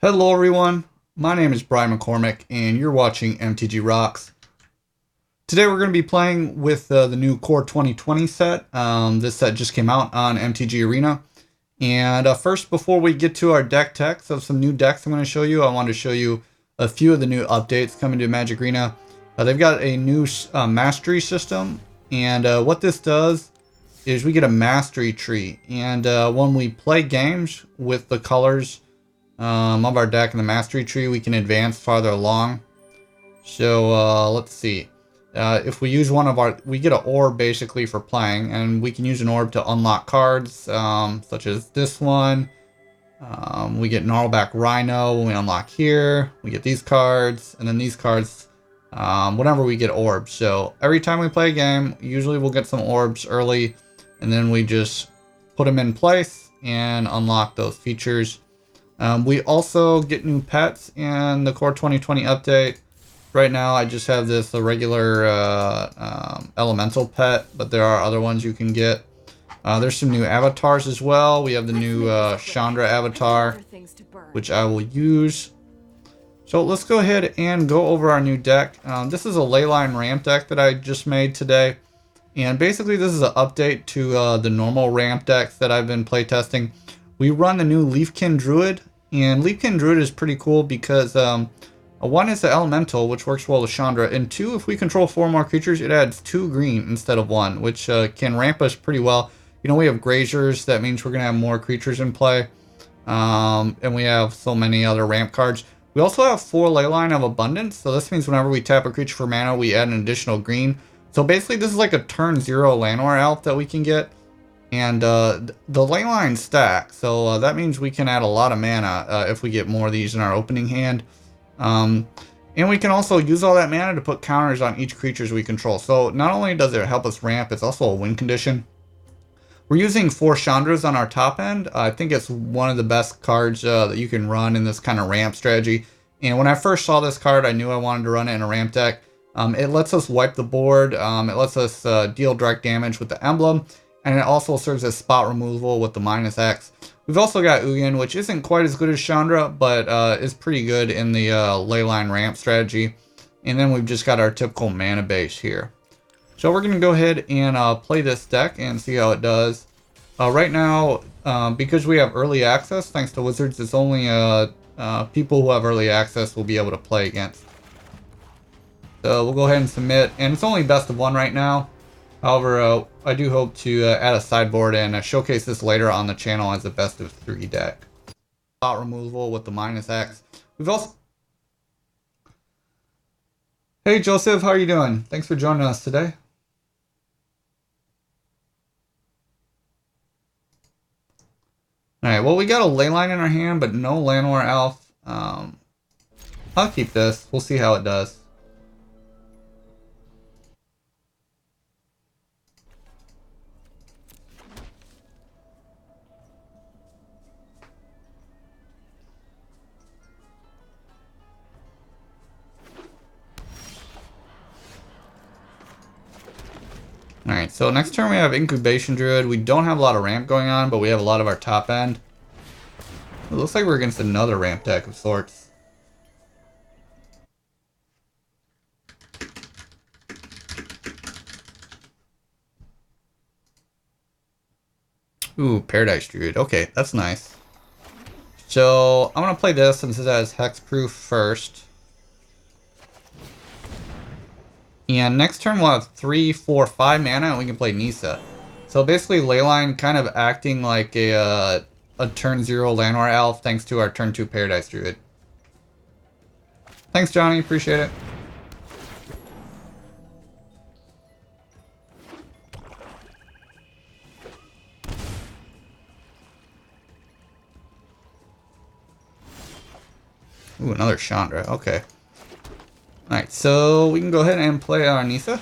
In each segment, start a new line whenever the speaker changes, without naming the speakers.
Hello everyone, my name is Brian McCormick and you're watching MTG Rocks. Today we're going to be playing with the new Core 2020 set. This set just came out on MTG Arena. And first, before we get to our deck techs of some new decks I'm going to show you, I want to show you a few of the new updates coming to Magic Arena. They've got a new mastery system, and what this does is we get a mastery tree. And when we play games with the colors of our deck in the mastery tree, we can advance farther along. So let's see. If we use one of our, we get an orb basically for playing, and we can use an orb to unlock cards, such as this one. We get Gnarlback Rhino when we unlock here. We get these cards, and then these cards whenever we get orbs. So every time we play a game, usually we'll get some orbs early, and then we just put them in place and unlock those features. We also get new pets in the Core 2020 update. Right now, I just have this regular elemental pet, but there are other ones you can get. There's some new avatars as well. We have the new Chandra avatar, which I will use. So let's go ahead and go over our new deck. This is a Leyline ramp deck that I just made today. And basically, this is an update to the normal ramp decks that I've been playtesting. We run the new Leafkin Druid. And Leafkin Druid is pretty cool because one is the elemental, which works well with Chandra, and two, if we control 4 more creatures, it adds 2 green instead of 1, which can ramp us pretty well. You know, we have Grazers, that means we're going to have more creatures in play, and we have so many other ramp cards. We also have 4 Leyline of Abundance, so this means whenever we tap a creature for mana, we add an additional green. So basically, this is like a turn 0 Llanowar Elf that we can get. And the Leyline stack, so that means we can add a lot of mana if we get more of these in our opening hand. And we can also use all that mana to put counters on each creatures we control. So not only does it help us ramp, it's also a win condition. We're using 4 Chandras on our top end. I think it's one of the best cards that you can run in this kind of ramp strategy. And when I first saw this card, I knew I wanted to run it in a ramp deck. It lets us wipe the board. It lets us deal direct damage with the emblem. And it also serves as spot removal with the -X. We've also got Ugin, which isn't quite as good as Chandra, but is pretty good in the Leyline ramp strategy. And then we've just got our typical mana base here. So we're going to go ahead and play this deck and see how it does. Right now, because we have early access, thanks to Wizards, it's only people who have early access will be able to play against. So we'll go ahead and submit. And it's only best of 1 right now. However, I do hope to add a sideboard and showcase this later on the channel as a best of 3 deck. Spot removal with the -X. We've also... Hey Joseph, how are you doing? Thanks for joining us today. Alright, well, we got a Leyline in our hand, but no Llanowar Elf. I'll keep this. We'll see how it does. Alright, so next turn we have Incubation Druid. We don't have a lot of ramp going on, but we have a lot of our top end. It looks like we're against another ramp deck of sorts. Ooh, Paradise Druid. Okay, that's nice. So I'm going to play this since it has Hexproof first. And next turn we'll have 3, 4, 5 mana and we can play Nissa. So basically Leyline kind of acting like a turn 0 Llanowar Elf thanks to our turn 2 Paradise Druid. Thanks Johnny, appreciate it. Ooh, another Chandra, okay. Alright, so we can go ahead and play our Nissa.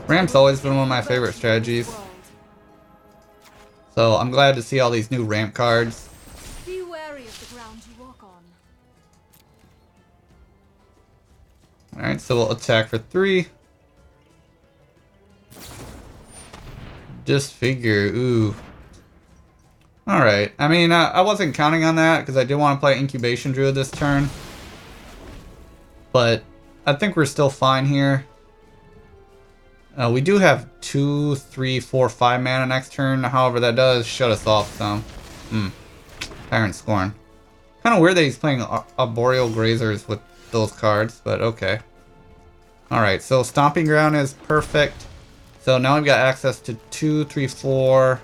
Ramp's always been one of my favorite strategies. So I'm glad to see all these new ramp cards.
Be wary of the ground you walk on.
Alright, so we'll attack for 3. Disfigure, ooh. Alright. I mean, I wasn't counting on that because I did want to play Incubation Druid this turn. But I think we're still fine here. We do have 2, 3, 4, 5 mana next turn. However, that does shut us off some. Tyrant Scorn. Kind of weird that he's playing Arboreal Grazers with those cards, but okay. Alright, so Stomping Ground is perfect. So now we've got access to 2, 3, 4,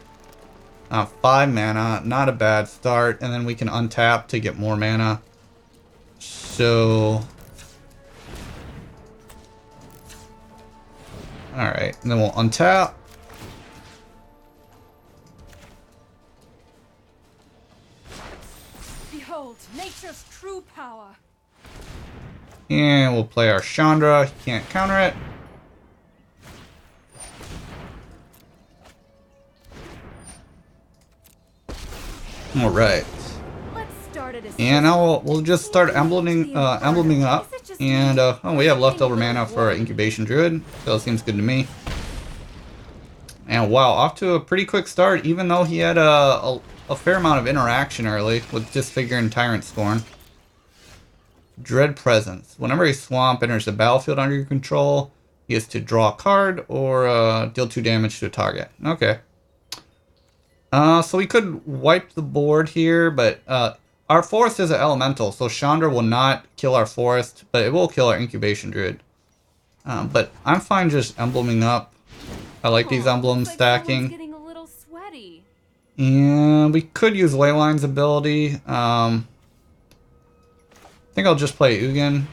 5 mana. Not a bad start. And then we can untap to get more mana. So... Alright, and then we'll untap.
Behold, nature's true power.
And we'll play our Chandra. He can't counter it. Alright.
Let's start at a
And now we'll just start embleming up. And oh, we have leftover mana for our Incubation Druid. So it seems good to me. And wow, off to a pretty quick start, even though he had a fair amount of interaction early with Disfigure and Tyrant Scorn. Dread Presence. Whenever a swamp enters the battlefield under your control, he has to draw a card or deal 2 damage to a target. Okay. So we could wipe the board here, but our forest is an elemental, so Chandra will not kill our forest, but it will kill our Incubation Druid. But I'm fine just embleming up. I like these emblems stacking.
Getting a little sweaty.
And we could use Leyline's ability. I think I'll just play Ugin.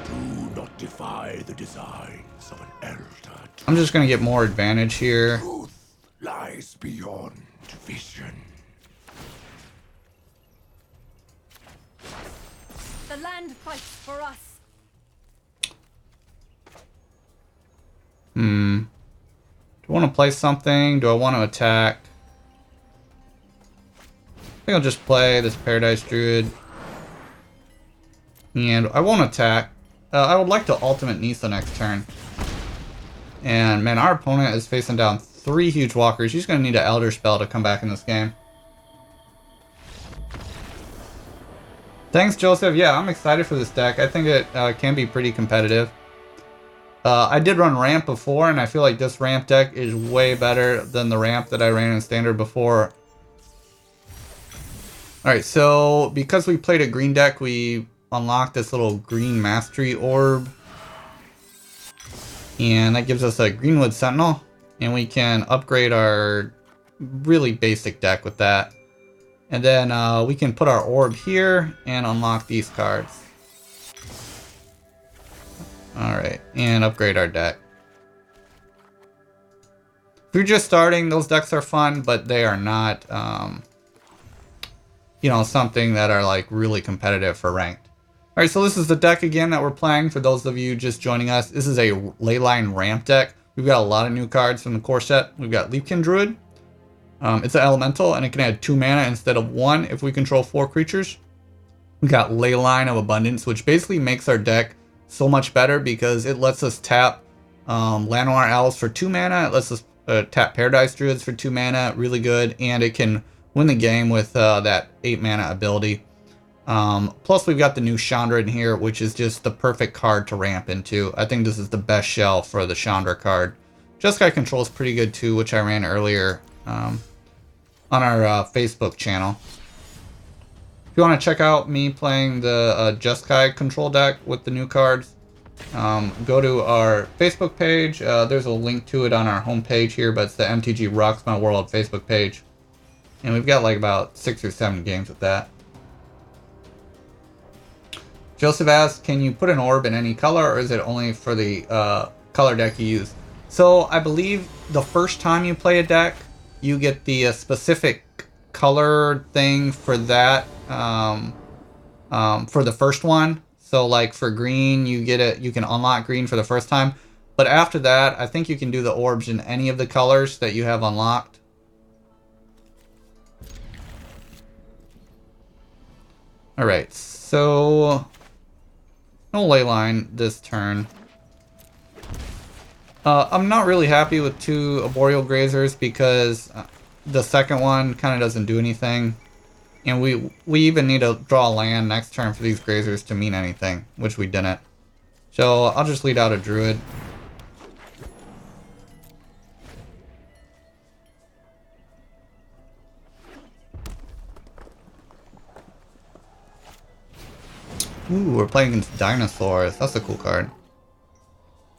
Do not defy the designs of an elder.
I'm just going to get more advantage here.
Truth lies beyond vision.
The land fights for us.
Do I want to play something? Do I want to attack? I think I'll just play this Paradise Druid. And I won't attack. I would like to ultimate Nissa next turn. And man, our opponent is facing down 3 huge walkers. He's going to need an Elder Spell to come back in this game. Thanks, Joseph. Yeah, I'm excited for this deck. I think it can be pretty competitive. I did run ramp before, and I feel like this ramp deck is way better than the ramp that I ran in standard before. Alright, so because we played a green deck, we unlocked this little green mastery orb. And that gives us a Greenwood Sentinel. And we can upgrade our really basic deck with that. And then we can put our orb here and unlock these cards. Alright, and upgrade our deck. If you're just starting, those decks are fun, but they are not, you know, something that are like really competitive for ranked. Alright, so this is the deck again that we're playing for those of you just joining us. This is a Leyline ramp deck. We've got a lot of new cards from the core set. We've got Leafkin Druid. It's an elemental, and it can add 2 mana instead of 1 if we control 4 creatures. We got Leyline of Abundance, which basically makes our deck so much better because it lets us tap Llanowar Elves for 2 mana. It lets us tap Paradise Druids for 2 mana. Really good. And it can win the game with that 8 mana ability. Plus, we've got the new Chandra in here, which is just the perfect card to ramp into. I think this is the best shell for the Chandra card. Jeskai Control is pretty good too, which I ran earlier on our Facebook channel. If you want to check out me playing the Jeskai Control deck with the new cards, go to our Facebook page. There's a link to it on our homepage here, but it's the MTG Rocks My World Facebook page. And we've got like about 6 or 7 games with that. Joseph asks, can you put an orb in any color, or is it only for the color deck you use? So I believe the first time you play a deck, you get the specific color thing for that, for the first one. So like for green, you get it. You can unlock green for the first time, but after that, I think you can do the orbs in any of the colors that you have unlocked. All right, so no Leyline this turn. I'm not really happy with 2 Arboreal Grazers because the second one kind of doesn't do anything. And we even need to draw land next turn for these Grazers to mean anything, which we didn't. So I'll just lead out a Druid. Ooh, we're playing against dinosaurs. That's a cool card.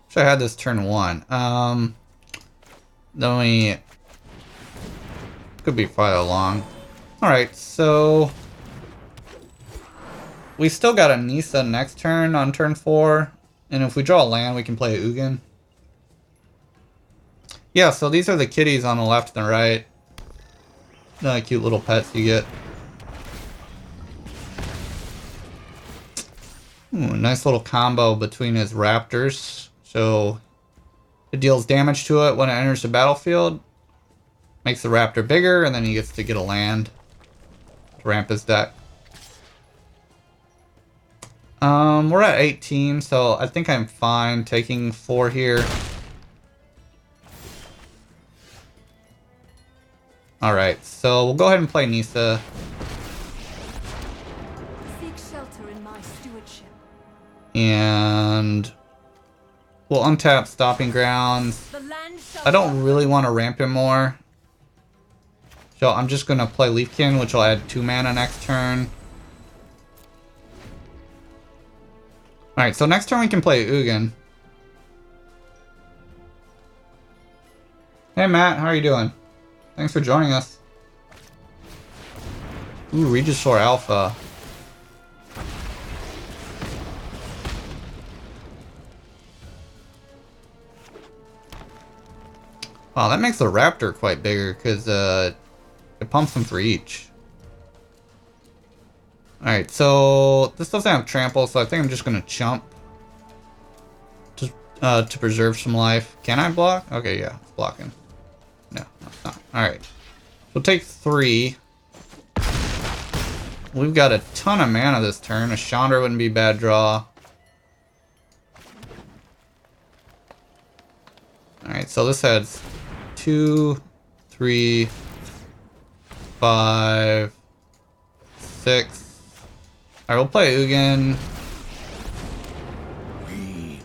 Wish I had this turn 1. Then we could be farther along. Alright, so we still got a Nissa next turn on turn 4. And if we draw a land, we can play a Ugin. Yeah, so these are the kitties on the left and the right. The cute little pets you get. Ooh, nice little combo between his raptors. So it deals damage to it when it enters the battlefield. Makes the raptor bigger, and then he gets to get a land to ramp his deck. We're at 18, so I think I'm fine taking 4 here. Alright, so we'll go ahead and play Nissa.
Seek shelter in my stewardship.
And we'll untap Stomping Grounds.
The land shall
I don't really want to ramp him more. So I'm just going to play Leafkin, which will add 2 mana next turn. Alright, so next turn we can play Ugin. Hey Matt, how are you doing? Thanks for joining us. Ooh, Regisaur Alpha. Wow, that makes the Raptor quite bigger because it pumps them for each. Alright, so this doesn't have trample, so I think I'm just gonna chump to preserve some life. Can I block? Okay, yeah, it's blocking. No, it's not. Alright. We'll take 3. We've got a ton of mana this turn. A Chandra wouldn't be a bad draw. Alright, so this has 2, 3, 5, 6. Alright, we'll play Ugin.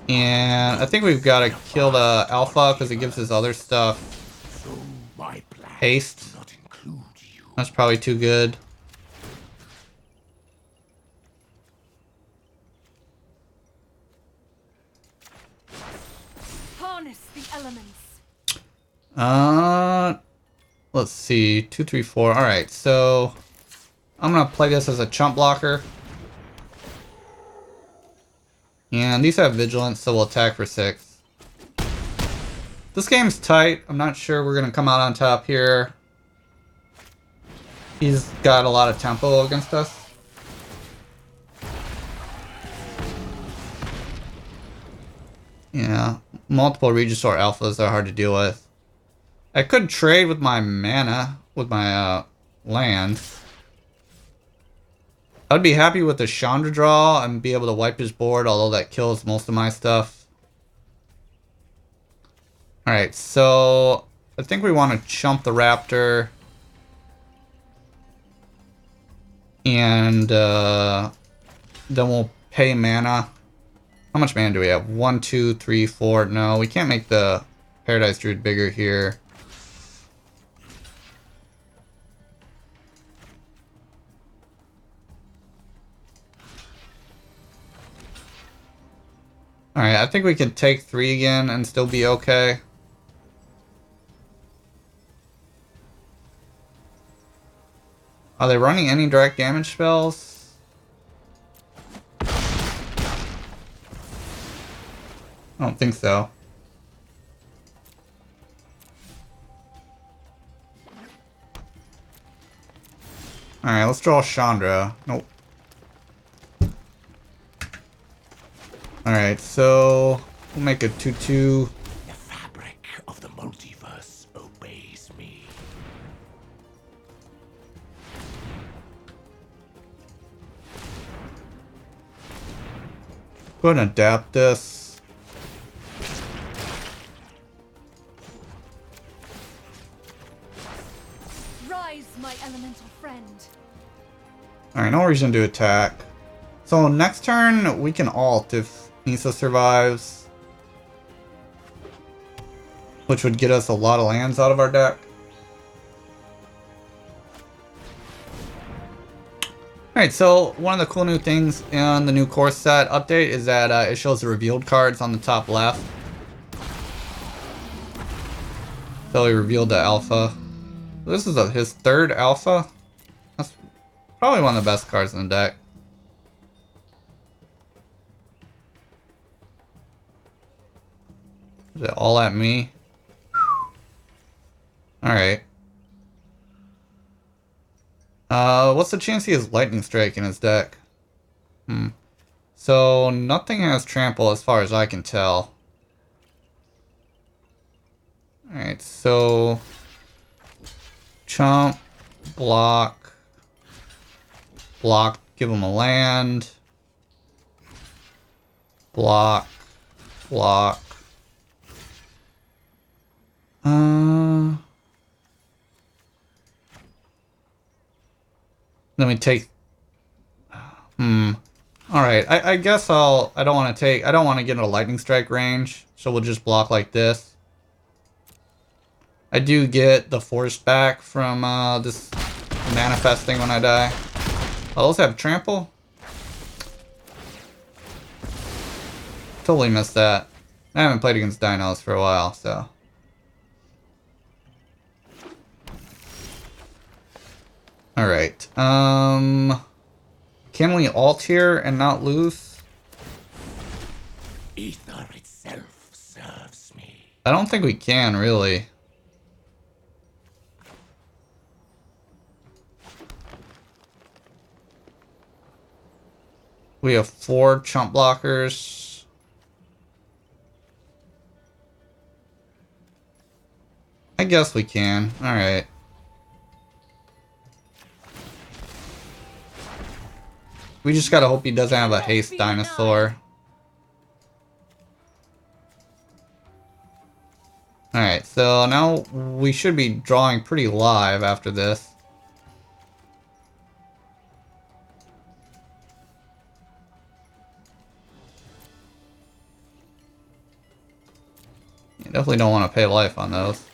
And I think we've got to kill the Alpha because it gives us other stuff. Haste. That's probably too good.
harness the elements.
Let's see. 2, 3, 4. Alright, so I'm gonna play this as a chump blocker. And these have vigilance, so we'll attack for 6. This game's tight. I'm not sure we're gonna come out on top here. He's got a lot of tempo against us. Yeah, multiple Regisaur Alphas are hard to deal with. I could trade with my mana, with my land. I'd be happy with the Chandra draw and be able to wipe his board, although that kills most of my stuff. Alright, so I think we want to chump the Raptor. And then we'll pay mana. How much mana do we have? 1, 2, 3, 4. No, we can't make the Paradise Druid bigger here. Alright, I think we can take 3 again and still be okay. Are they running any direct damage spells? I don't think so. Alright, let's draw Chandra. Nope. Alright, so we'll make a 2/2.
The fabric of the multiverse obeys me.
Go ahead and adapt this. no reason to attack. So next turn, we can alt if Nissa survives. Which would get us a lot of lands out of our deck. Alright, so one of the cool new things in the new core set update is that it shows the revealed cards on the top left. So he revealed the alpha. This is his third alpha. That's probably one of the best cards in the deck. Is it all at me? Alright. What's the chance he has Lightning Strike in his deck? So, nothing has Trample as far as I can tell. Alright, so... Chomp, block, give him a land, block. Let me take. Alright, I guess I don't want to get into Lightning Strike range, so we'll just block like this. I do get the force back from this manifesting when I die. I'll also have trample. Totally missed that. I haven't played against dinos for a while, so. Alright. Can we alt here and not lose?
Ether itself serves me.
I don't think we can, really. We have 4 chump blockers. I guess we can. Alright. We just gotta hope he doesn't have a haste dinosaur. Alright, so now we should be drawing pretty live after this. You definitely don't want to pay life on those.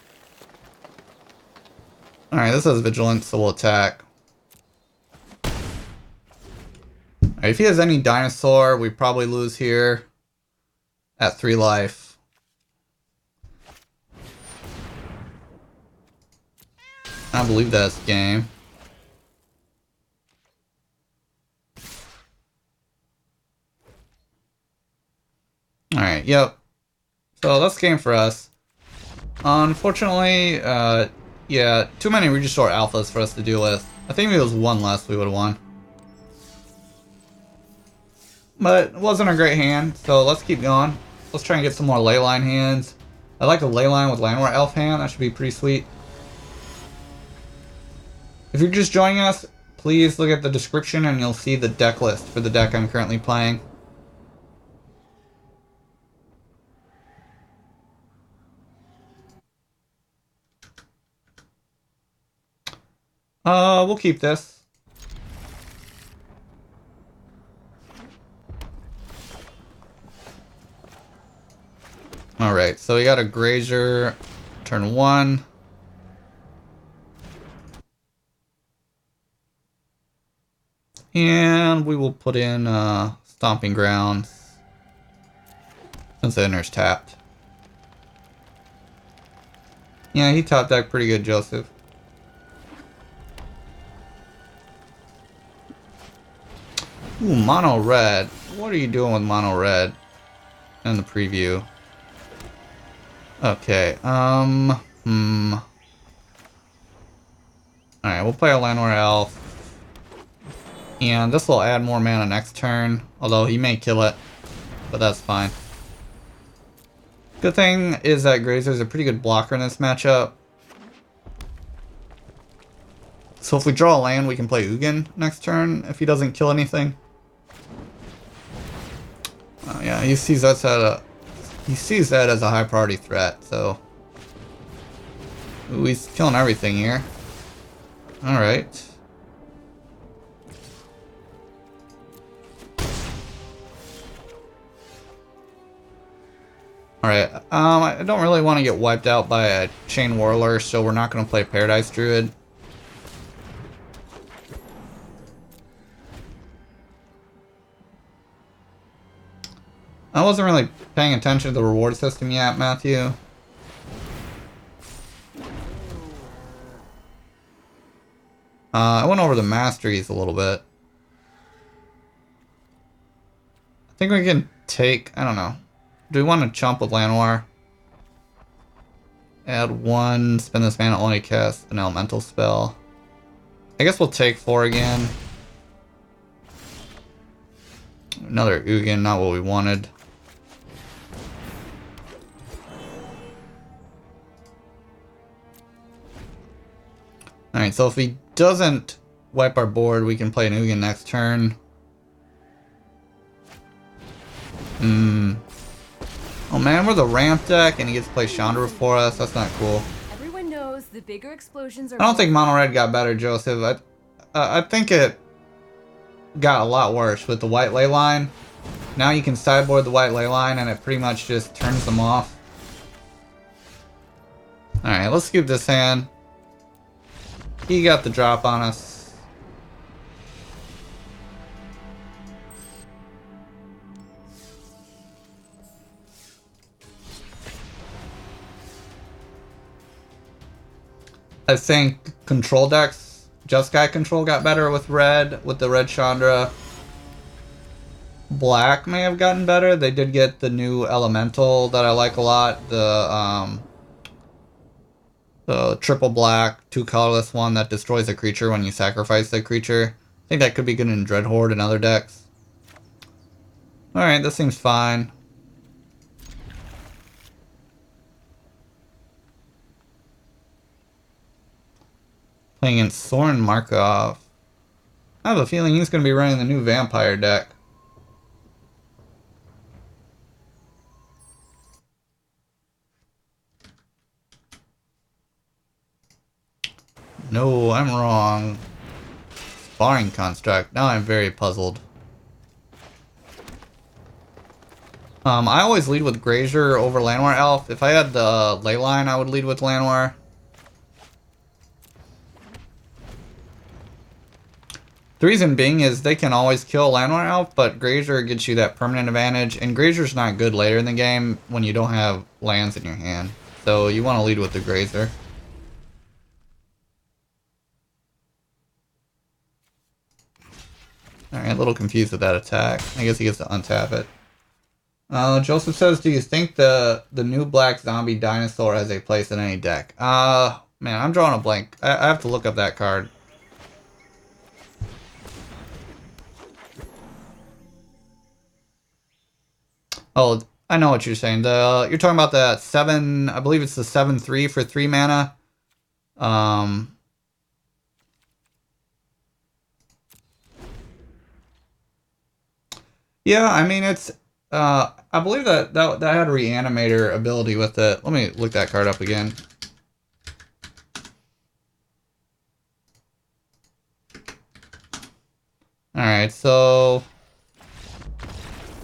Alright, this has vigilance, so we'll attack. If he has any dinosaur, we probably lose here at 3 life. I believe that's game. Alright, yep. So that's game for us. Unfortunately, yeah, too many Regisaur alphas for us to deal with. I think if it was one less, we would have won. But it wasn't a great hand, so let's keep going. Let's try and get some more Leyline hands. I like a Leyline with Llanowar Elf hand. That should be pretty sweet. If you're just joining us, please look at the description and you'll see the deck list for the deck I'm currently playing. We'll keep this. Alright, so we got a Grazer, turn 1. And we will put in Stomping Ground since the inner's tapped. Yeah, he top decked pretty good, Joseph. Ooh, mono red. What are you doing with mono red in the preview? Okay, Alright, we'll play a Llanowar Elf. And this will add more mana next turn, although he may kill it, but that's fine. Good thing is that Grazer's a pretty good blocker in this matchup. So if we draw a land, we can play Ugin next turn if he doesn't kill anything. Yeah, he sees that as a high priority threat, so. Ooh, he's killing everything here. Alright. Alright, I don't really want to get wiped out by a Chain Whirler, so we're not going to play Paradise Druid. I wasn't really paying attention to the reward system yet, Matthew. I went over the masteries a little bit. I think we can take, I don't know. Do we want to chump with Llanowar? Add 1, spend this mana, only cast an elemental spell. I guess we'll take 4 again. Another Ugin, not what we wanted. Alright, so if he doesn't wipe our board, we can play an Ugin next turn. Oh man, we're the ramp deck and he gets to play Chandra for us. That's not cool.
Everyone knows the bigger explosions are.
I don't think Mono Red got better, Joseph. I think it got a lot worse with the white ley line. Now you can sideboard the white ley line and it pretty much just turns them off. Alright, let's scoop this hand. He got the drop on us. I think control decks, Just Guy control got better with red, with the red Chandra. Black may have gotten better. They did get the new elemental that I like a lot. The triple black, 2 colorless one that destroys a creature when you sacrifice the creature. I think that could be good in Dreadhorde and other decks. Alright, this seems fine. Playing in Soren Markov. I have a feeling he's going to be running the new vampire deck. No, I'm wrong. Sparring construct. Now I'm very puzzled. I always lead with Grazer over Llanowar Elf. If I had the Leyline, I would lead with Llanowar. The reason being is they can always kill Llanowar Elf, but Grazer gets you that permanent advantage, and Grazer's not good later in the game when you don't have lands in your hand. So you want to lead with the Grazer. Alright, a little confused with that attack. I guess he gets to untap it. Joseph says, do you think the new black zombie dinosaur has a place in any deck? Man, I'm drawing a blank. I have to look up that card. Oh, I know what you're saying. You're talking about the 7, I believe it's the 7/3 for 3 mana. Yeah, I mean it's I believe that had a reanimator ability with it. Let me look that card up again. Alright, so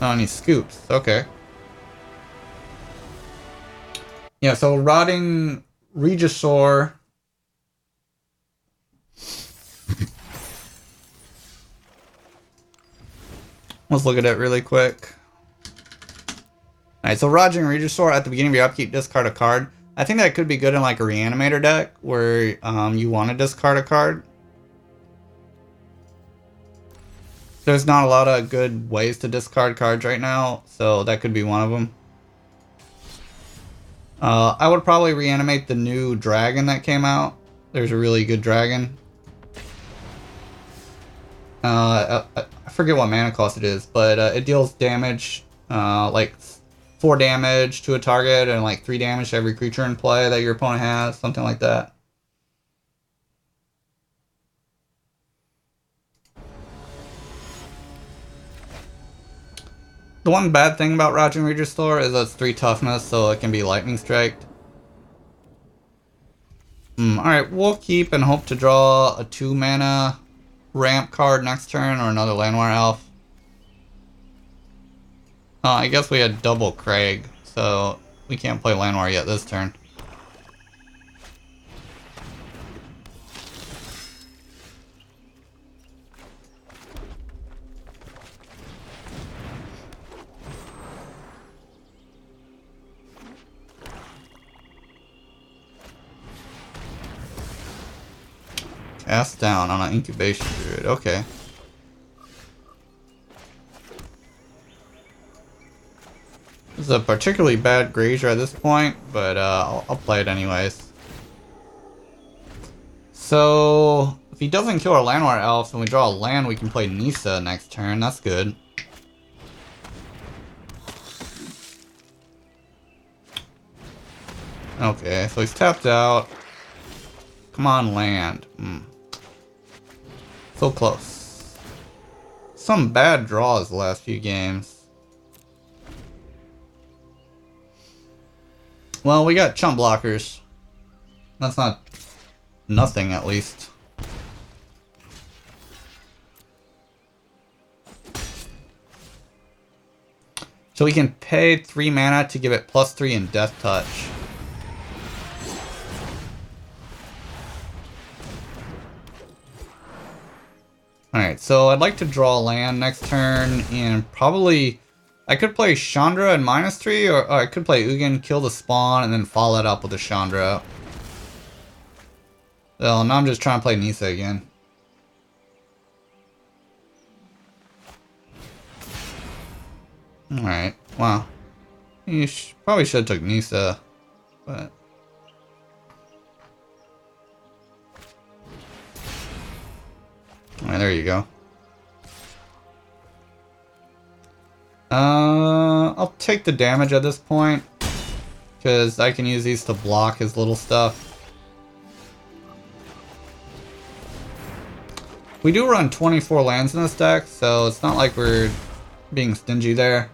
oh, and he scoops. Okay. Yeah, so Rotting Regisaur. Let's look at it really quick. Alright, so Rotting Regisaur, at the beginning of your upkeep, discard a card. I think that could be good in like a Reanimator deck, where you want to discard a card. There's not a lot of good ways to discard cards right now, so that could be one of them. I would probably reanimate the new dragon that came out. There's a really good dragon. I forget what mana cost it is, but it deals damage, like 4 damage to a target and like 3 damage to every creature in play that your opponent has, something like that. The one bad thing about Rotting Regisaur is that it's 3 toughness, so it can be lightning striked. Alright, we'll keep and hope to draw a 2 mana ramp card next turn or another Llanowar Elf. I guess we had double Crag, so we can't play Llanowar yet this turn. Cast down on an Incubation Druid. Okay. This is a particularly bad Grazer at this point, but I'll play it anyways. So, if he doesn't kill our Llanowar Elves and we draw a land, we can play Nissa next turn. That's good. Okay, so he's tapped out. Come on, land. So close. Some bad draws the last few games. Well, we got chump blockers. That's not nothing, at least. So we can pay 3 mana to give it +3 in Death Touch. Alright, so I'd like to draw land next turn, and probably I could play Chandra and -3, or I could play Ugin, kill the spawn, and then follow it up with a Chandra. Well, now I'm just trying to play Nissa again. Alright, wow. You probably should have took Nissa, but... Alright, there you go. I'll take the damage at this point, because I can use these to block his little stuff. We do run 24 lands in this deck, so it's not like we're being stingy there.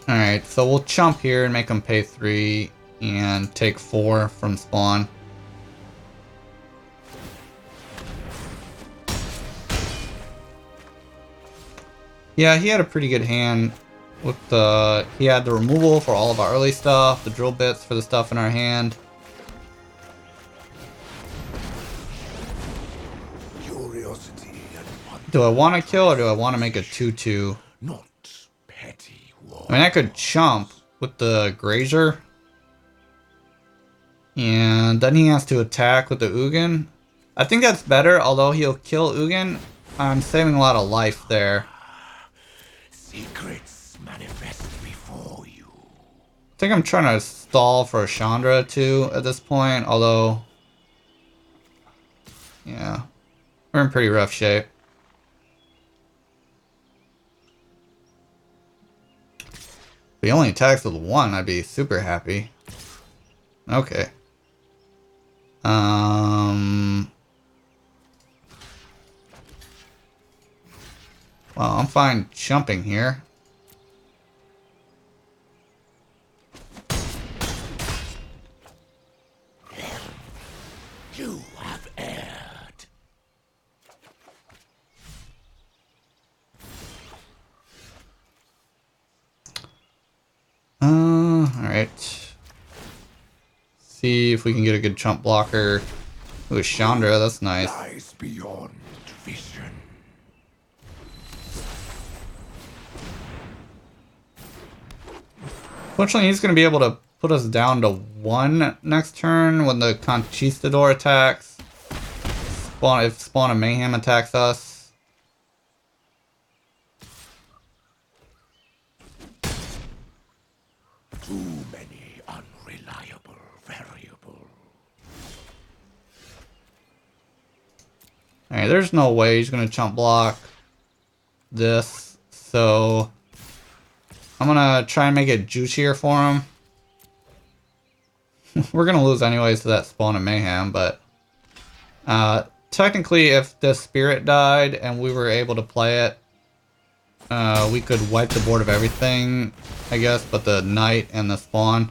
Alright, so we'll chump here and make them pay 3 and take 4 from spawn. Yeah, he had a pretty good hand with the... He had the removal for all of our early stuff, the drill bits for the stuff in our hand.
Curiosity and
Do I want to kill or do I want to make a 2/2?
not petty war.
I mean, I could chump with the Grazer. And then he has to attack with the Ugin. I think that's better, although he'll kill Ugin. I'm saving a lot of life there.
Secrets manifest before you.
I think I'm trying to stall for a Chandra too at this point, although... Yeah. We're in pretty rough shape. If he only attacks with 1, I'd be super happy. Okay. Well, I'm fine jumping here.
You have erred.
Alright. See if we can get a good chump blocker. Ooh, Chandra, that's nice.
Lies beyond vision.
Fortunately, he's going to be able to put us down to 1 next turn when the Conquistador attacks. If Spawn of Mayhem attacks us.
Too many unreliable variables.
Alright, there's no way he's going to chump block this. So I'm going to try and make it juicier for him. We're going to lose anyways to that Spawn of Mayhem, but technically if the Spirit died and we were able to play it, we could wipe the board of everything, I guess, but the Knight and the Spawn.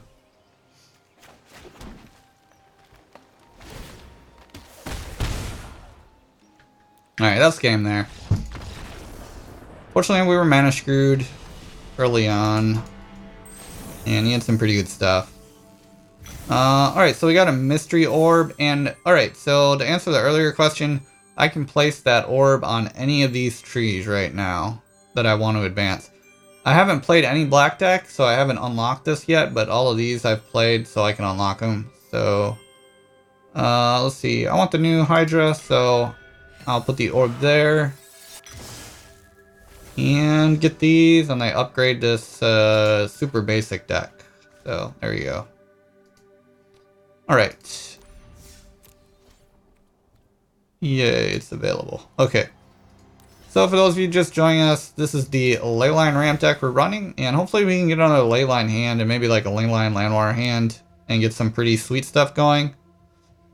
Alright, that's game there. Fortunately, we were mana screwed early on. And he had some pretty good stuff. Alright, so we got a mystery orb. And alright, so to answer the earlier question, I can place that orb on any of these trees right now that I want to advance. I haven't played any black deck, so I haven't unlocked this yet, but all of these I've played, so I can unlock them. So, let's see. I want the new Hydra, so I'll put the orb there. And get these, and I upgrade this super basic deck. So, there you go. Alright. Yay, it's available. Okay. So for those of you just joining us, this is the Leyline ramp deck we're running, and hopefully we can get on a Leyline hand and maybe like a Leyline Llanowar hand and get some pretty sweet stuff going.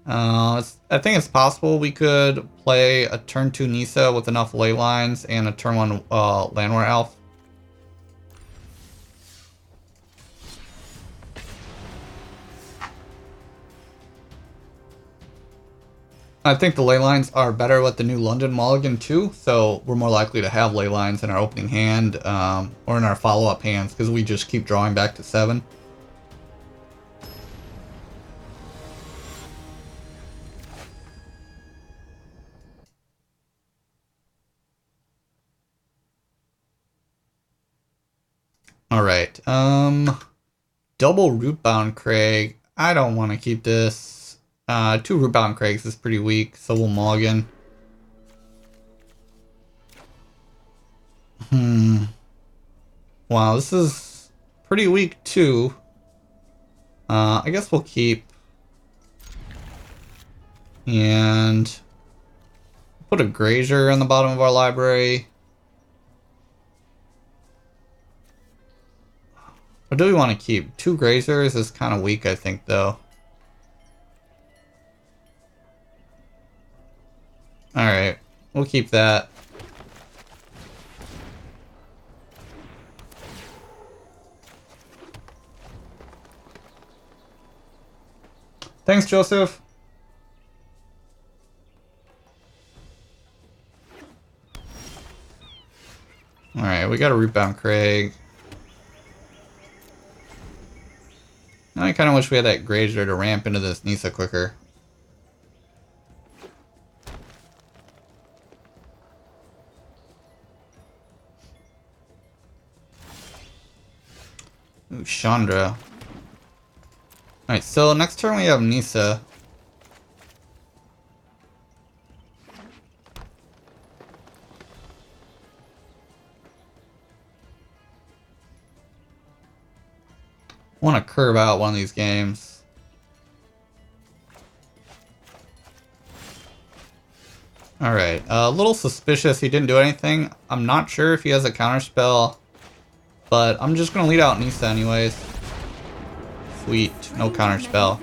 I think it's possible we could play a turn 2 Nissa with enough Leylines and a turn 1 Llanowar Elf. I think the Leylines are better with the new London Mulligan too, so we're more likely to have Leylines in our opening hand or in our follow-up hands because we just keep drawing back to 7. Alright, double Rootbound Crag. I don't want to keep this. 2 Rootbound Crags is pretty weak, so we'll mulligan. Wow, this is pretty weak too. I guess we'll keep. And put a Grazer in the bottom of our library. Or do we want to keep? 2 Grazers is kind of weak, I think, though. Alright, we'll keep that. Thanks, Joseph. Alright, we got a Rootbound Crag. Now I kind of wish we had that Grazer to ramp into this Nissa quicker. Ooh, Chandra. Alright, so next turn we have Nissa. I want to curve out one of these games. Alright, a little suspicious he didn't do anything. I'm not sure if he has a counterspell, but I'm just going to lead out Nissa anyways. Sweet, no counterspell.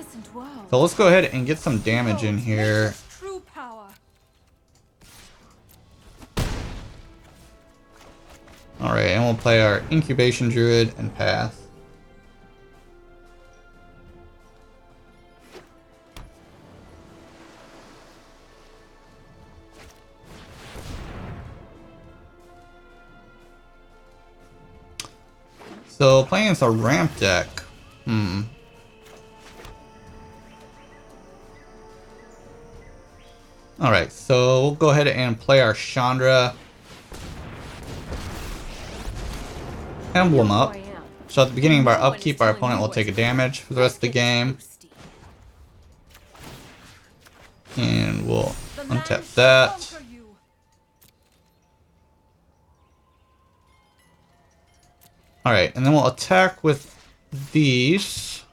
So let's go ahead and get some damage in here. Alright, and we'll play our Incubation Druid and pass. So playing against a ramp deck. Alright, so we'll go ahead and play our Chandra. Emblem up. So at the beginning of our upkeep, our opponent will take a damage for the rest of the game. And we'll untap that. Alright, and then we'll attack with these.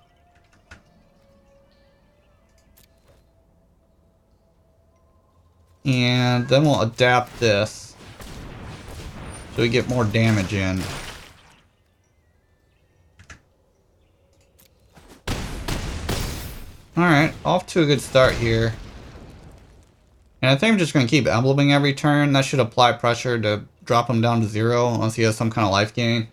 And then we'll adapt this. So we get more damage in. Alright, off to a good start here. And I think I'm just going to keep embleming every turn. That should apply pressure to drop him down to 0 unless he has some kind of life gain.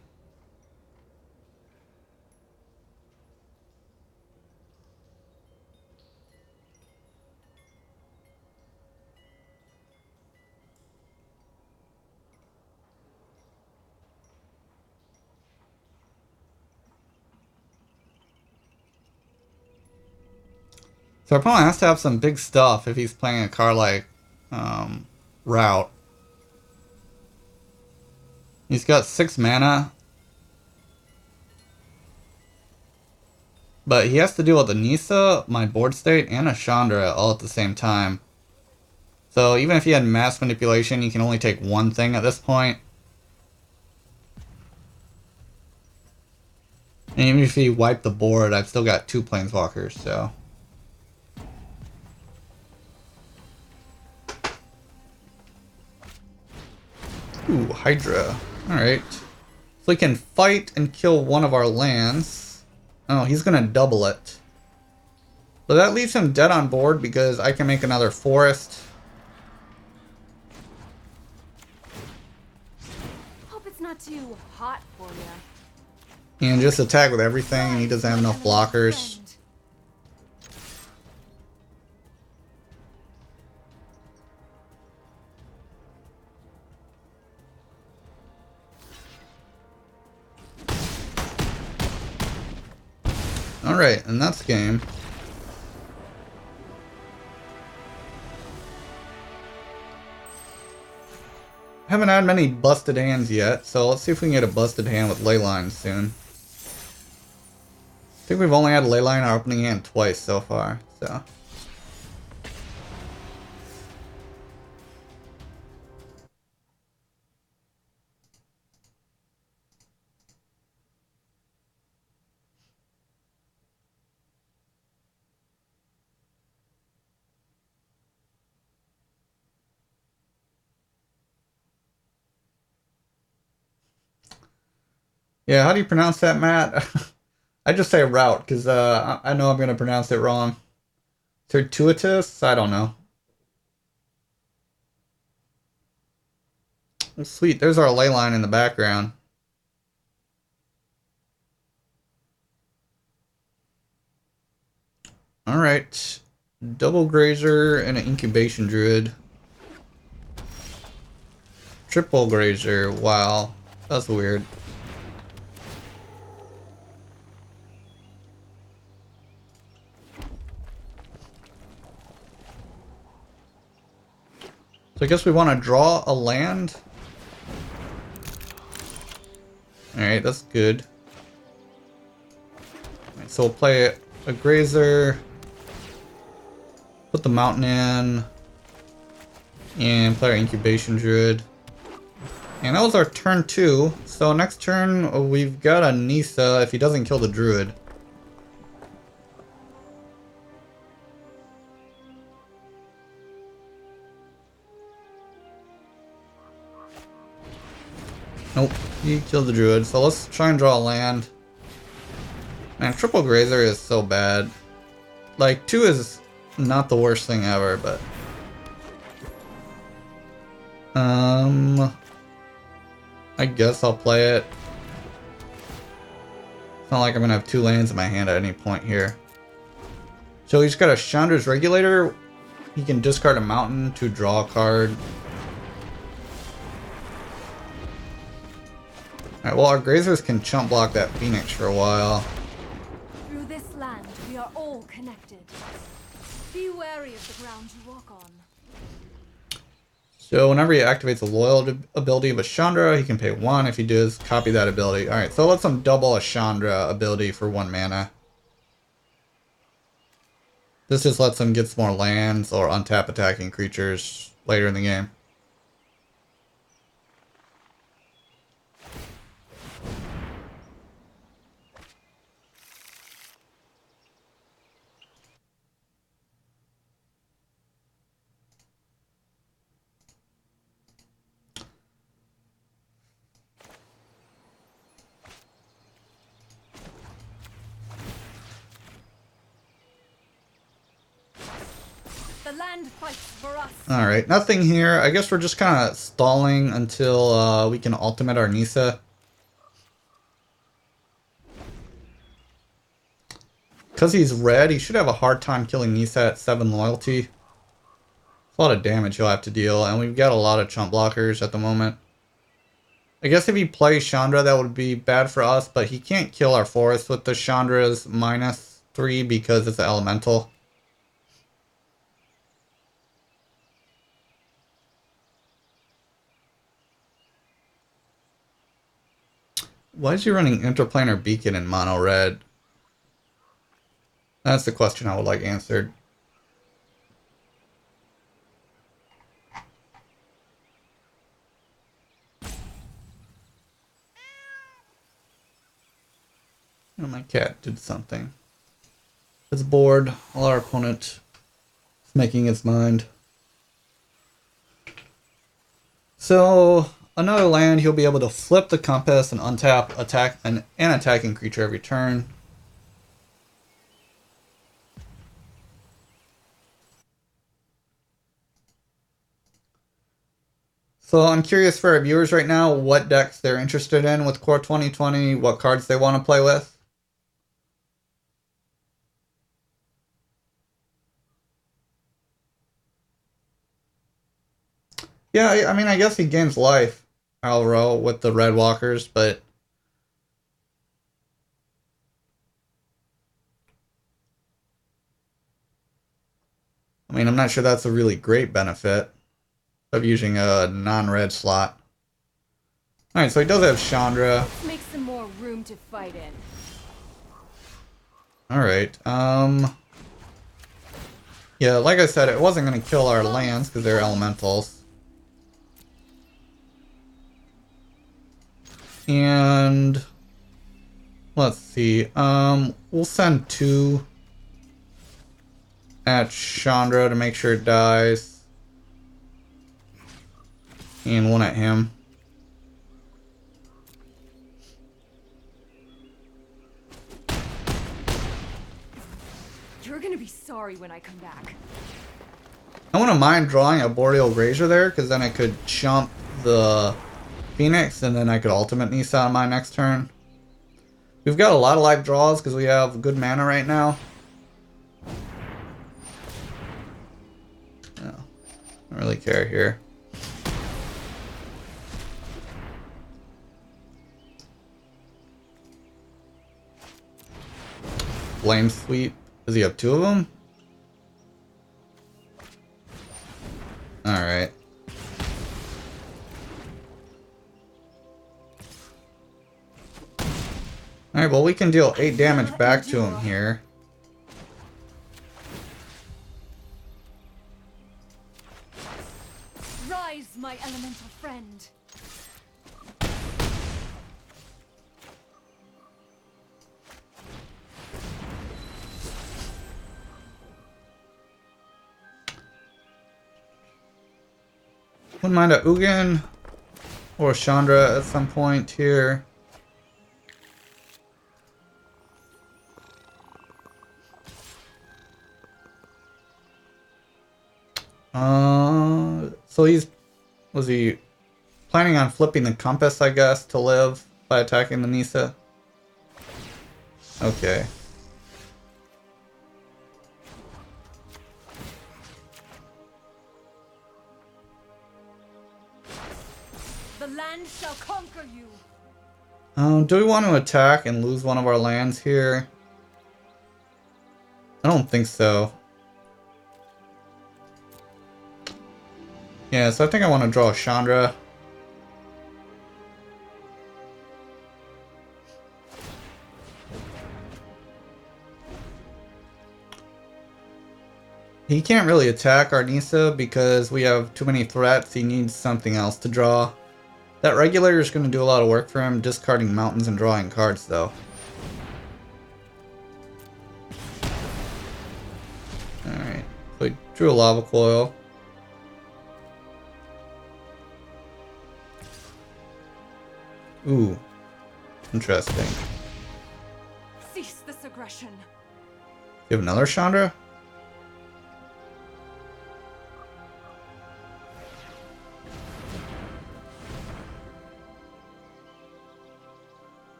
So our opponent has to have some big stuff if he's playing a card like Route. He's got 6 mana. But he has to deal with a Nissa, my board state, and a Chandra all at the same time. So even if he had mass manipulation, he can only take one thing at this point. And even if he wiped the board, I've still got 2 planeswalkers, so. Ooh, Hydra. Alright. So he can fight and kill one of our lands. Oh, he's gonna double it. But that leaves him dead on board because I can make another forest.
Hope it's not too hot for you.
And just attack with everything, and he doesn't have enough blockers. Alright, and that's game. Haven't had many busted hands yet, so let's see if we can get a busted hand with Leyline soon. I think we've only had Leyline in our opening hand twice so far, so. Yeah, how do you pronounce that, Matt? I just say route, because I know I'm going to pronounce it wrong. Cirtuitous? I don't know. Oh, sweet, there's our Leyline in the background. Alright. Double Grazer and an Incubation Druid. Triple Grazer, wow. That's weird. So I guess we want to draw a land. Alright, that's good. Alright, so we'll play a Grazer. Put the mountain in. And play our Incubation Druid. And that was our turn 2. So next turn we've got a Nissa if he doesn't kill the Druid. Nope, he killed the Druid, so let's try and draw a land. Man, Triple Grazer is so bad. Like, 2 is not the worst thing ever, but... I guess I'll play it. It's not like I'm gonna have 2 lands in my hand at any point here. So he's got a Chandra's Regulator. He can discard a mountain to draw a card. Alright, well, our Grazers can chump block that Phoenix for a while.
Through this land, we are all connected. Be wary of the ground you walk on.
So whenever he activates a loyal ability of a Chandra, he can pay 1. If he does, copy that ability. Alright, so let's double a Chandra ability for 1 mana. This just lets him get some more lands or untap attacking creatures later in the game.
Land fights for us.
Alright, nothing here. I guess we're just kind of stalling until we can ultimate our Nissa. Because he's red, he should have a hard time killing Nissa at 7 loyalty. It's a lot of damage he'll have to deal, and we've got a lot of chump blockers at the moment. I guess if he plays Chandra, that would be bad for us, but he can't kill our forest with the Chandra's -3 because it's an elemental. Why is he running Interplanar Beacon in mono red? That's the question I would like answered. Oh, my cat did something. It's bored. While our opponent is making its mind. So, another land, he'll be able to flip the compass and untap attack an attacking creature every turn. So I'm curious for our viewers right now what decks they're interested in with Core 2020, what cards they want to play with. Yeah, I mean, I guess he gains life, Alro, with the red walkers, but I mean, I'm not sure that's a really great benefit of using a non-red slot. Alright, so he does have Chandra.
Let's make some more room to fight in.
Alright, yeah, like I said, it wasn't going to kill our lands because they're elementals. And let's see, we'll send 2 at Chandra to make sure it dies. And 1 at him.
You're gonna be sorry when I come back.
I wouldn't mind drawing a Arboreal Grazer there, because then I could chump the Phoenix, and then I could ultimate Nissa on my next turn. We've got a lot of live draws, because we have good mana right now. No, I don't really care here. Flame Sweep. Does he have 2 of them? Alright. Alright, well we can deal 8 damage back to him here.
Rise, my elemental friend.
Wouldn't mind a Ugin or Chandra at some point here. So was he planning on flipping the compass, I guess, to live by attacking the Nissa? Okay.
The land shall conquer you.
Do we want to attack and lose one of our lands here? I don't think so. Yeah, so I think I want to draw a Chandra. He can't really attack our Nissa because we have too many threats. He needs something else to draw. That regulator is going to do a lot of work for him, discarding mountains and drawing cards, though. Alright, so he drew a lava coil. Ooh, interesting.
Cease this aggression.
You have another Chandra?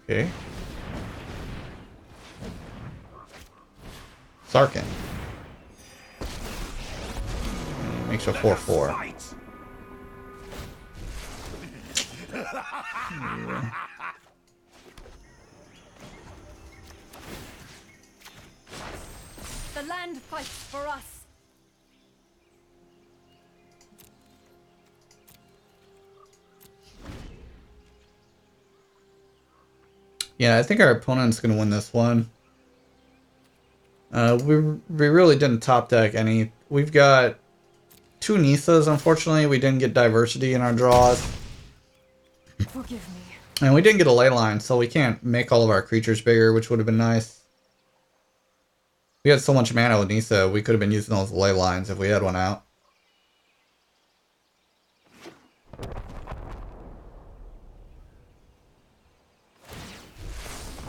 Okay. Sarkin. Makes a 4/4. Yeah.
The land fights for us.
Yeah, I think our opponent's going to win this one. We really didn't top deck any. We've got 2 Nissas, unfortunately. We didn't get diversity in our draws.
Forgive me.
And we didn't get a Leyline, so we can't make all of our creatures bigger, which would have been nice. We had so much mana with Nissa, we could have been using those Leylines if we had one out.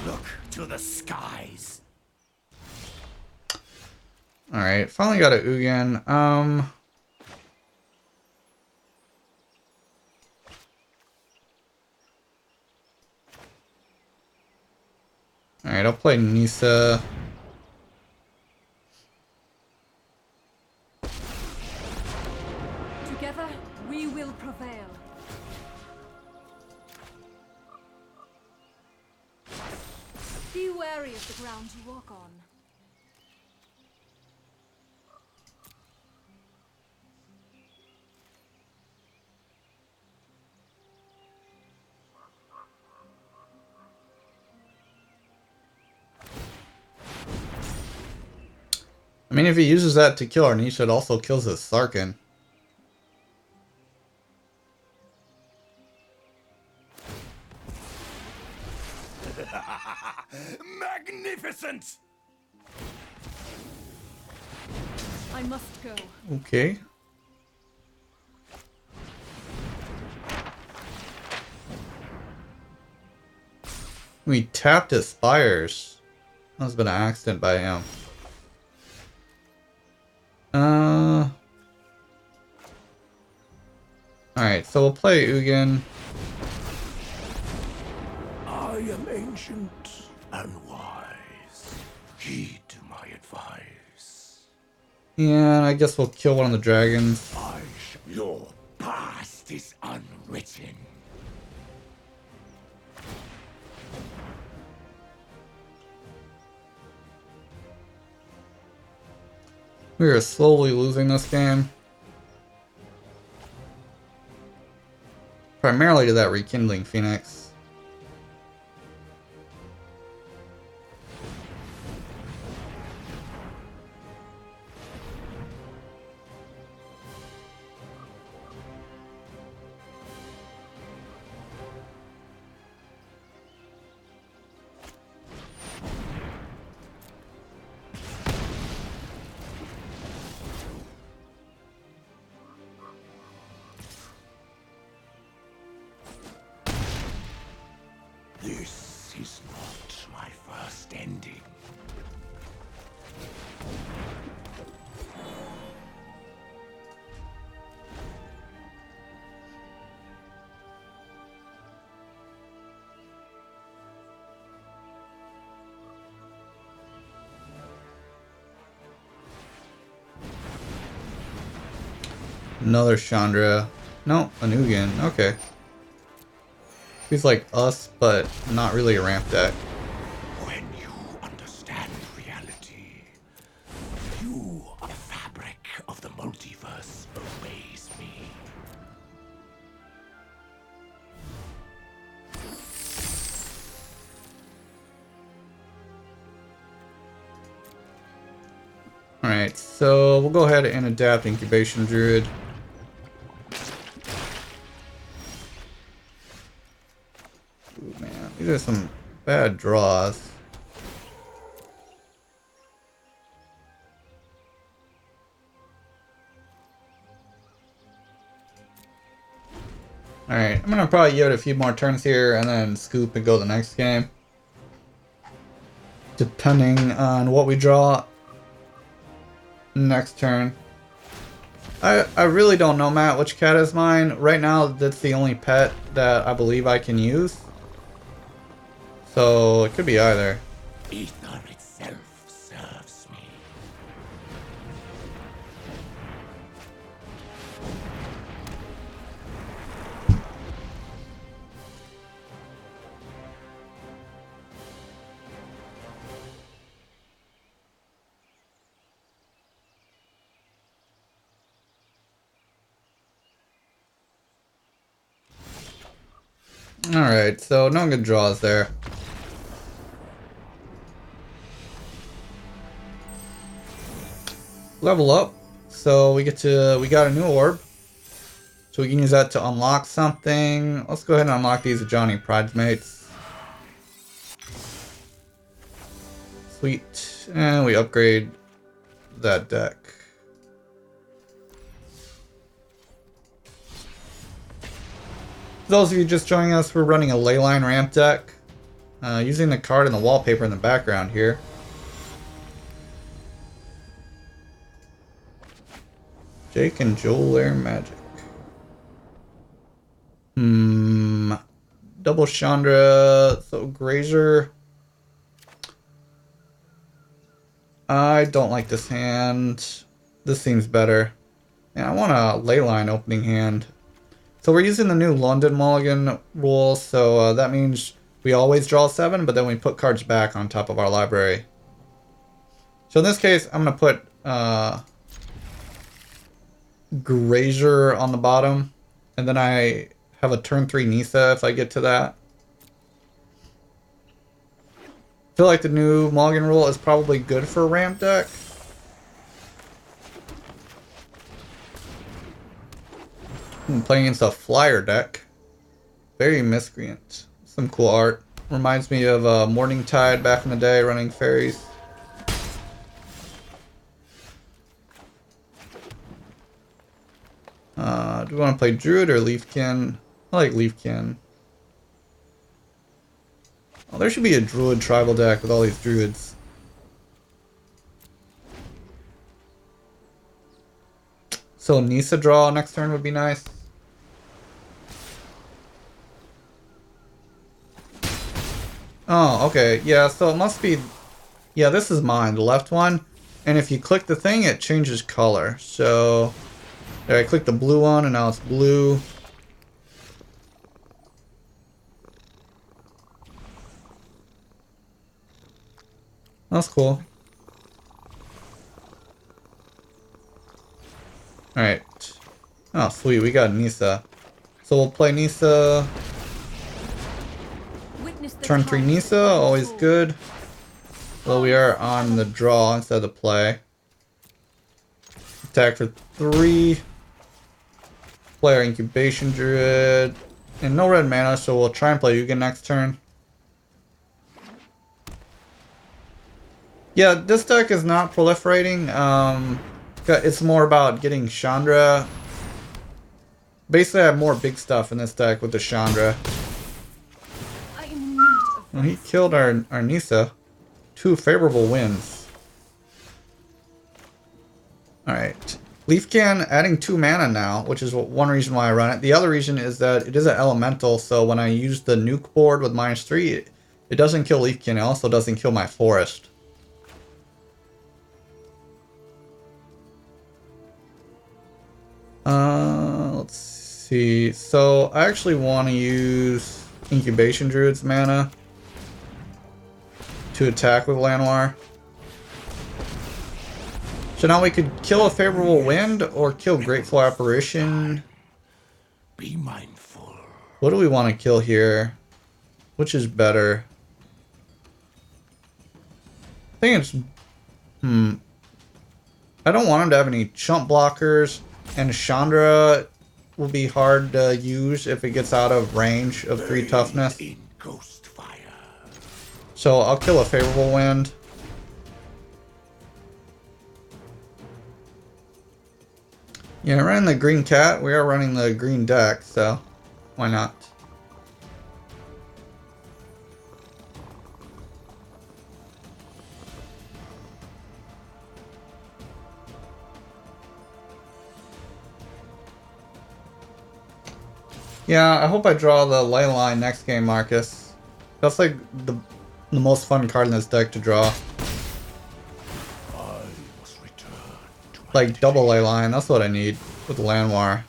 Look to the skies.
Alright, finally got a Ugin. Alright, I'll play Nissa.
Together, we will prevail. Be wary of the ground you walk on.
I mean, if he uses that to kill our Nissa, it also kills his Sarkin.
Magnificent!
I must go.
Okay. We tapped his Spires. That was been an accident by him. Alright, so we'll play Ugin.
I am ancient and wise. Heed to my advice.
Yeah, I guess we'll kill one of the dragons.
Your past is unwritten.
We are slowly losing this game. Primarily to that Rekindling Phoenix.
This is not my first ending.
Another Chandra. No, an Ugin. Okay. He's like us, but not really a ramp deck.
When you understand reality, you, the fabric of the multiverse, obeys me.
Alright, so we'll go ahead and adapt Incubation Druid. Ooh, man, these are some bad draws. Alright, I'm gonna probably give it a few more turns here and then scoop and go the next game. Depending on what we draw next turn. I really don't know, Matt, which cat is mine. Right now, that's the only pet that I believe I can use. So, it could be either.
Ether itself serves me.
Alright, so no good draws there. level up. So we got a new orb. So we can use that to unlock something. Let's go ahead and unlock these Johnny Pridemates. Sweet. And we upgrade that deck. For those of you just joining us, we're running a Leyline ramp deck. Using the card and the wallpaper in the background here. Jake and Joel Air Magic. Double Chandra. So Grazer. I don't like this hand. This seems better. Yeah, I want a Leyline opening hand. So we're using the new London Mulligan rule, so that means we always draw 7, but then we put cards back on top of our library. So in this case, I'm going to put Grazer on the bottom, and then I have a turn 3 Nissa if I get to that. I feel like the new Mulligan rule is probably good for a ramp deck. I'm playing against a flyer deck. Very miscreant. Some cool art. Reminds me of Morning Tide back in the day running fairies. Do we want to play Druid or Leafkin? I like Leafkin. Oh, there should be a Druid tribal deck with all these Druids. So Nissa draw next turn would be nice. Oh, okay. Yeah, so it must be... Yeah, this is mine, the left one. And if you click the thing, it changes color. So... There, I clicked the blue one, and now it's blue. That's cool. Alright. Oh, sweet, we got Nissa. So we'll play Nissa. Turn 3 Nissa, always good. Well, we are on the draw instead of the play. Attack for 3. Play our Incubation Druid. And no red mana, so we'll try and play Ugin next turn. Yeah, this deck is not proliferating. It's more about getting Chandra. Basically, I have more big stuff in this deck with the Chandra. Well, he killed our Nissa. 2 favorable wins. Alright. Leafkin adding 2 mana now, which is one reason why I run it. The other reason is that it is an elemental, so when I use the nuke board with -3, it doesn't kill Leafkin, it also doesn't kill my forest. Let's see. So I actually want to use Incubation Druid's mana to attack with Llanowar. So now we could kill a favorable wind or kill Grateful Apparition.
Be mindful.
What do we want to kill here? Which is better? I think it's... I don't want him to have any chump blockers, and Chandra will be hard to use if it gets out of range of 3 toughness.
In ghost fire.
So I'll kill a favorable wind. Yeah, running the green cat. We are running the green deck, so why not? Yeah, I hope I draw the Leyline next game, Marcus. That's like the most fun card in this deck to draw.
I must return to my
Like double Leyline, that's what I need with Llanowar.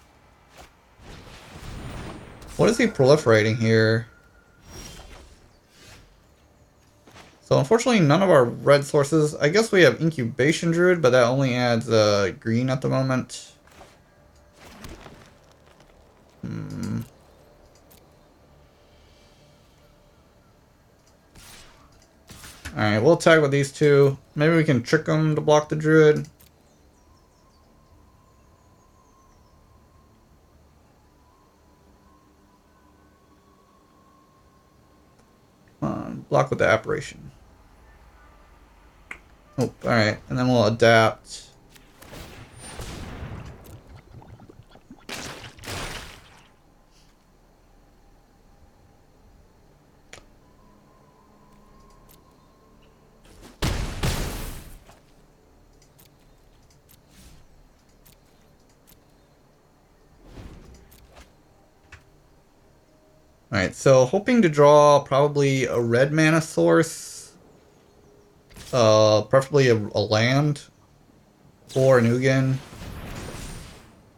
What is he proliferating here? So unfortunately none of our red sources. I guess we have Incubation Druid, but that only adds green at the moment. Alright, we'll attack with these 2. Maybe we can trick them to block the Druid. block with the apparition. Oh, alright. And then we'll adapt. Alright, so hoping to draw probably a red mana source. Preferably a land. Or an Ugin.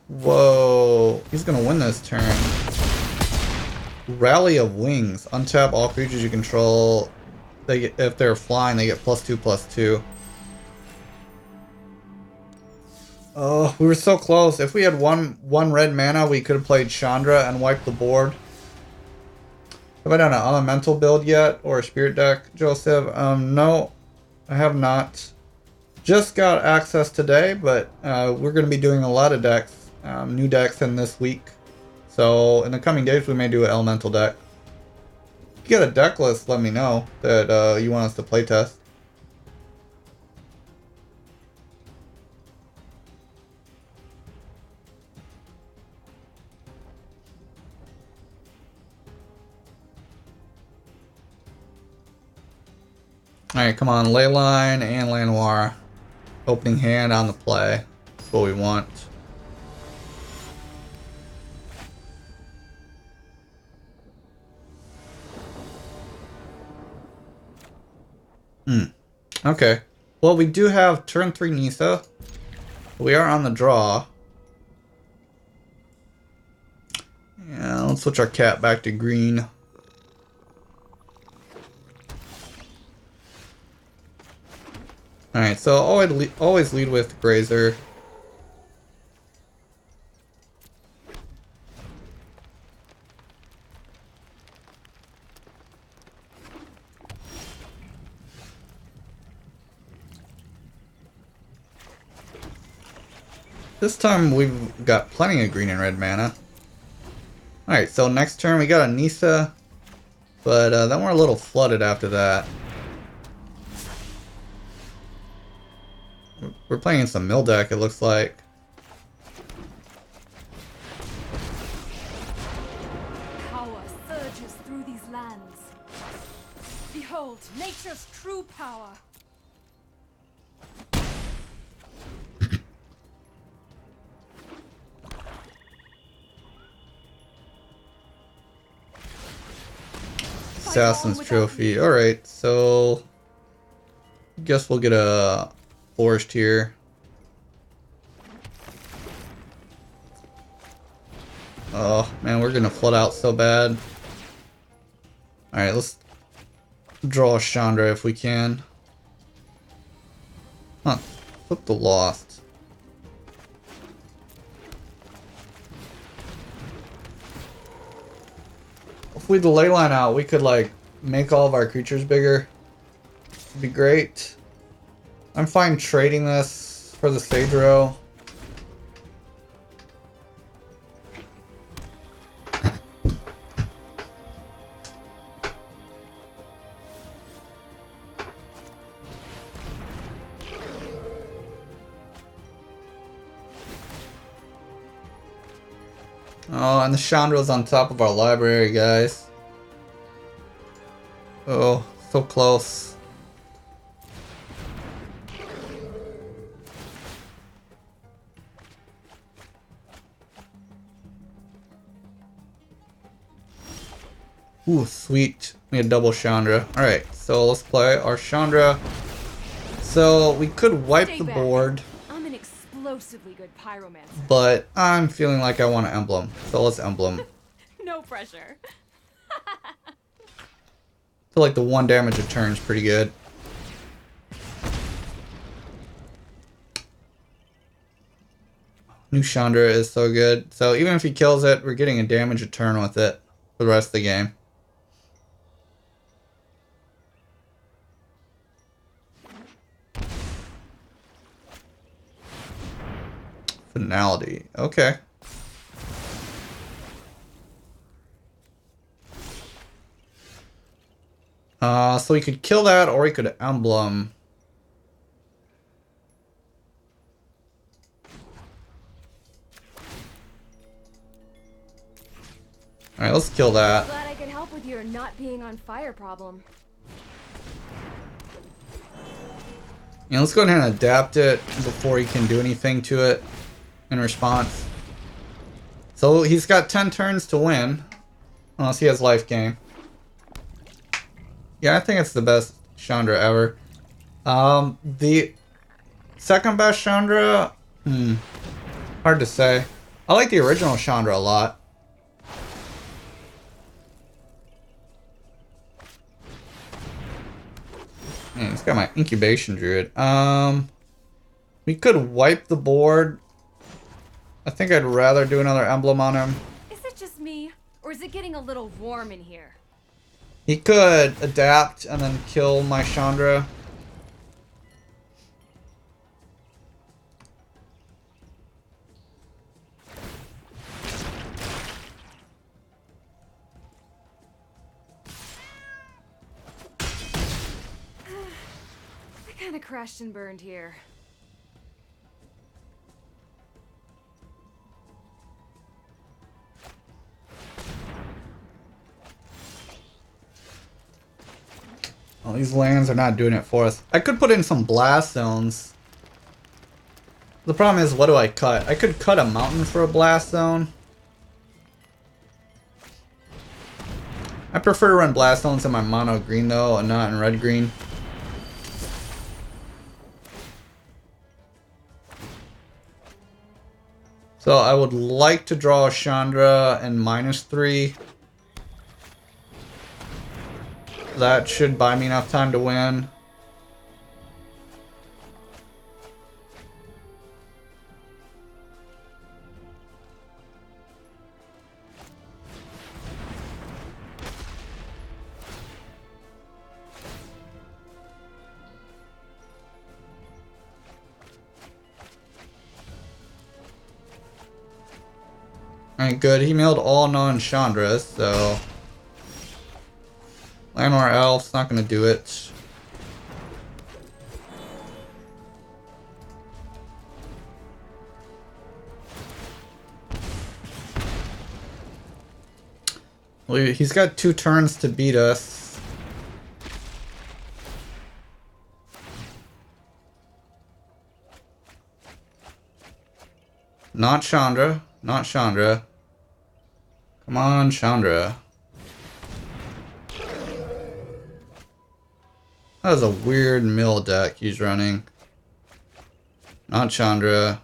Whoa, he's gonna win this turn. Rally of Wings. Untap all creatures you control. They get, if they're flying, they get +2/+2. Oh, we were so close. If we had one red mana, we could have played Chandra and wiped the board. Have I done an elemental build yet? Or a spirit deck, Joseph? No, I have not. Just got access today, but we're going to be doing a lot of decks, new decks in this week. So in the coming days, we may do an elemental deck. If you get a deck list, let me know that you want us to playtest. Alright, come on, Leyline and Llanowar. Opening hand on the play. That's what we want. Okay. Well, we do have turn 3 Nissa. We are on the draw. Yeah, let's switch our cat back to green. Alright, so always lead with Grazer. This time we've got plenty of green and red mana. Alright, so next turn we got a Nissa, but then we're a little flooded after that. We're playing some mill deck, it looks like.
Power surges through these lands. Behold, nature's true power.
Assassin's Trophy. Alright, so guess we'll get a forest here. Oh man, we're gonna flood out so bad. Alright, let's draw a Chandra if we can. Huh, flip the Lost. If we had the Leyline out, we could like make all of our creatures bigger. It'd be great. I'm fine trading this for the Sage Row. Oh, and the Chandra's on top of our library, guys. Oh, so close. Ooh, sweet. We had double Chandra. Alright, so let's play our Chandra. So we could wipe the board.
I'm an explosively good pyromancer.
But I'm feeling like I want to emblem. So let's emblem.
No pressure.
I feel like the 1 damage a turn is pretty good. New Chandra is so good. So even if he kills it, we're getting a damage a turn with it for the rest of the game. Finality. Okay. So he could kill that, or he could emblem. Alright, let's kill that.
Glad I could help with your not being on fire problem.
Yeah, let's go ahead and adapt it before he can do anything to it in response. So he's got 10 turns to win, unless he has life gain. Yeah, I think it's the best Chandra ever. The second best Chandra, hard to say. I like the original Chandra a lot. Man, he's got my Incubation Druid. We could wipe the board. I think I'd rather do another emblem on him.
Is it just me, or is it getting a little warm in here?
He could adapt and then kill my Chandra.
I kinda crashed and burned here.
Well, these lands are not doing it for us. I could put in some blast zones. The problem is, what do I cut? I could cut a mountain for a blast zone. I prefer to run blast zones in my mono green though, and not in red green. So I would like to draw a Chandra and -3. That should buy me enough time to win. Alright, good. He milled all non-Chandras, so... Llanowar Elves, not gonna do it. Well, he's got 2 turns to beat us. Not Chandra. Not Chandra. Come on, Chandra. That was a weird mill deck he's running. Not Chandra.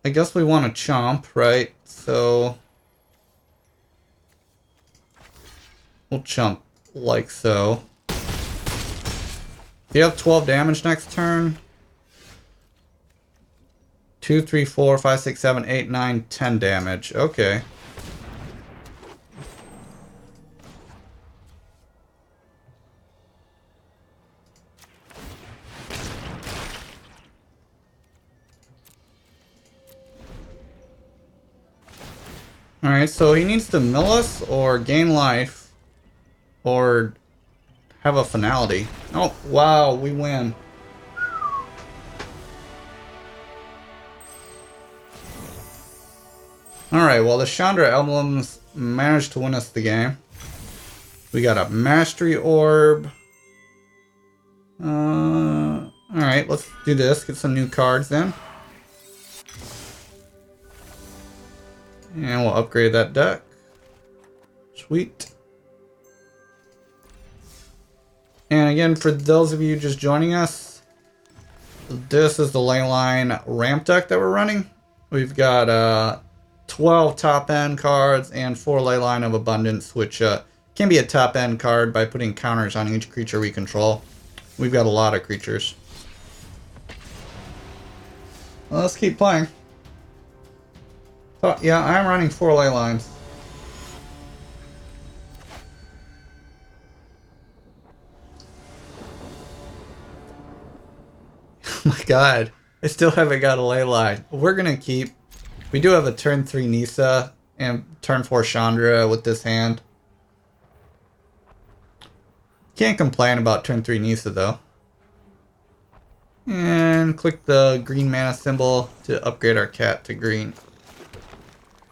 I guess we want to chomp, right? So we'll chomp like so. You have 12 damage next turn. 2, 3, 4, 5, 6, 7, 8, 9, 10 damage. Okay. Alright, so he needs to mill us or gain life or have a finality. Oh, wow, we win. Alright, well the Chandra emblems managed to win us the game. We got a Mastery Orb. Alright, let's do this. Get some new cards then. And we'll upgrade that deck. Sweet. And again, for those of you just joining us, this is the Leyline ramp deck that we're running. We've got 12 top end cards and 4 Leyline of Abundance, which can be a top end card by putting counters on each creature we control. We've got a lot of creatures. Well, let's keep playing. Oh, yeah, I'm running 4 Leylines. Oh my god. I still haven't got a Leyline. We're gonna keep. We do have a turn 3 Nissa and turn 4 Chandra with this hand. Can't complain about turn 3 Nissa though. And click the green mana symbol to upgrade our cat to green.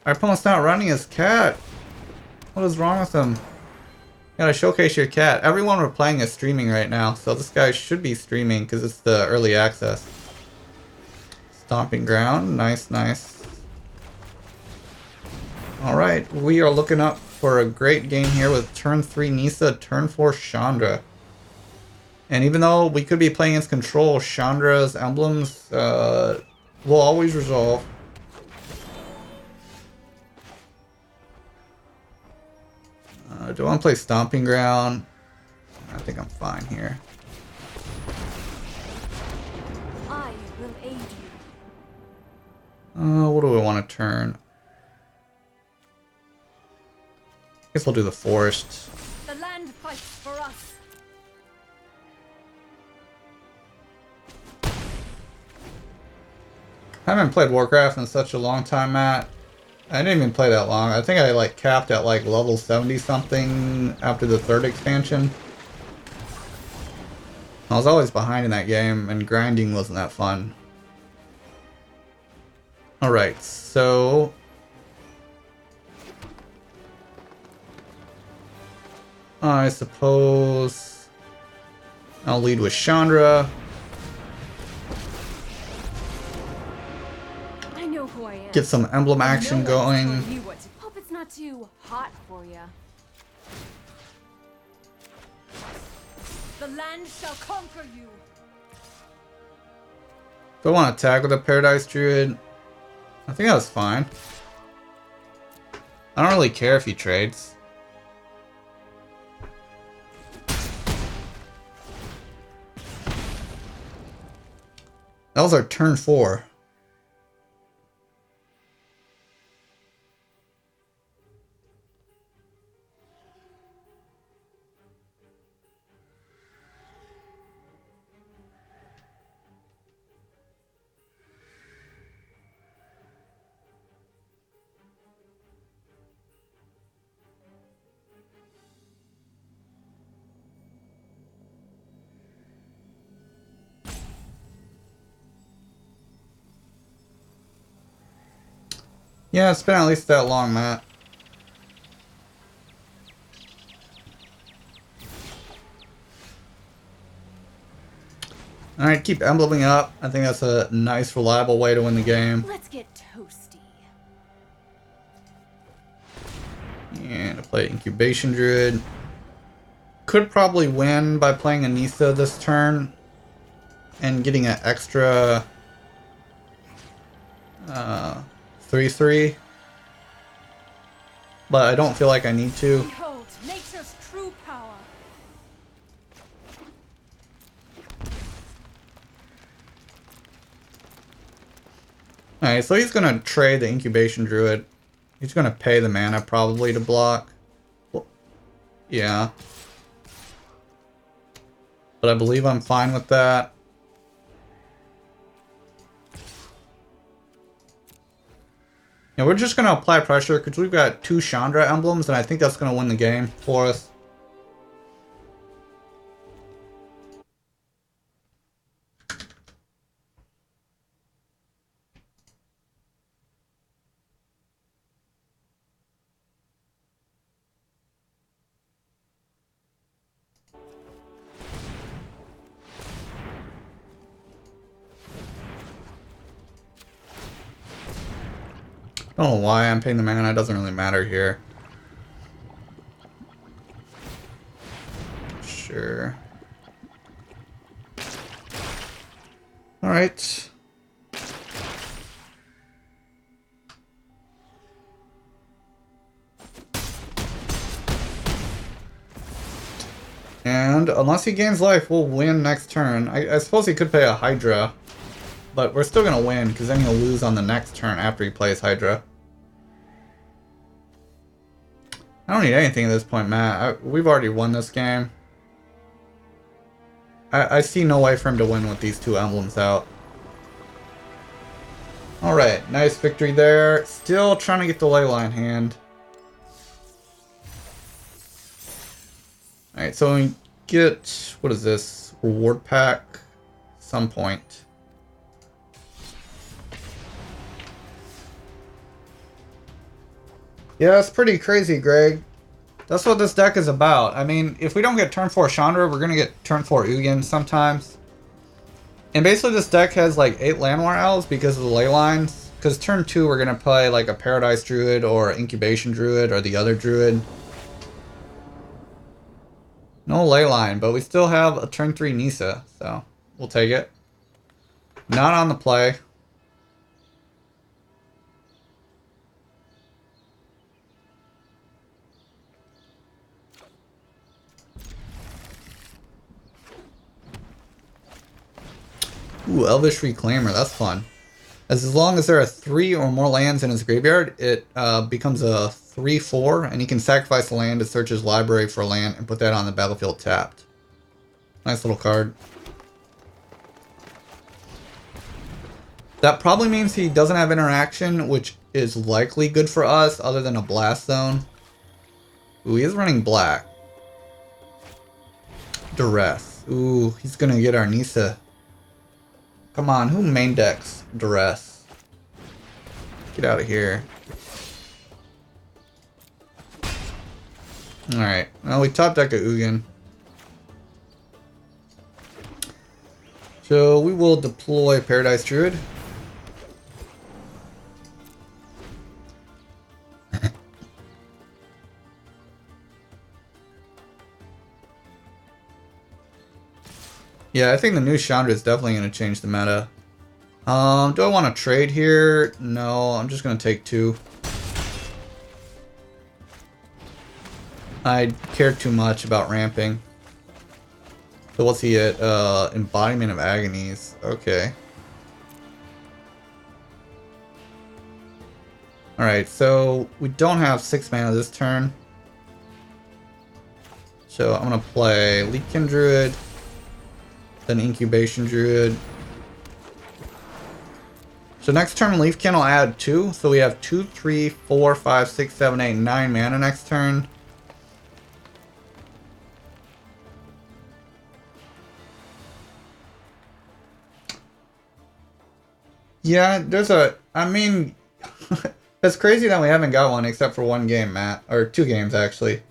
Our opponent's not running his cat. What is wrong with him? Gotta showcase your cat. Everyone we're playing is streaming right now, so this guy should be streaming because it's the early access. Stomping Ground, nice, nice. Alright, we are looking up for a great game here with turn 3 Nissa, turn 4 Chandra. And even though we could be playing against control, Chandra's emblems will always resolve. Do I want to play Stomping Ground? I think I'm fine here.
I will aid you.
What do I want to turn? I guess I'll do the forest.
The land fights for us.
I haven't played Warcraft in such a long time, Matt. I didn't even play that long. I think I like capped at like level 70 something after the 3rd expansion. I was always behind in that game and grinding wasn't that fun. Alright, so I suppose I'll lead with Chandra.
Who I am.
Get some emblem action
No one's
going.
told you what to- Hope it's not too hot for you. The land shall conquer you.
Do I want to tag with a Paradise Druid? I think that's fine. I don't really care if he trades. That was our turn 4. Yeah, it's been at least that long, Matt. Alright, keep embleming up. I think that's a nice, reliable way to win the game.
Let's get toasty.
And I play Incubation Druid. Could probably win by playing a Nissa this turn and getting an extra 3/3. But I don't feel like I need to.
Behold, nature's true power.
Alright, so he's gonna trade the Incubation Druid. He's gonna pay the mana probably to block. Well, yeah. But I believe I'm fine with that. Yeah, we're just gonna apply pressure because we've got 2 Chandra emblems and I think that's gonna win the game for us. I don't know why I'm paying the mana, it doesn't really matter here. Sure. Alright. And unless he gains life, we'll win next turn. I suppose he could play a Hydra. But we're still gonna win, because then he'll lose on the next turn after he plays Hydra. I don't need anything at this point, Matt. We've already won this game. I see no way for him to win with these 2 emblems out. Alright, nice victory there. Still trying to get the Leyline hand. Alright, so we get, what is this? Reward pack? Some point. Yeah, it's pretty crazy, Greg. That's what this deck is about. I mean, if we don't get turn 4 Chandra, we're going to get turn 4 Ugin sometimes. And basically this deck has like 8 Llanowar Elves because of the ley lines. Because turn 2 we're going to play like a Paradise Druid or Incubation Druid or the other Druid. No Leyline, but we still have a turn 3 Nissa, so we'll take it. Not on the play. Ooh, Elvish Reclaimer, that's fun. As long as there are 3 or more lands in his graveyard, it becomes a 3/4, and he can sacrifice a land to search his library for a land and put that on the battlefield tapped. Nice little card. That probably means he doesn't have interaction, which is likely good for us, other than a Blast Zone. Ooh, he is running black. Duress. Ooh, he's gonna get our Nissa. Come on, who main decks Duress? Get out of here. Alright, well, we top deck a Ugin. So we will deploy Paradise Druid. Yeah, I think the new Chandra is definitely going to change the meta. Do I want to trade here? No, I'm just going to take 2. I care too much about ramping. So what's he at? Embodiment of Agonies. Okay. Alright, so we don't have 6 mana this turn. So I'm going to play Leafkin Druid. Then Incubation Druid. So next turn Leafkin will add 2. So we have 2, 3, 4, 5, 6, 7, 8, 9 mana next turn. Yeah, there's a... I mean... it's crazy that we haven't got one except for 1 game, Matt. Or 2 games, actually.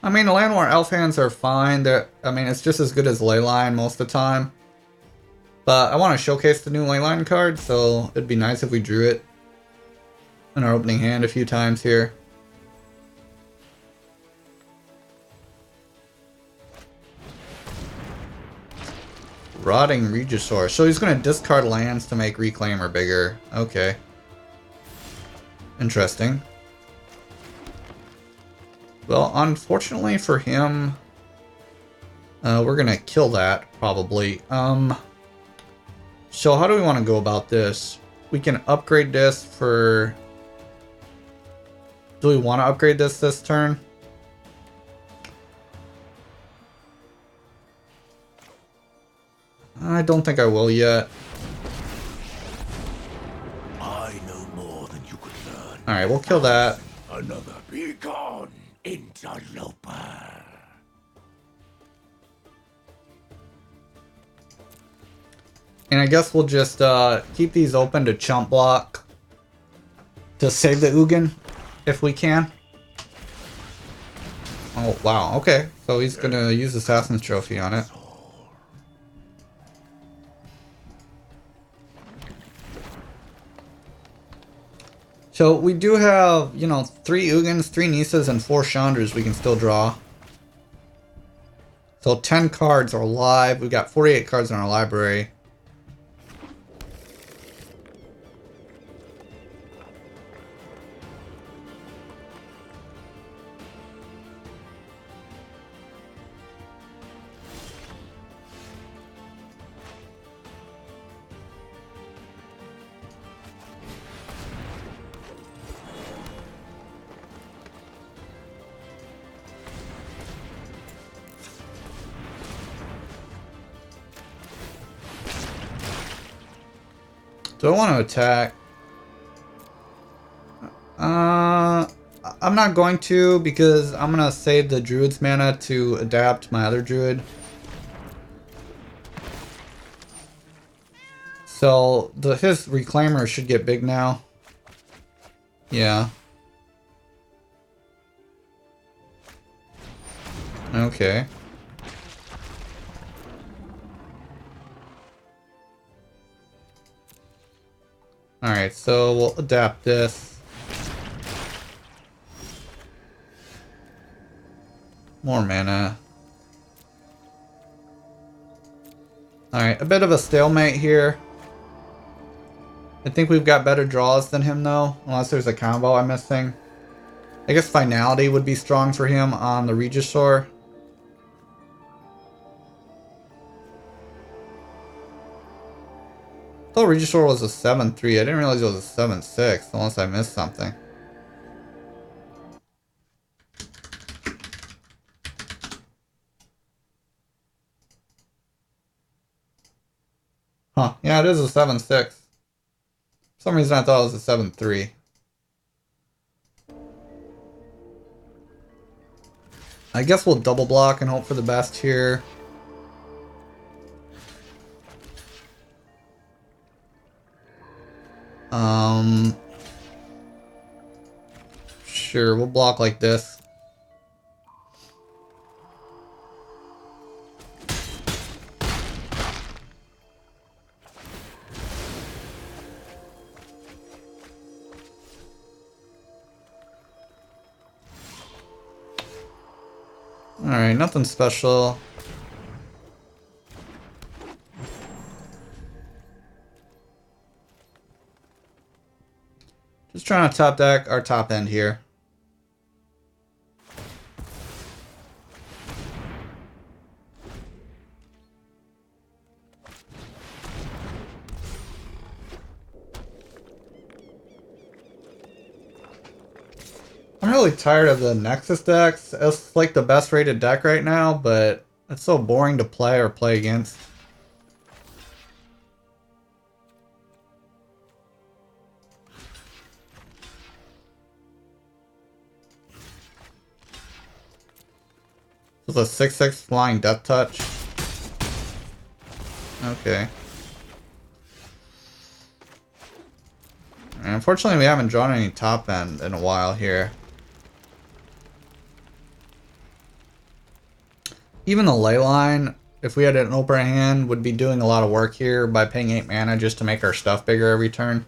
I mean, the Llanowar Elf hands are fine. I mean, it's just as good as Leyline most of the time. But I want to showcase the new Leyline card, so it'd be nice if we drew it in our opening hand a few times here. Rotting Regisaur. So he's going to discard lands to make Reclaimer bigger. Okay. Interesting. Well, unfortunately for him, we're gonna kill that, probably. So how do we want to go about this? We can upgrade this for... Do we want to upgrade this turn? I don't think I will yet.
I know more than you could learn.
Alright, we'll kill that.
Another begone, interloper.
And I guess we'll just keep these open to chump block to save the Ugin, if we can. Oh, wow, okay. So he's gonna use Assassin's Trophy on it. So we do have, you know, 3 Ugins, 3 Nissas, and 4 Chandras we can still draw. So 10 cards are live. We've got 48 cards in our library. Do I want to attack? I'm not going to, because I'm gonna save the Druid's mana to adapt my other Druid. So his Reclaimer should get big now. Yeah. Okay. Alright, so we'll adapt this. More mana. Alright, a bit of a stalemate here. I think we've got better draws than him though, unless there's a combo I'm missing. I guess Finality would be strong for him on the Regisaur. I thought Regisaur was a 7-3. I didn't realize it was a 7-6, unless I missed something. Huh, yeah, it is a 7-6. For some reason I thought it was a 7-3. I guess we'll double block and hope for the best here. Sure, we'll block like this. Alright, nothing special. Just trying to top deck our top end here. I'm really tired of the Nexus decks. It's like the best rated deck right now, but it's so boring to play or play against. This is a 6/6 flying Death Touch. Okay. And unfortunately, we haven't drawn any top end in a while here. Even the Leyline, if we had an open hand, would be doing a lot of work here by paying 8 mana just to make our stuff bigger every turn.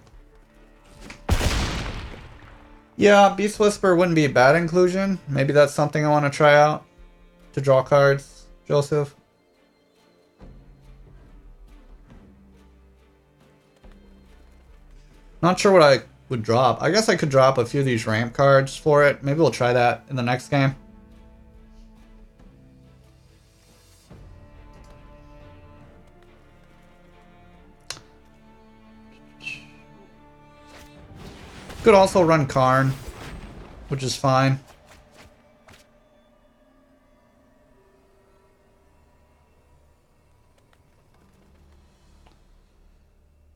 Yeah, Beast Whisper wouldn't be a bad inclusion. Maybe that's something I want to try out. To draw cards, Joseph. Not sure what I would drop. I guess I could drop a few of these ramp cards for it. Maybe we'll try that in the next game. Could also run Karn, which is fine.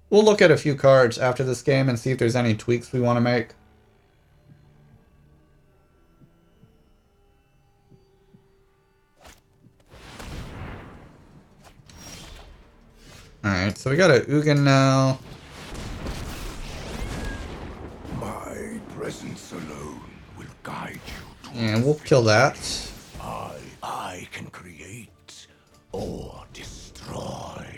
We'll look at a few cards after this game and see if there's any tweaks we want to make. Alright, so we got a Ugin now.
My presence alone will guide you.
And we'll kill that.
I can create or destroy.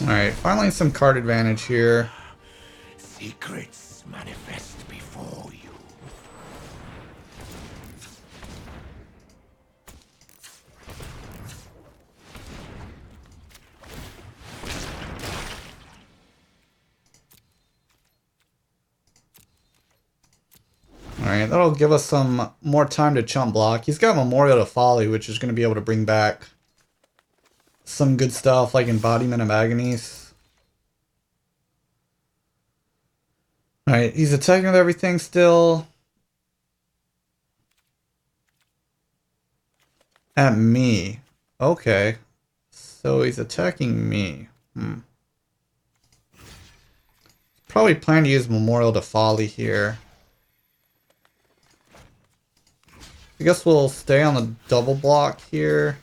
Alright, finally some card advantage here.
Secrets manifest before
Alright, that'll give us some more time to chump block. He's got Memorial to Folly, which is going to be able to bring back some good stuff like Embodiment of Agonies. Alright, he's attacking with everything still. At me. Okay. So he's attacking me. Probably plan to use Memorial to Folly here. I guess we'll stay on the double block here.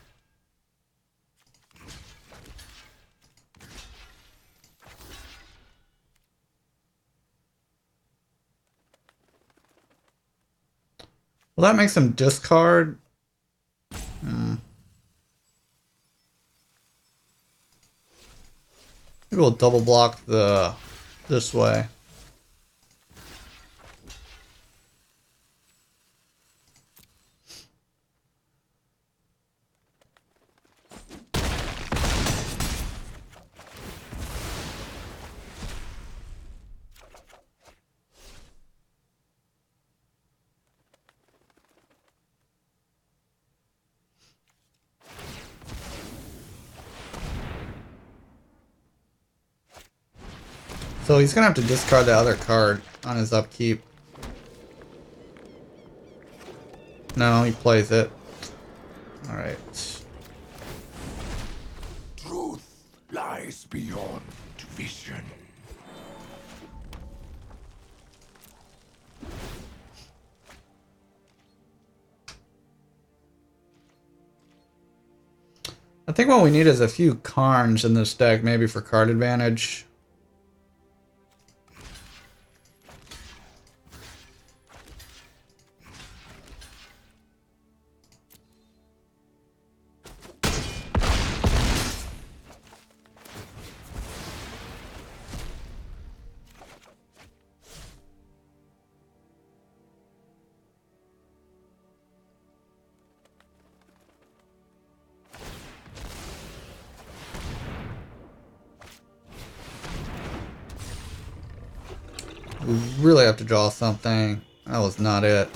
Well, that makes him discard. Maybe we'll double block this way. So he's gonna have to discard the other card on his upkeep. No, he plays it. Alright.
Truth lies beyond vision.
I think what we need is a few Karns in this deck, maybe for card advantage. We really have to draw something. That was not it.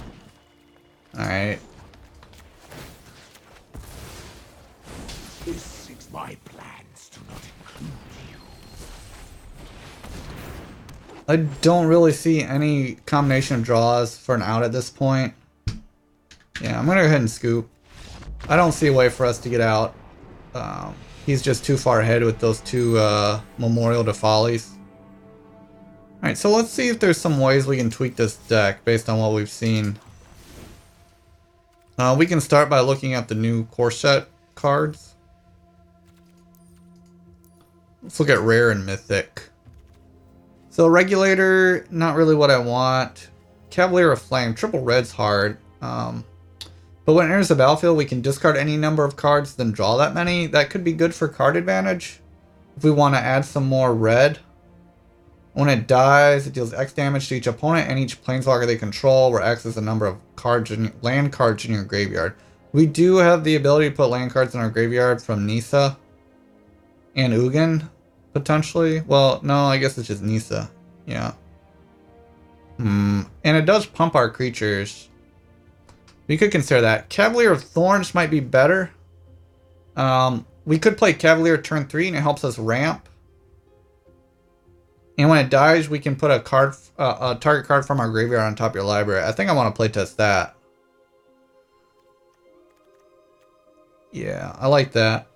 Alright.
My plans do not include you.
I don't really see any combination of draws for an out at this point. Yeah, I'm gonna go ahead and scoop. I don't see a way for us to get out. He's just too far ahead with those two Memorial to Follies. Alright, so let's see if there's some ways we can tweak this deck based on what we've seen. We can start by looking at the new core set cards. Let's look at Rare and Mythic. So Regulator, not really what I want. Cavalier of Flame, triple red's hard. But when it enters the battlefield, we can discard any number of cards, then draw that many. That could be good for card advantage. If we want to add some more red. When it dies, it deals X damage to each opponent and each planeswalker they control, where X is the number of land cards in your graveyard. We do have the ability to put land cards in our graveyard from Nissa and Ugin, potentially. Well, no, I guess it's just Nissa. Yeah. And it does pump our creatures. We could consider that. Cavalier of Thorns might be better. We could play Cavalier turn 3 and it helps us ramp. And when it dies, we can put a target card from our graveyard on top of your library. I think I want to playtest that. Yeah, I like that.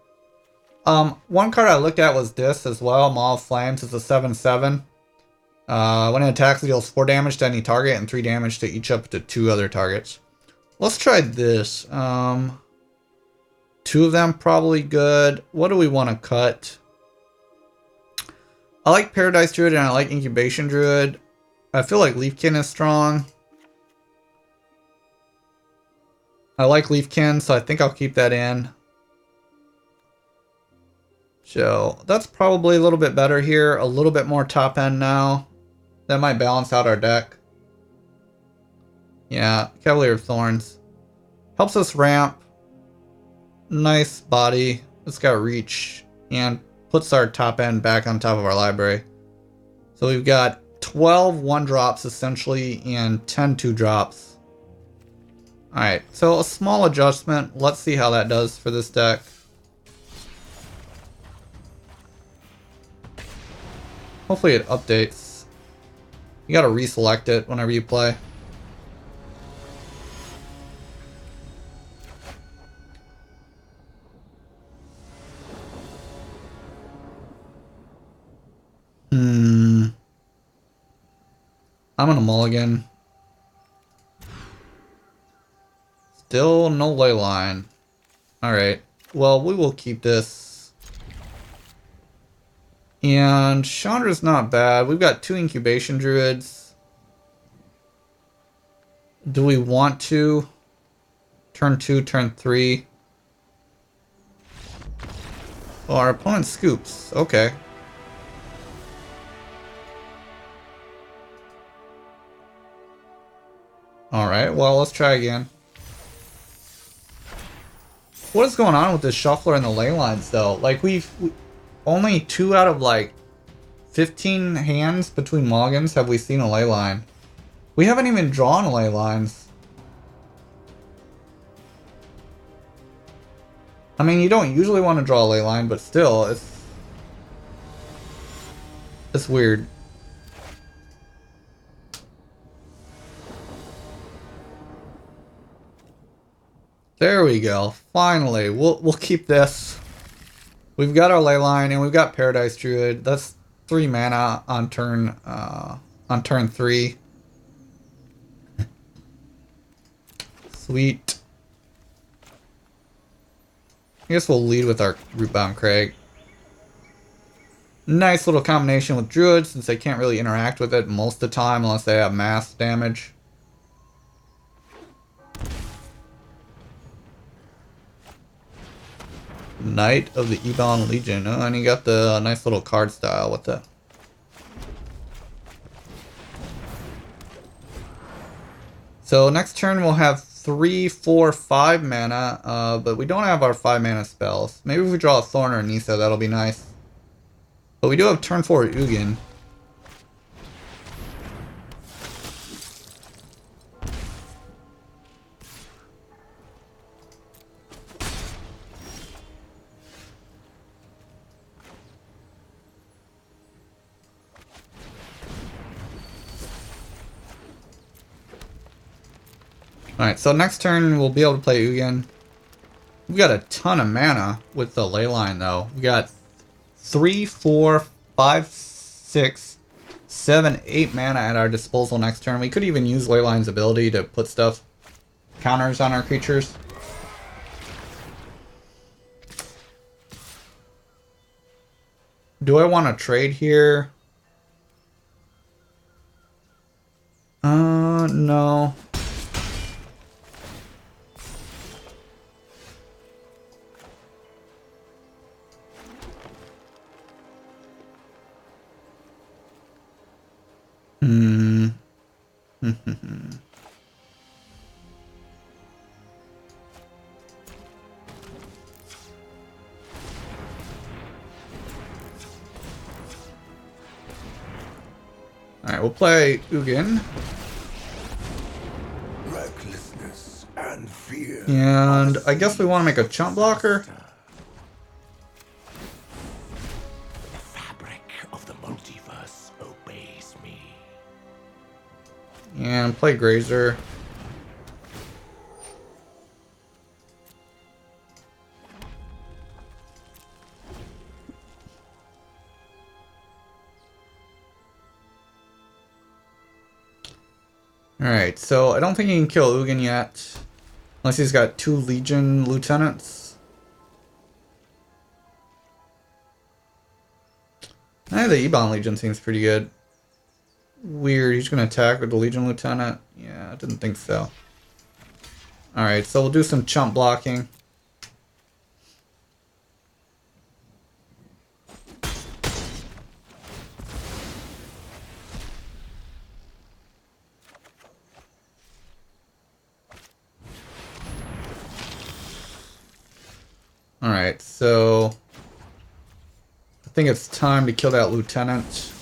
One card I looked at was this as well, Maw of Flames. It's a 7/7. When it attacks, it deals 4 damage to any target and 3 damage to each up to 2 other targets. Let's try this. 2 of them probably good. What do we want to cut? I like Paradise Druid and I like Incubation Druid. I feel like Leafkin is strong. I like Leafkin, so I think I'll keep that in. So that's probably a little bit better here. A little bit more top end now. That might balance out our deck. Yeah, Cavalier of Thorns. Helps us ramp. Nice body. It's got reach. And puts our top end back on top of our library. So we've got 12 1-drops essentially and 10 2-drops. Alright, so a small adjustment. Let's see how that does for this deck. Hopefully it updates. You gotta reselect it whenever you play. I'm gonna mulligan. Still no Leyline. Alright. Well, we will keep this. And Chandra's not bad. We've got 2 Incubation Druids. Do we want to? Turn 2, turn 3. Oh, our opponent scoops. Okay. Alright, well, let's try again. What is going on with this shuffler and the ley lines, though? Like, we've only 2 out of, like, 15 hands between mulligans have we seen a ley line. We haven't even drawn ley lines. I mean, you don't usually want to draw a ley line, but still, it's weird. There we go. Finally, we'll keep this. We've got our Leyline and we've got Paradise Druid. That's 3 mana on turn 3. Sweet. I guess we'll lead with our Rootbound Crag. Nice little combination with Druid since they can't really interact with it most of the time unless they have mass damage. Knight of the Ebon Legion. Oh, and you got the nice little card style with the... So next turn we'll have 3, 4, 5 mana, but we don't have our 5 mana spells. Maybe if we draw a Thorn or a Nissa, that'll be nice. But we do have turn 4 Ugin. Alright, so next turn we'll be able to play Ugin. We've got a ton of mana with the Leyline though. We got 3, 4, 5, 6, 7, 8 mana at our disposal next turn. We could even use Leyline's ability to put counters on our creatures. Do I want to trade here? No. Alright, we'll play Ugin.
Recklessness and fear.
And I guess we want to make a chump blocker.
The fabric of the multiverse obeys me.
And play Grazer. Alright, so I don't think he can kill Ugin yet. Unless he's got 2 Legion Lieutenants. The Ebon Legion seems pretty good. Weird, he's going to attack with the Legion Lieutenant? Yeah, I didn't think so. Alright, so we'll do some chump blocking. Alright, so I think it's time to kill that lieutenant.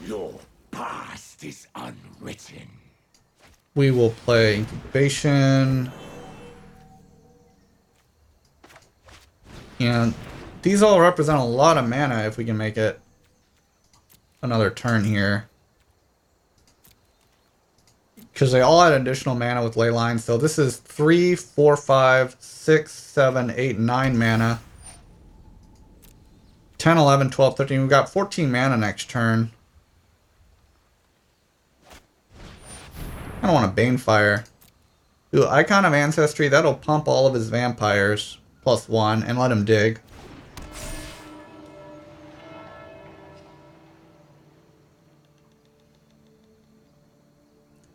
Your past is unwritten.
We will play Incubation. And these all represent a lot of mana if we can make it another turn here. Because they all had additional mana with Leyline. So this is 3, 4, 5, 6, 7, 8, 9 mana. 10, 11, 12, 13. We've got 14 mana next turn. I don't want a Banefire. Ooh, Icon of Ancestry. That'll pump all of his vampires. +1 and let him dig.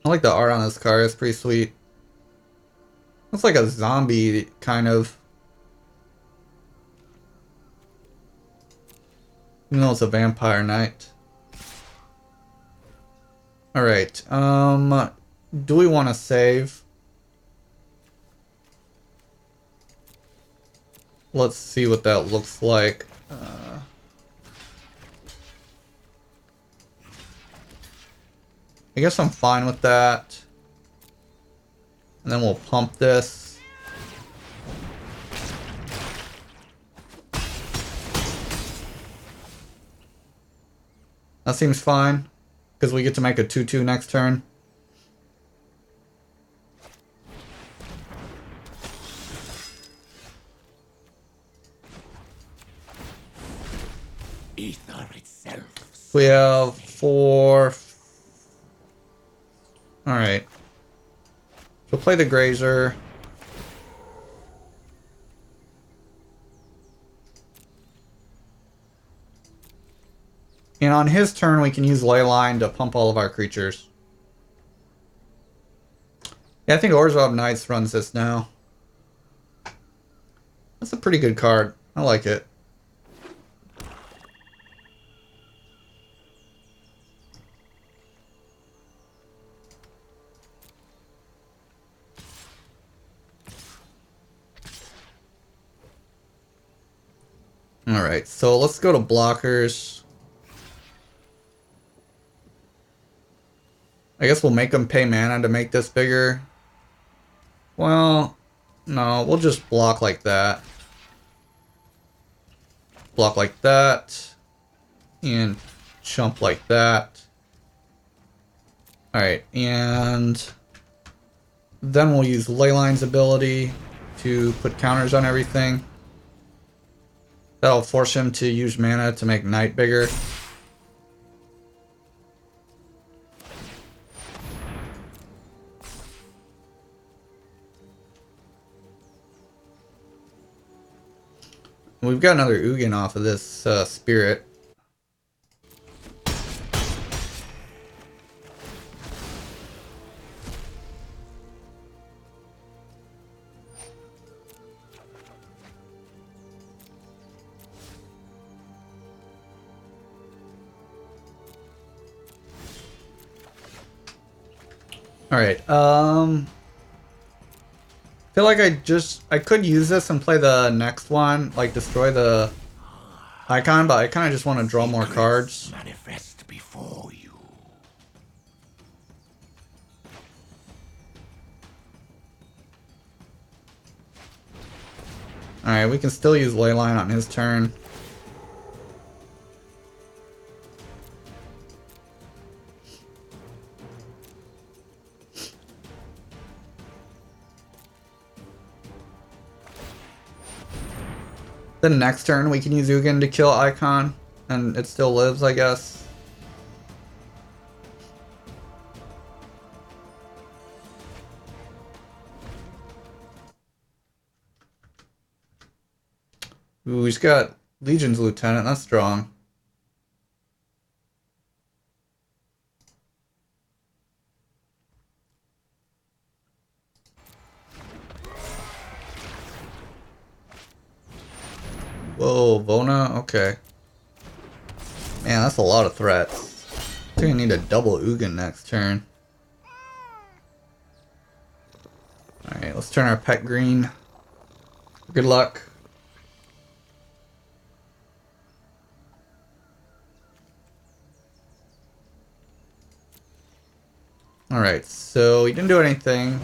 I like the art on this card. It's pretty sweet. Looks like a zombie, kind of. Even though it's a vampire knight. Alright, do we want to save? Let's see what that looks like. I guess I'm fine with that. And then we'll pump this. That seems fine. Because we get to make a 2/2 next turn.
Ether itself.
We have 4. Alright. We'll play the Grazer. And on his turn, we can use Leyline to pump all of our creatures. Yeah, I think Orzhov Knights runs this now. That's a pretty good card. I like it. Alright, so let's go to blockers. I guess we'll make them pay mana to make this bigger. Well, no, we'll just block like that. Block like that. And jump like that. Alright, and then we'll use Leyline's ability to put counters on everything. That'll force him to use mana to make Knight bigger. We've got another Ugin off of this spirit. Alright, feel like I could use this and play the next one, like destroy the icon, but I kind of just want to draw more cards.
Manifest before you.
Alright, we can still use Leyline on his turn. Then next turn we can use Ugin to kill Icon, and it still lives, I guess. Ooh, he's got Legion's Lieutenant, that's strong. Whoa, Vona? Okay. Man, that's a lot of threats. I think I need a double Ugin next turn. Alright, let's turn our pet green. Good luck. Alright, so he didn't do anything.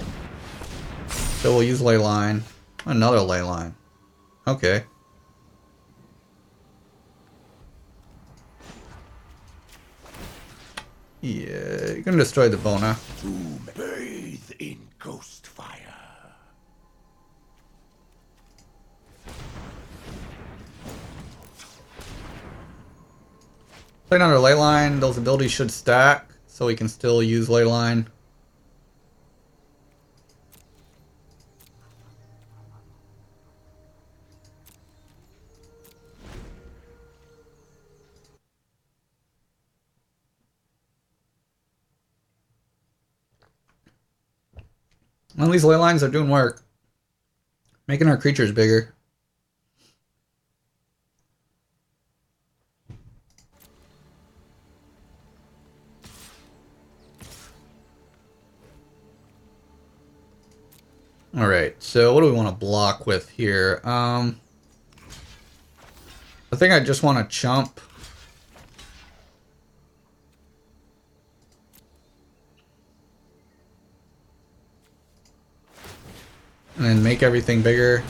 So we'll use Leyline. Another Leyline. Okay. Yeah, you can destroy the Bona.
To bathe in ghost fire.
Playing under Leyline, those abilities should stack, so we can still use Leyline. Well, these ley lines are doing work. Making our creatures bigger. Alright, so what do we want to block with here? I think I just want to chump. And then make everything bigger.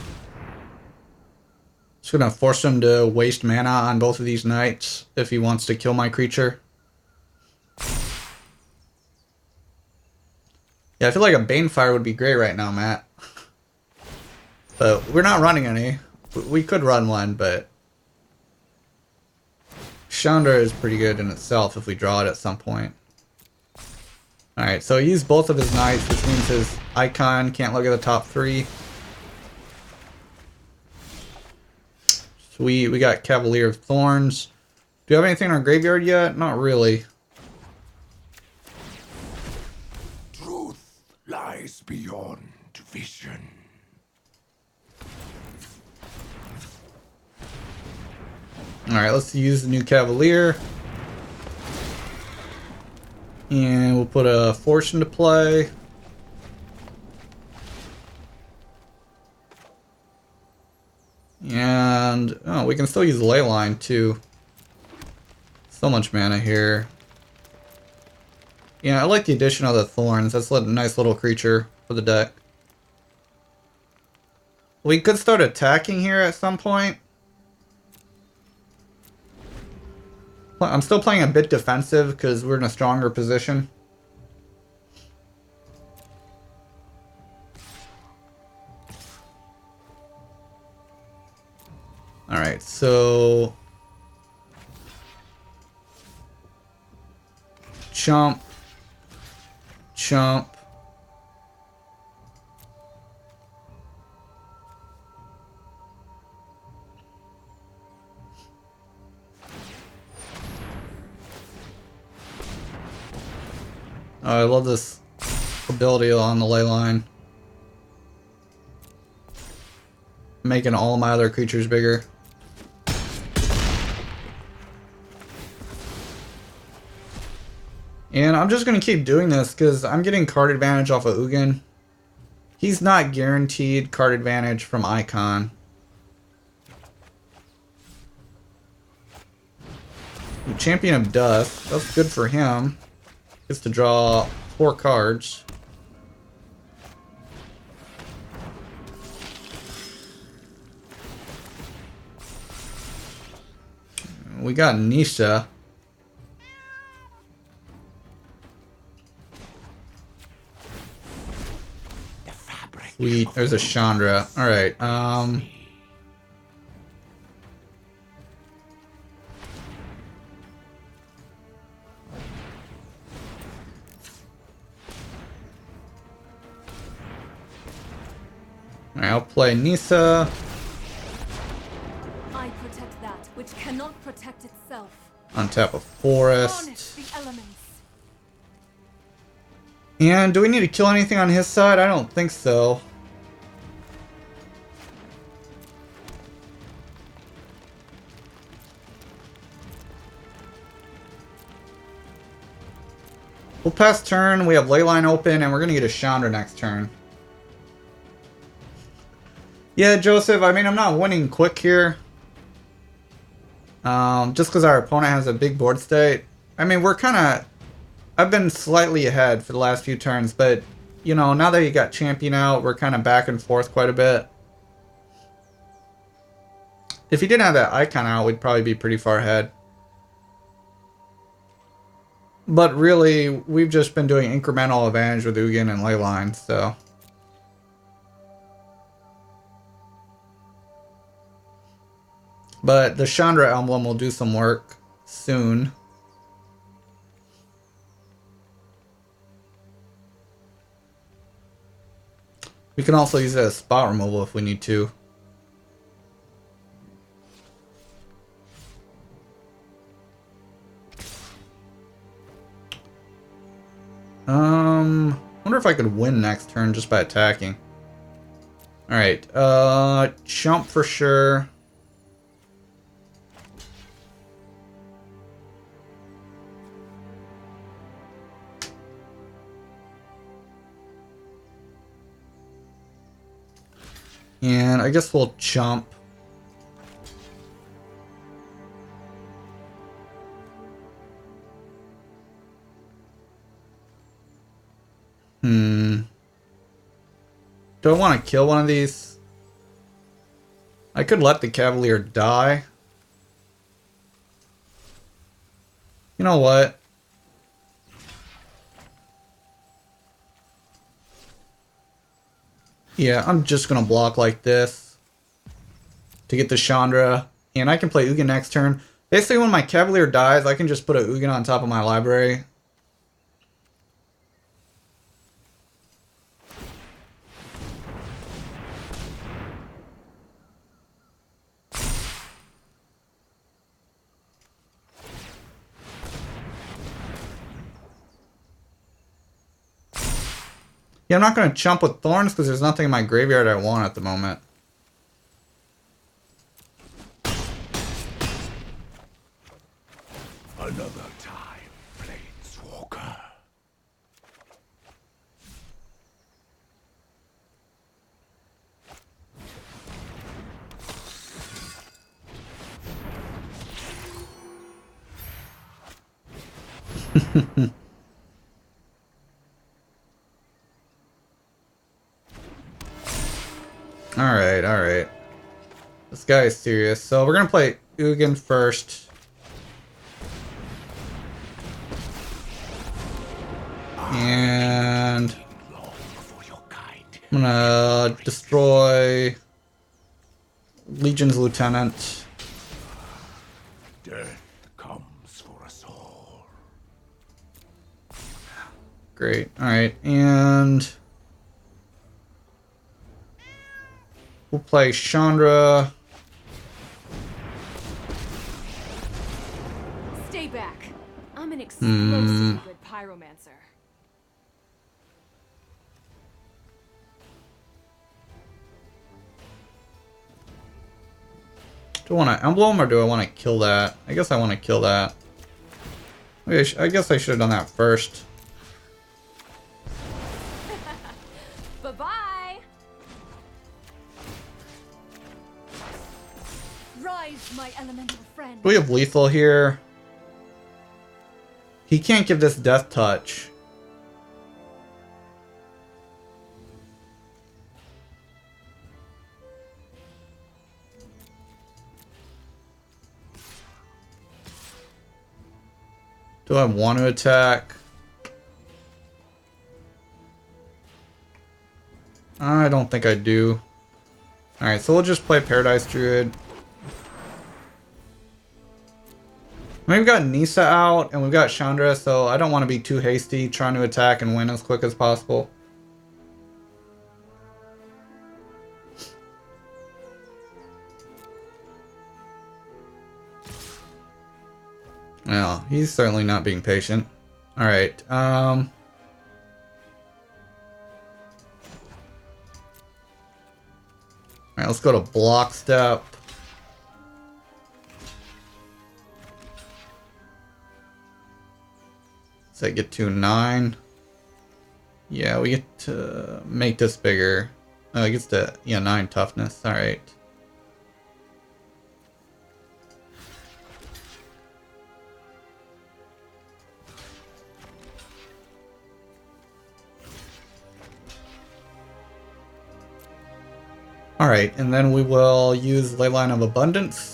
Just gonna force him to waste mana on both of these knights if he wants to kill my creature. Yeah, I feel like a Banefire would be great right now, Matt. But we're not running any. We could run one, but Chandra is pretty good in itself if we draw it at some point. Alright, so he used both of his knights, which means his icon can't look at the top three. Sweet, we got Cavalier of Thorns. Do you have anything in our graveyard yet? Not really.
Truth lies beyond vision.
Alright, let's use the new Cavalier. And we'll put a Force into play. And oh, we can still use Leyline too. So much mana here. Yeah, I like the addition of the Thorns. That's a nice little creature for the deck. We could start attacking here at some point. I'm still playing a bit defensive because we're in a stronger position. Alright, so chump, chump. Oh, I love this ability on the Leyline. Making all my other creatures bigger. And I'm just going to keep doing this because I'm getting card advantage off of Ugin. He's not guaranteed card advantage from Icon. Champion of Death. That's good for him. Gets to draw 4 cards. We got Nissa. Sweet. There's a Chandra. Alright, Alright, I'll play Nissa.
I protect that which cannot protect itself.
Untap a forest.
Harness the elements.
And do we need to kill anything on his side? I don't think so. We'll pass turn. We have Leyline open, and we're going to get a Chandra next turn. Yeah, Joseph, I mean, I'm not winning quick here. Just because our opponent has a big board state. I mean, we're kind of I've been slightly ahead for the last few turns, but, you know, now that you got champion out, we're kind of back and forth quite a bit. If he didn't have that icon out, we'd probably be pretty far ahead. But really, we've just been doing incremental advantage with Ugin and Leyline, so... But the Chandra emblem will do some work soon. We can also use it as spot removal if we need to. Wonder if I could win next turn just by attacking. Alright, chump for sure. And I guess we'll chump. Do I want to kill one of these? I could let the Cavalier die. You know what? Yeah, I'm just going to block like this to get the Chandra. And I can play Ugin next turn. Basically, when my Cavalier dies, I can just put a Ugin on top of my library. Yeah, I'm not going to chump with Thorns because there's nothing in my graveyard I want at the moment.
Another time, Planeswalker.
Alright, alright. This guy is serious. So we're going to play Ugin first. And I'm going to destroy Legion's Lieutenant.
Death comes for us all.
Great. Alright, and we'll play Chandra.
Stay back. I'm an explosive good pyromancer.
Do I want to emblem or do I want to kill that? I guess I want to kill that. Maybe I guess I should have done that first.
Bye-bye. Rise, my elemental friend.
We have lethal here. He can't give this death touch. Do I want to attack? I don't think I do. Alright, so we'll just play Paradise Druid. We've got Nissa out, and we've got Chandra, so I don't want to be too hasty trying to attack and win as quick as possible. Well, he's certainly not being patient. Alright, Alright, let's go to block step. So I get to 9. Yeah, we get to make this bigger. Oh, it gets to, yeah, 9 toughness. Alright. Alright, and then we will use Leyline of Abundance.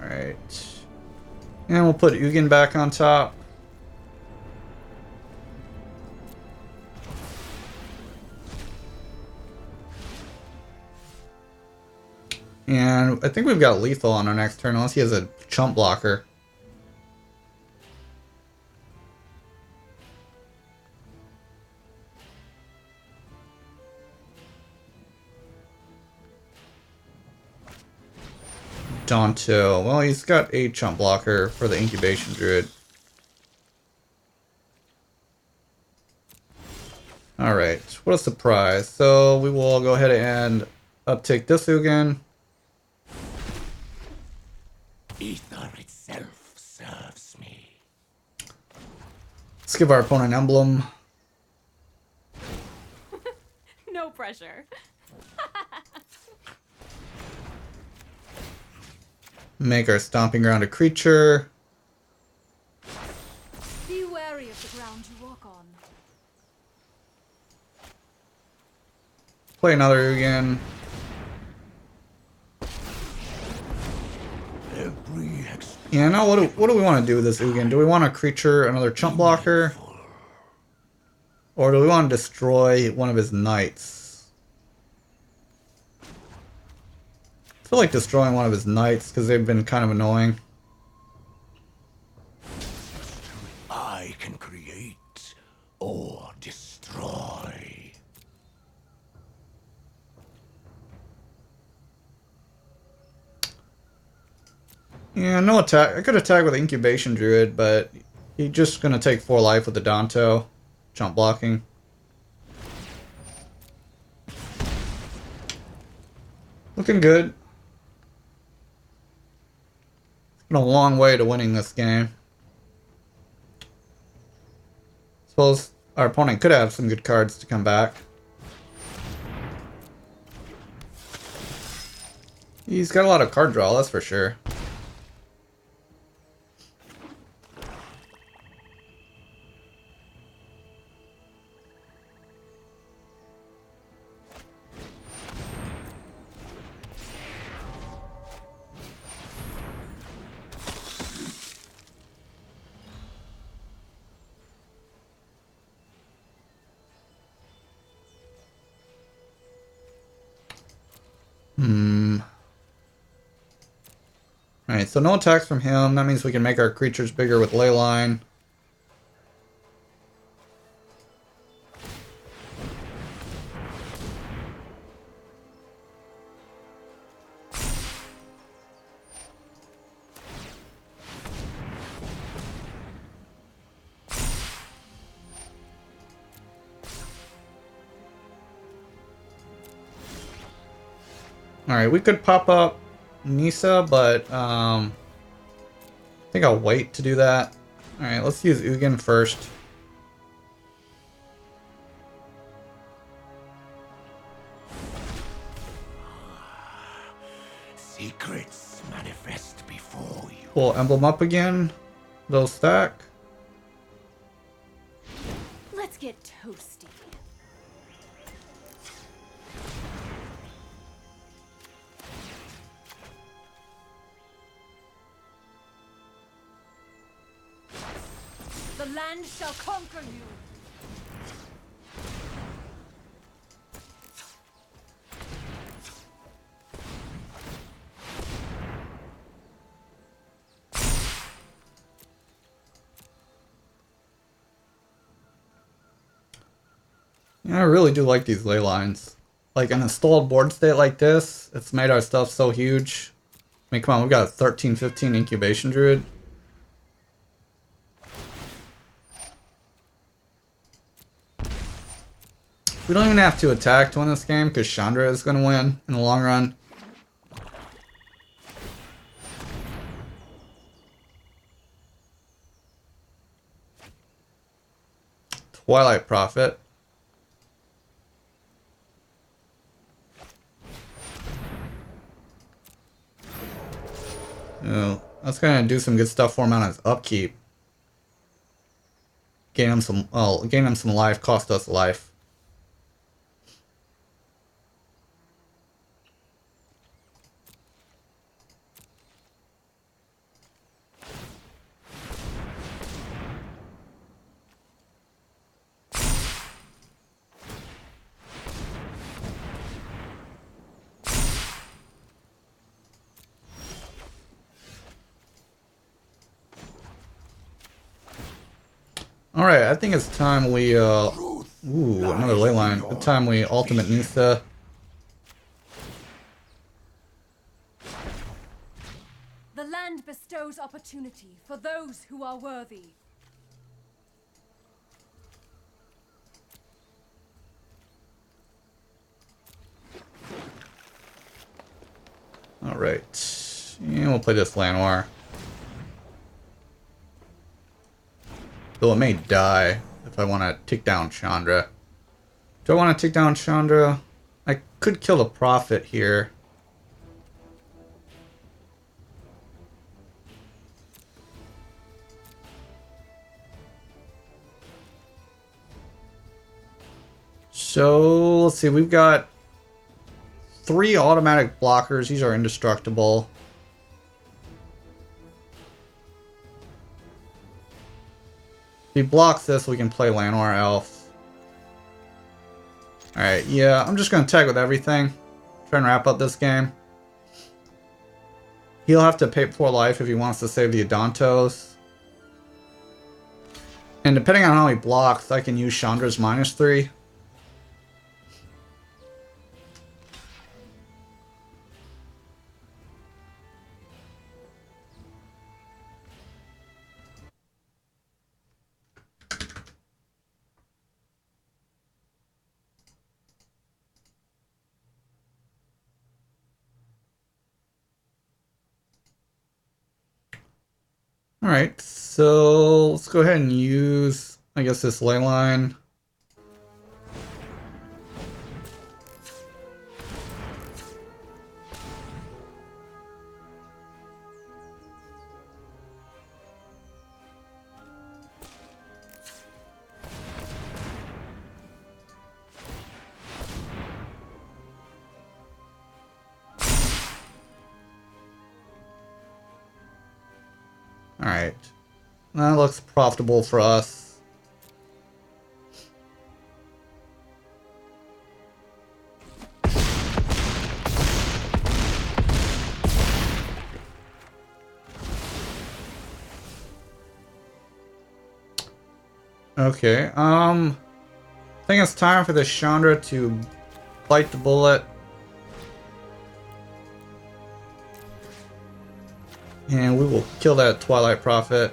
Alright. And we'll put Ugin back on top. And I think we've got lethal on our next turn, unless he has a chump blocker. Donto. Well, he's got a chump blocker for the Incubation Druid. Alright, what a surprise. So we will go ahead and uptake this Ugin.
Ether itself serves me.
Let's give our opponent an emblem.
No pressure.
Make our Stomping Ground a creature.
Be wary of the ground you walk on.
Play another Ugin. Yeah, now what do we want to do with this Ugin? Do we want a creature, another chump blocker? Or do we want to destroy one of his knights? I feel like destroying one of his knights because they've been kind of annoying.
I can create or destroy.
Yeah, no attack. I could attack with Incubation Druid, but he's just going to take 4 life with the Donto. Jump blocking. Looking good. It's been a long way to winning this game. Suppose our opponent could have some good cards to come back. He's got a lot of card draw, that's for sure. Alright, so no attacks from him. That means we can make our creatures bigger with Leyline. Alright, we could pop up Nissa, but I think I'll wait to do that. Alright, let's use Ugin first.
Secrets manifest before you.
Pull Emblem up again. They'll stack.
Let's get toasty. The land shall conquer you.
Yeah, I really do like these ley lines. Like in a stalled board state like this, it's made our stuff so huge. I mean, come on, we've got a 13-15 Incubation Druid. We don't even have to attack to win this game because Chandra is going to win in the long run. Twilight Prophet. Oh, that's going to do some good stuff for him on his upkeep. Gain him some life, cost us life. Alright, I think it's time we, ooh, another Leyline. It's time we ultimate Nissa.
The land bestows opportunity for those who are worthy.
Alright. And we'll play this Llanowar. Though it may die if I want to take down Chandra. Do I want to take down Chandra? I could kill the Prophet here. So, let's see. We've got 3 automatic blockers. These are indestructible. If he blocks this, we can play Llanowar Elves. Alright, yeah, I'm just going to tag with everything. Try and wrap up this game. He'll have to pay 4 life if he wants to save the Adantos. And depending on how he blocks, I can use Chandra's -3. Alright, so let's go ahead and use, I guess, this Leyline. Alright. That looks profitable for us. Okay, I think it's time for the Chandra to bite the bullet. And we will kill that Twilight Prophet.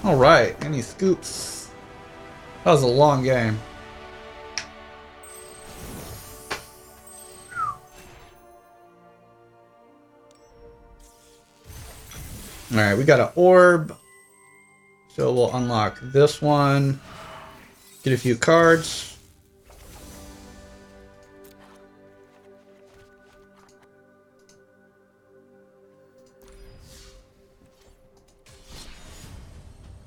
Alright, and he scoops. That was a long game. Alright, we got an orb. So we'll unlock this one. Get a few cards.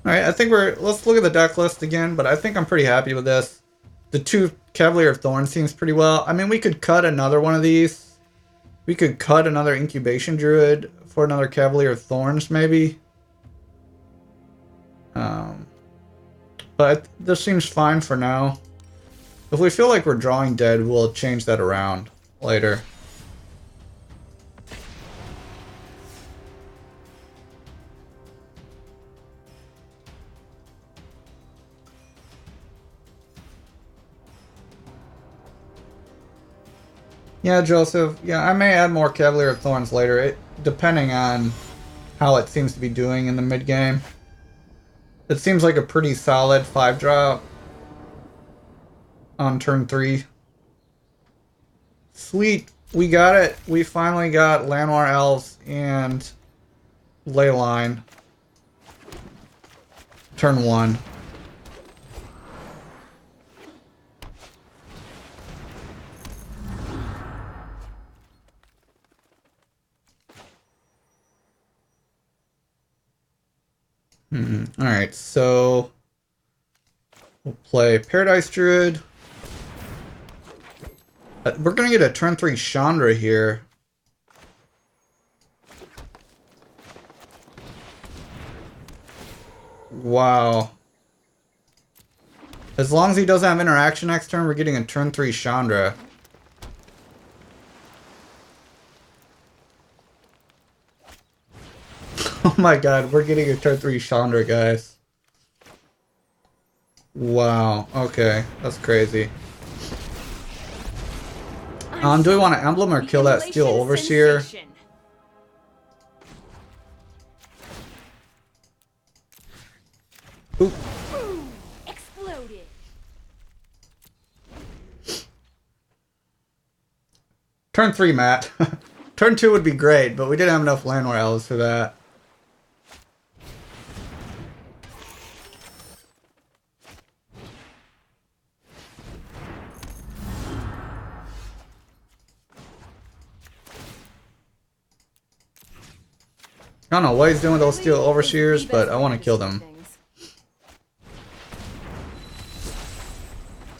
Alright, I think let's look at the deck list again, but I think I'm pretty happy with this. The 2 Cavalier of Thorns seems pretty well. I mean, we could cut another one of these. We could cut another Incubation Druid for another Cavalier of Thorns, maybe. But this seems fine for now. If we feel like we're drawing dead, we'll change that around later. Yeah, Joseph. Yeah, I may add more Cavalier of Thorns later, depending on how it seems to be doing in the mid game. It seems like a pretty solid 5-drop on turn 3. Sweet, we got it. We finally got Llanowar Elves and Leyline. Turn 1. Alright, so we'll play Paradise Druid. We're gonna get a turn 3 Chandra here. Wow. As long as he doesn't have interaction next turn, we're getting a turn 3 Chandra. Oh my god, we're getting a turn 3 Chandra, guys. Wow, okay, that's crazy. Do we want to emblem or kill that Steel Overseer? Oop.
Exploded.
Turn 3, Matt. Turn 2 would be great, but we didn't have enough Llanowar Elves for that. I don't know what he's doing with those Steel Overseers, but I want to kill them.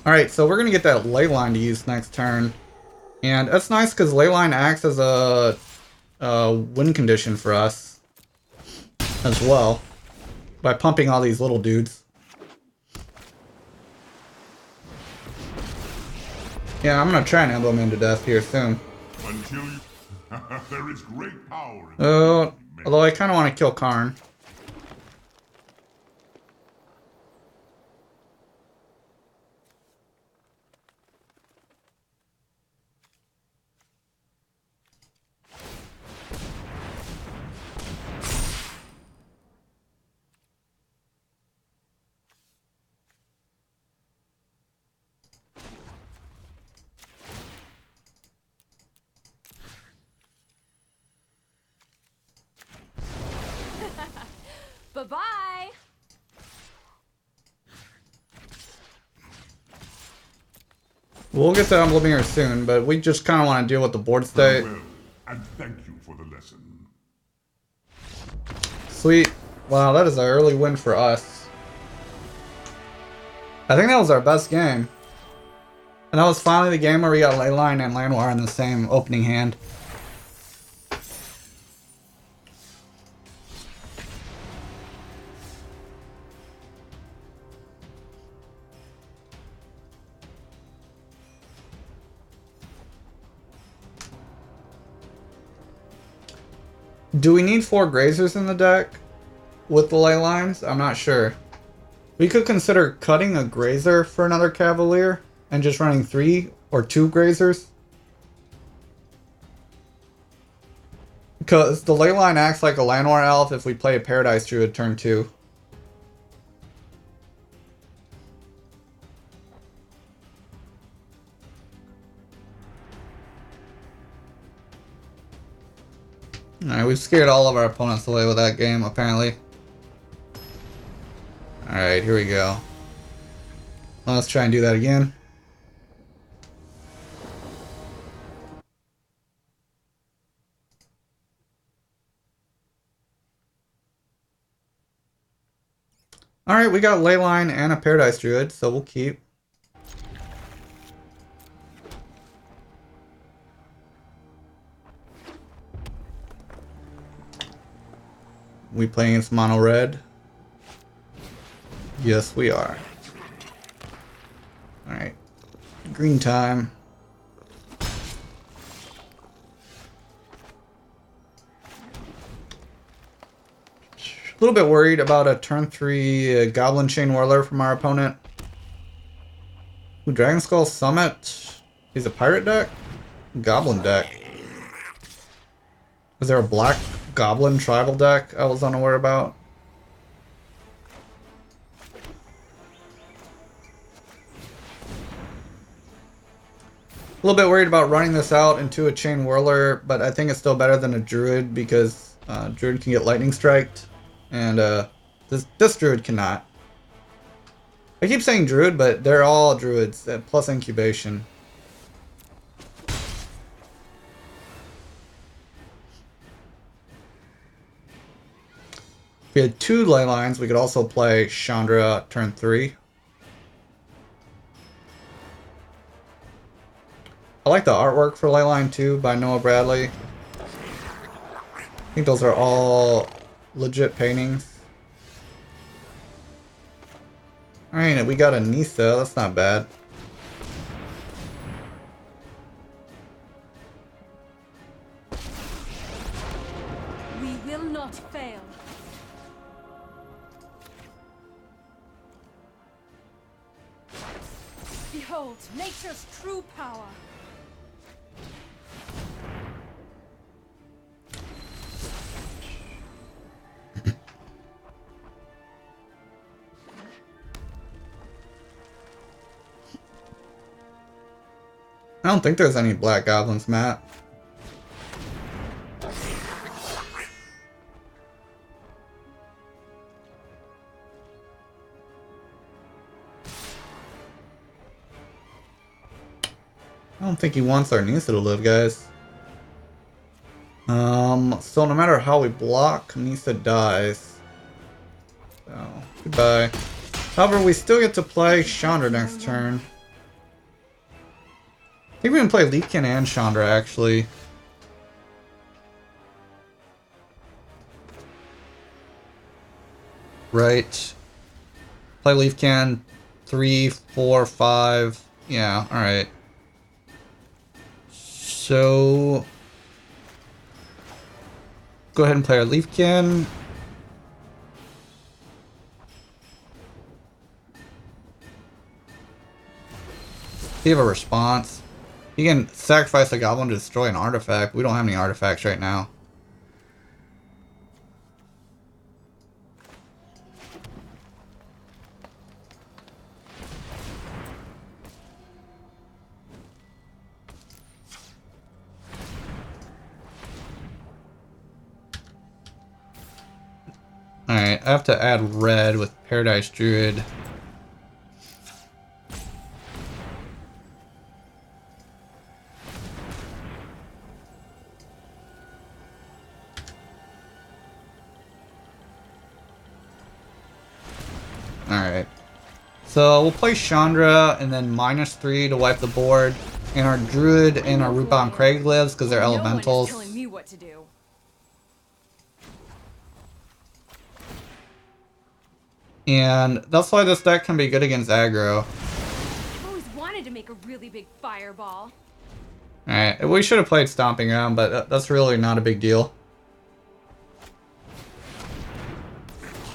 Alright, so we're going to get that Leyline to use next turn. And that's nice because Leyline acts as a win condition for us as well. By pumping all these little dudes. Yeah, I'm going to try and emblem him to death here soon.
Until you... there is great power in
Although I kind of want to kill Karn.
Bye-bye.
We'll get to emblem here soon, but we just kind of want to deal with the board state.
Farewell, and thank you for the lesson.
Sweet. Wow, that is an early win for us. I think that was our best game. And that was finally the game where we got Leyline and Llanowar in the same opening hand. Do we need 4 Grazers in the deck with the Leylines? I'm not sure. We could consider cutting a Grazer for another Cavalier and just running 3 or 2 Grazers. Because the Leyline acts like a Llanowar Elf if we play a Paradise Druid turn 2. Alright, we've scared all of our opponents away with that game, apparently. Alright, here we go. Let's try and do that again. Alright, we got Leyline and a Paradise Druid, so we'll keep. We playing against mono red? Yes, we are. Alright. Green time. A little bit worried about a turn 3 Goblin Chain Whirler from our opponent. Ooh, Dragon Skull Summit. He's a pirate deck? Goblin deck. Is there a black Goblin tribal deck I was unaware about? A little bit worried about running this out into a Chain Whirler, but I think it's still better than a Druid because Druid can get Lightning Striked, and this Druid cannot. I keep saying Druid, but they're all Druids, plus Incubation. If we had 2 Leylines, we could also play Chandra turn 3. I like the artwork for Leyline 2 by Noah Bradley. I think those are all legit paintings. Alright, we got a Nissa, that's not bad.
We will not fail. Behold, nature's true power.
I don't think there's any black goblins, Matt. I don't think he wants our Nissa to live, guys. So no matter how we block, Nissa dies. So, goodbye. However, we still get to play Chandra next turn. I think we can play Leafkin and Chandra, actually. Right. Play Leafkin. 3, 4, 5. Yeah, alright. So... go ahead and play our Leafkin. Do you have a response? You can sacrifice a goblin to destroy an artifact. We don't have any artifacts right now. Alright, I have to add red with Paradise Druid. Alright. So we'll play Chandra and then -3 to wipe the board. And our Druid and our Rootbound Crag lives because they're elementals.
No one is telling me what to do.
And that's why this deck can be good against aggro.
I've always wanted to make a really big fireball.
Alright, we should have played Stomping Ground, but that's really not a big deal.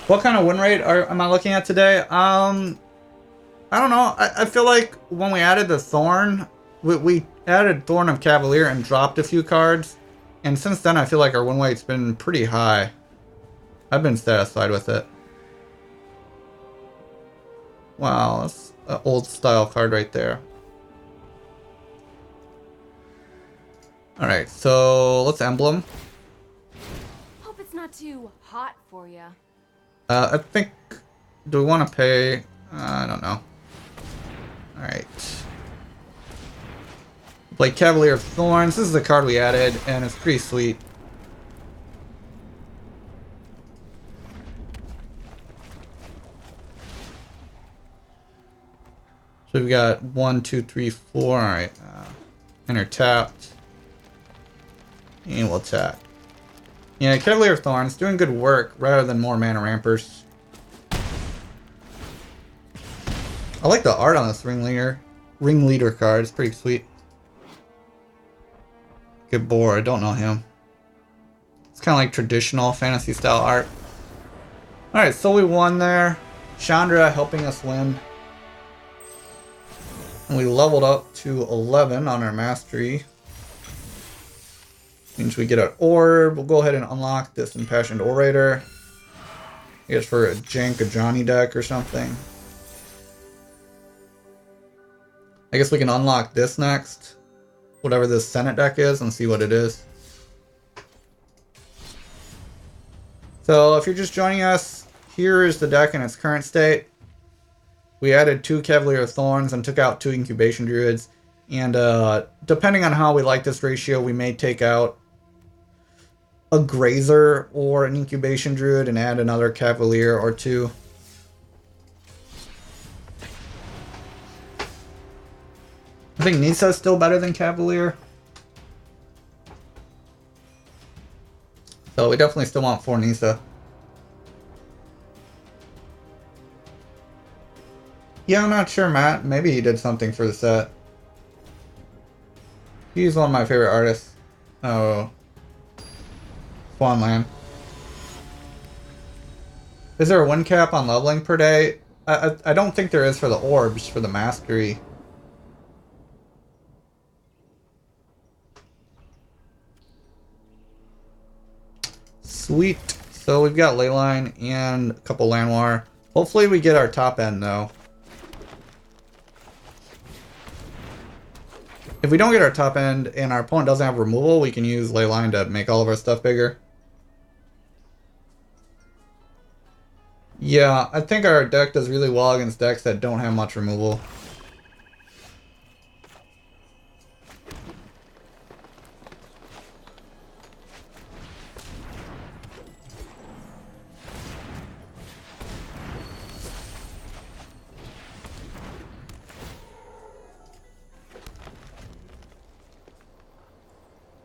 What kind of win rate am I looking at today? I don't know. I feel like when we added the Thorn, we added Thorn of Cavalier and dropped a few cards. And since then, I feel like our win rate's been pretty high. I've been satisfied with it. Wow, that's an old style card right there. Alright, so let's emblem.
Hope it's not too hot for you.
I think... do we want to pay... I don't know. Alright. Play Cavalier of Thorns. This is the card we added, and it's pretty sweet. So we've got 1, 2, 3, 4. Alright. Enter tapped. And we'll attack. Yeah, Cavalier of Thorns doing good work rather than more mana rampers. I like the art on this ringleader card. It's pretty sweet. Good board. I don't know him. It's kind of like traditional fantasy style art. Alright, so we won there. Chandra helping us win. And we leveled up to 11 on our mastery. Means we get an orb. We'll go ahead and unlock this Impassioned Orator. I guess for a jank a Johnny deck or something. I guess we can unlock this next. whatever this Senate deck is and see what it is. So if you're just joining us, here is the deck in its current state. We added 2 Cavalier of Thorns and took out 2 Incubation Druids. And depending on how we like this ratio, we may take out a Grazer or an Incubation Druid and add another Cavalier or 2. I think Nissa is still better than Cavalier. So we definitely still want 4 Nissa. Yeah, I'm not sure, Matt. Maybe he did something for the set. He's one of my favorite artists. Oh. Swanland. Is there a win cap on leveling per day? I don't think there is for the orbs, for the mastery. Sweet. So we've got Leyline and a couple Llanowar. Hopefully we get our top end though. If we don't get our top end and our opponent doesn't have removal, we can use Leyline to make all of our stuff bigger. Yeah, I think our deck does really well against decks that don't have much removal.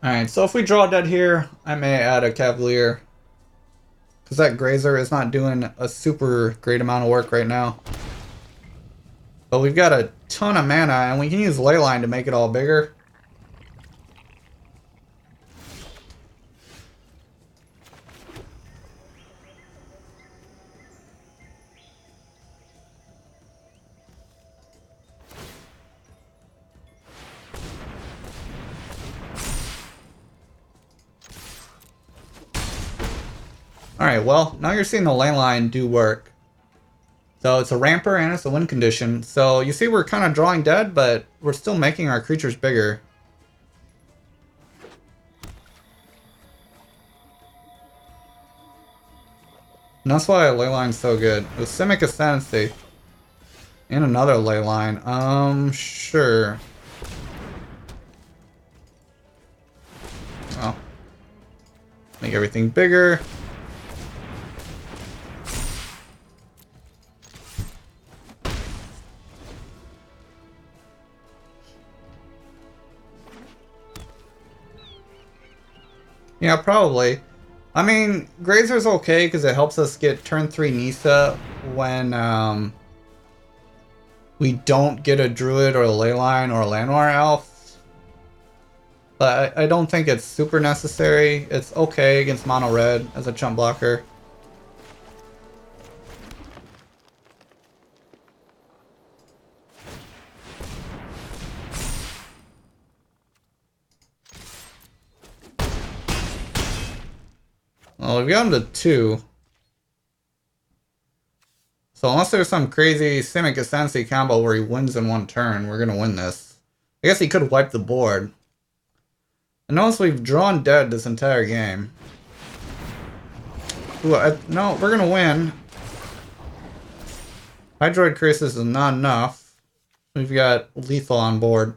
Alright, so if we draw dead here, I may add a Cavalier. Because that Grazer is not doing a super great amount of work right now. But we've got a ton of mana, and we can use Leyline to make it all bigger. Alright, well, now you're seeing the Leyline do work. So it's a ramper and it's a win condition. So you see we're kind of drawing dead, but we're still making our creatures bigger. And that's why Leyline's so good. With Simic Ascendancy and another Leyline. Sure. Well, make everything bigger. Yeah, probably. I mean, Grazer's okay because it helps us get turn 3 Nissa when we don't get a Druid or a Leyline or a Llanowar Elf. But I don't think it's super necessary. It's okay against mono red as a chump blocker. Well, we've got him to 2. So unless there's some crazy Simic Ascendancy combo where he wins in 1 turn, we're going to win this. I guess he could wipe the board. And notice we've drawn dead this entire game. Ooh, no, we're going to win. Hydroid Crisis is not enough. We've got lethal on board.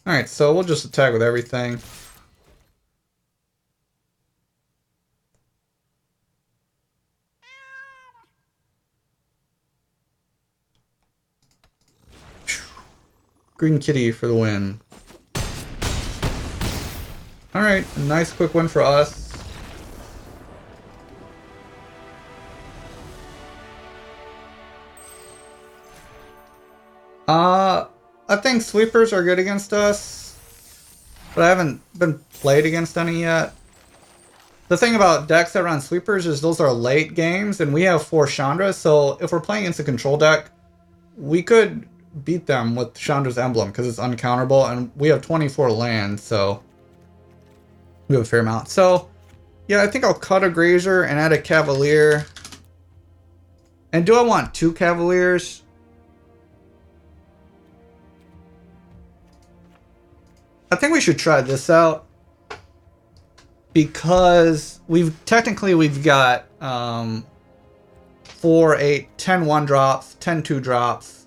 Alright, so we'll just attack with everything. Green Kitty for the win. Alright, a nice quick win for us. I think sweepers are good against us, but I haven't been played against any yet. The thing about decks that run sweepers is those are late games, and we have 4 Chandras, so if we're playing against a control deck, we could beat them with Chandra's Emblem because it's uncounterable, and we have 24 lands, so we have a fair amount. So, yeah, I think I'll cut a Grazer and add a Cavalier. And do I want 2 Cavaliers? I think we should try this out. Because we've got 4, 8, 10 1-drops, 10 2-drops,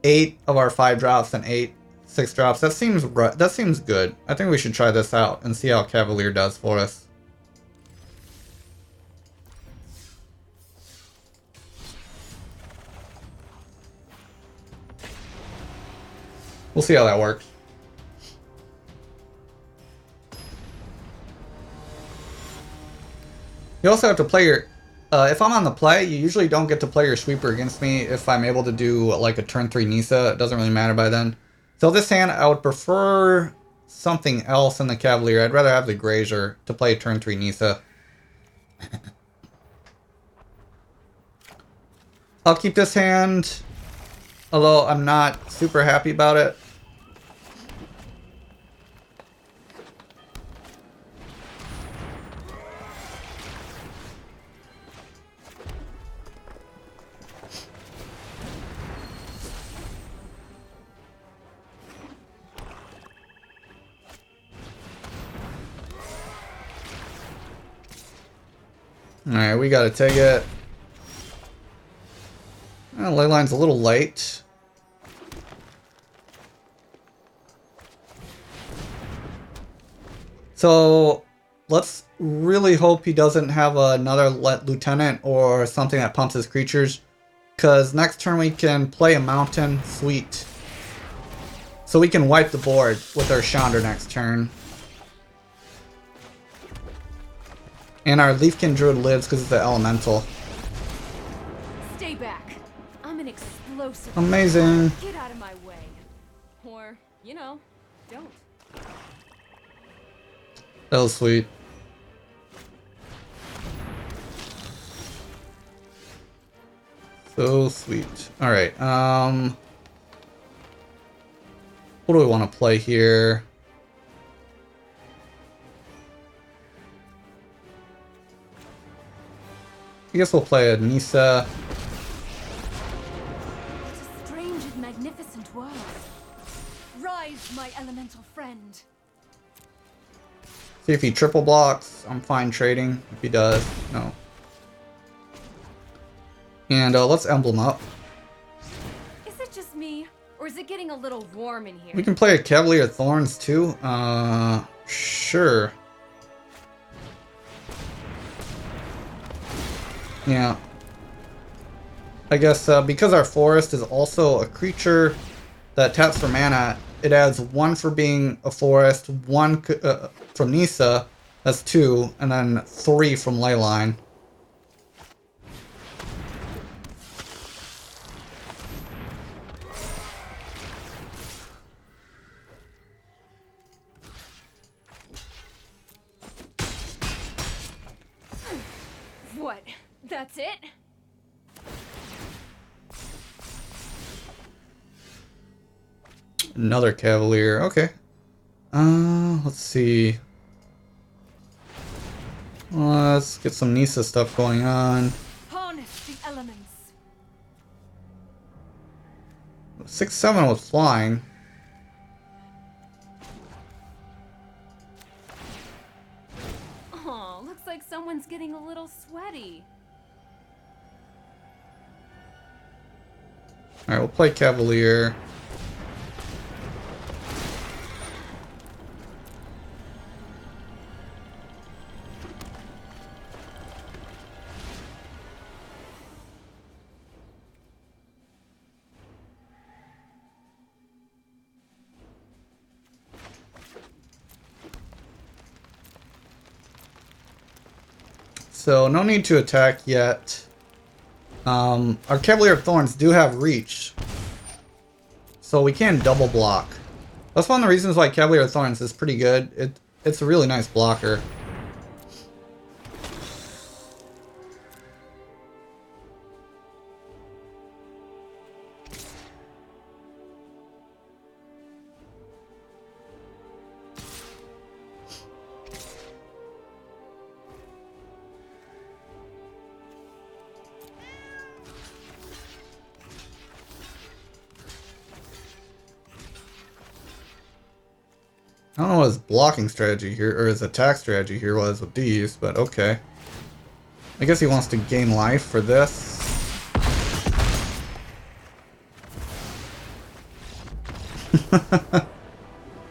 8 of our 5-drops, and 8 6-drops. That seems good. I think we should try this out and see how Cavalier does for us. We'll see how that works. You also have to play your... if I'm on the play, you usually don't get to play your sweeper against me if I'm able to do like a turn 3 Nissa. It doesn't really matter by then. So this hand, I would prefer something else in the Cavalier. I'd rather have the Grazer to play turn 3 Nissa. I'll keep this hand, although I'm not super happy about it. Alright, we gotta take it. Leyline's a little late. So, let's really hope he doesn't have another Lieutenant or something that pumps his creatures. Because next turn we can play a Mountain. Sweet. So we can wipe the board with our Chandra next turn. And our Leafkin Druid lives because it's the elemental.
Stay back. I'm an explosive.
Amazing.
Get out of my way. Or, you know, don't.
That was sweet. So sweet. Alright, what do we want to play here? I guess we'll play a Nissa.
It's a strange and magnificent world. Rise, my elemental friend.
See if he triple blocks. I'm fine trading. If he does, no. And let's emblem up.
Is it just me, or is it getting a little warm in here?
We can play a Cavalier of Thorns too. Sure. Yeah. I guess because our forest is also a creature that taps for mana, it adds 1 for being a forest, 1 from Nissa, that's 2, and then 3 from Leyline.
What? That's it?
Another Cavalier. Okay. Let's see. Let's get some Nissa stuff going on.
Harness the elements.
6/7 with flying.
Oh, looks like someone's getting a little sweaty.
Alright, we'll play Cavalier. So, no need to attack yet. Our Cavalier of Thorns do have reach. So we can double block. That's one of the reasons why Cavalier of Thorns is pretty good. It's a really nice blocker. I don't know what his blocking strategy here, or his attack strategy here was with these, but okay. I guess he wants to gain life for this.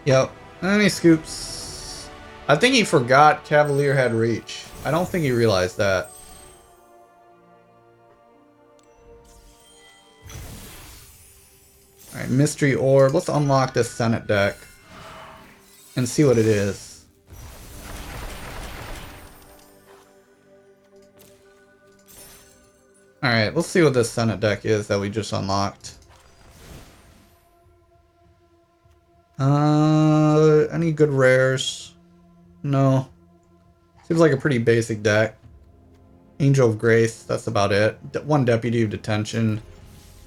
Yep, and he scoops. I think he forgot Cavalier had reach. I don't think he realized that. Alright, Mystery Orb. Let's unlock this Senate deck and see what it is. Alright, let's see what this Senate deck is that we just unlocked. Any good rares? No. Seems like a pretty basic deck. Angel of Grace, that's about it. One Deputy of Detention.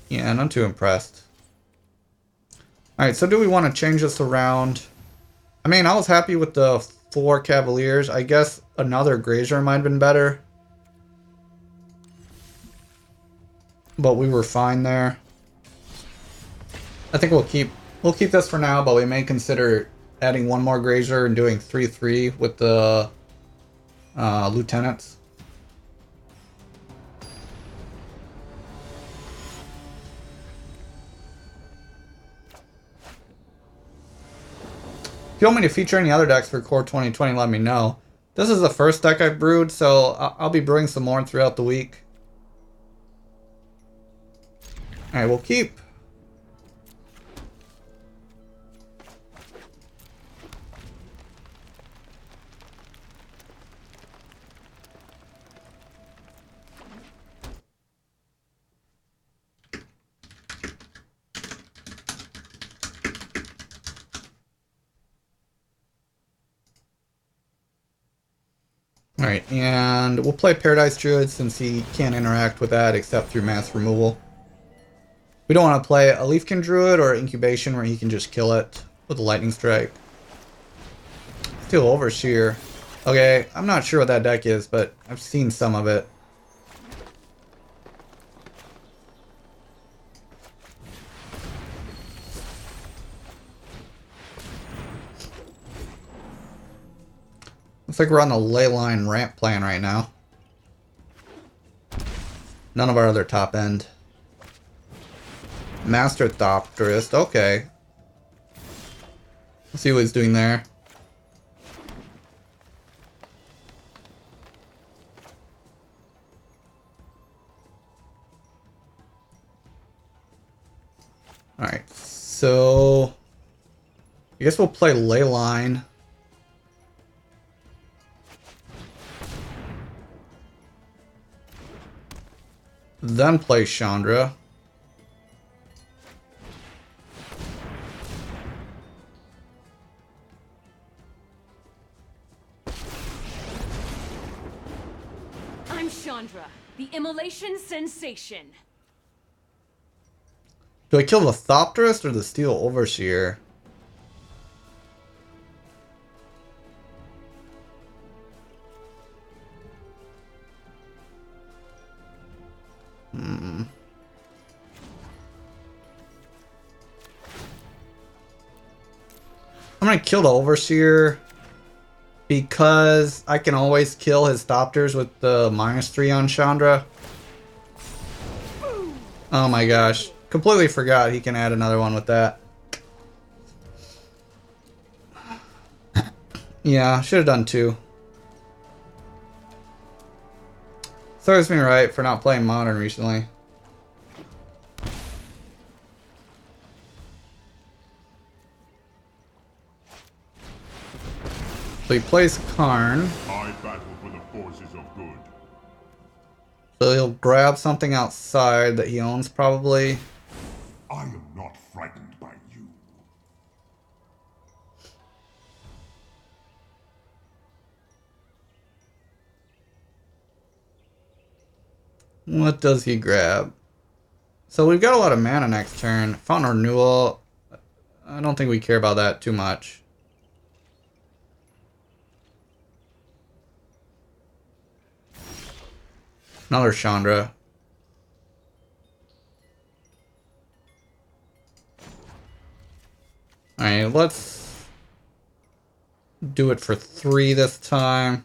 Yeah, not too impressed. Alright, so do we want to change this around? I mean, I was happy with the 4 Cavaliers. I guess another Grazer might have been better. But we were fine there. I think we'll keep this for now, but we may consider adding one more Grazer and doing 3-3 with the lieutenants. If you want me to feature any other decks for Core 2020, let me know. This is the first deck I've brewed, so I'll be brewing some more throughout the week. Alright, we'll keep. Alright, and we'll play Paradise Druid since he can't interact with that except through mass removal. We don't want to play a Leafkin Druid or Incubation where he can just kill it with a Lightning Strike. Steel Overseer. Okay, I'm not sure what that deck is, but I've seen some of it. Looks like we're on the Leyline ramp plan right now. None of our other top end. Master Thopterist, okay. Let's see what he's doing there. Alright, so I guess we'll play Leyline. Then play Chandra.
I'm Chandra, the immolation sensation.
Do I kill the Thopterist or the Steel Overseer? I'm gonna kill the Overseer because I can always kill his Thopters with the -3 on Chandra. Oh my gosh. Completely forgot he can add another one with that. Yeah, should have done 2. Serves me right for not playing Modern recently. So he plays Karn.
I battle for the forces of good.
So he'll grab something outside that he owns probably.
I am not frightened by you.
What does he grab? So we've got a lot of mana next turn. Fountain Renewal. I don't think we care about that too much. Another Chandra. Alright, let's do it for 3 this time.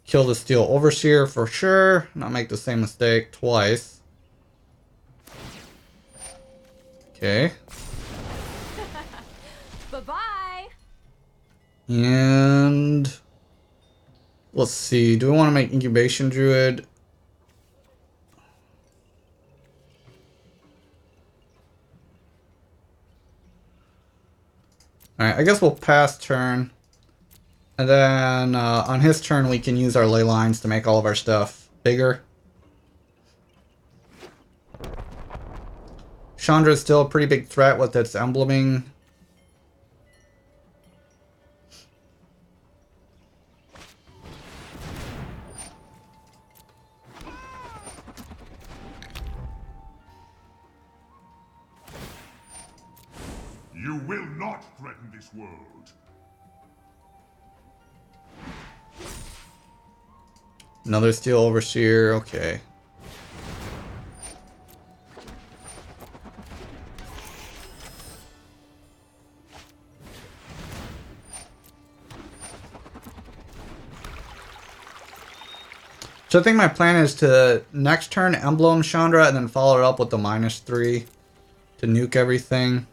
Kill the Steel Overseer for sure. Not make the same mistake twice. Okay.
Bye-bye.
And let's see. Do we want to make Incubation Druid? Alright, I guess we'll pass turn. And then on his turn, we can use our ley lines to make all of our stuff bigger. Chandra is still a pretty big threat with its embleming.
You will not threaten this world.
Another Steel Overseer, okay. So I think my plan is to next turn emblem Chandra and then follow it up with the -3 to nuke everything.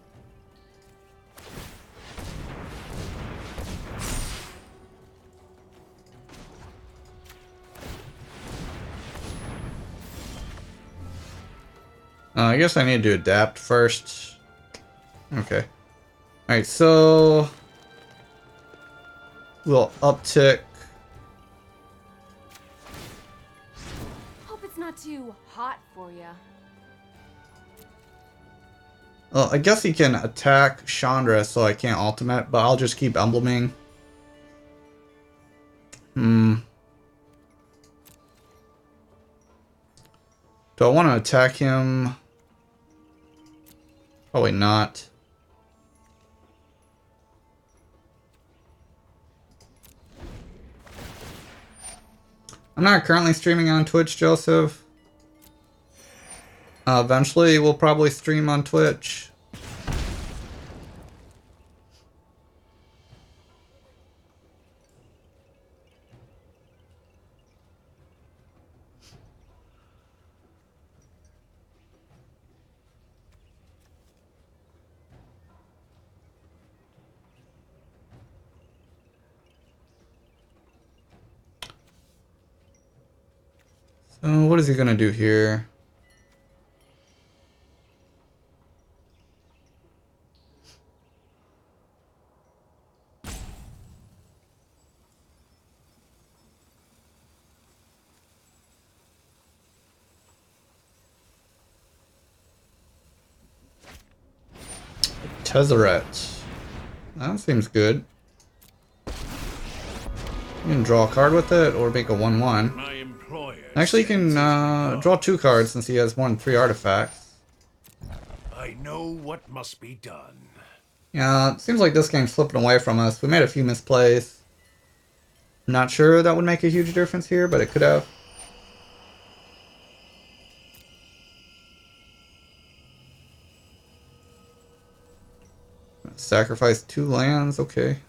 I guess I need to adapt first. Okay. Alright, so we'll uptick.
Hope it's not too hot for you.
Well, I guess he can attack Chandra, so I can't ultimate, but I'll just keep embleming. Do I want to attack him? Probably not. I'm not currently streaming on Twitch, Joseph. Eventually, we'll probably stream on Twitch. So what is he gonna do here? Tezzeret. That seems good. You can draw a card with it or make a 1/1.
My employer
Actually, you can draw 2 cards since he has more than 3 artifacts.
I know what must be done.
Yeah, it seems like this game's slipping away from us. We made a few misplays. Not sure that would make a huge difference here, but it could have. Sacrifice 2 lands, okay.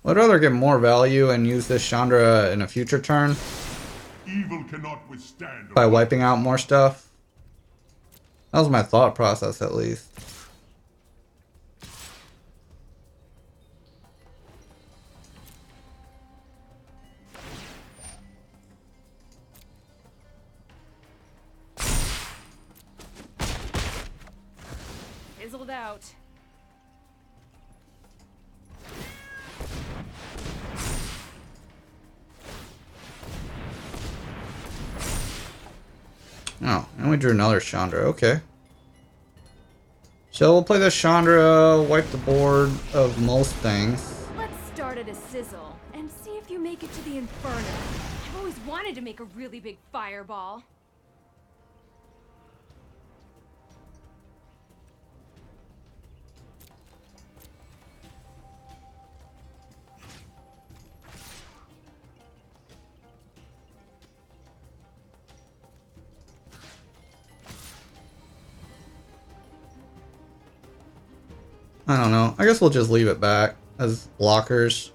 I'd rather get more value and use this Chandra in a future turn
Evil cannot withstand.
by wiping out more stuff. That was my thought process, at least.
Fizzled out.
Oh, and we drew another Chandra, okay. So we'll play this Chandra, wipe the board of most things.
Let's start at a sizzle and see if you make it to the Inferno. I've always wanted to make a really big fireball.
I don't know. I guess we'll just leave it back as blockers.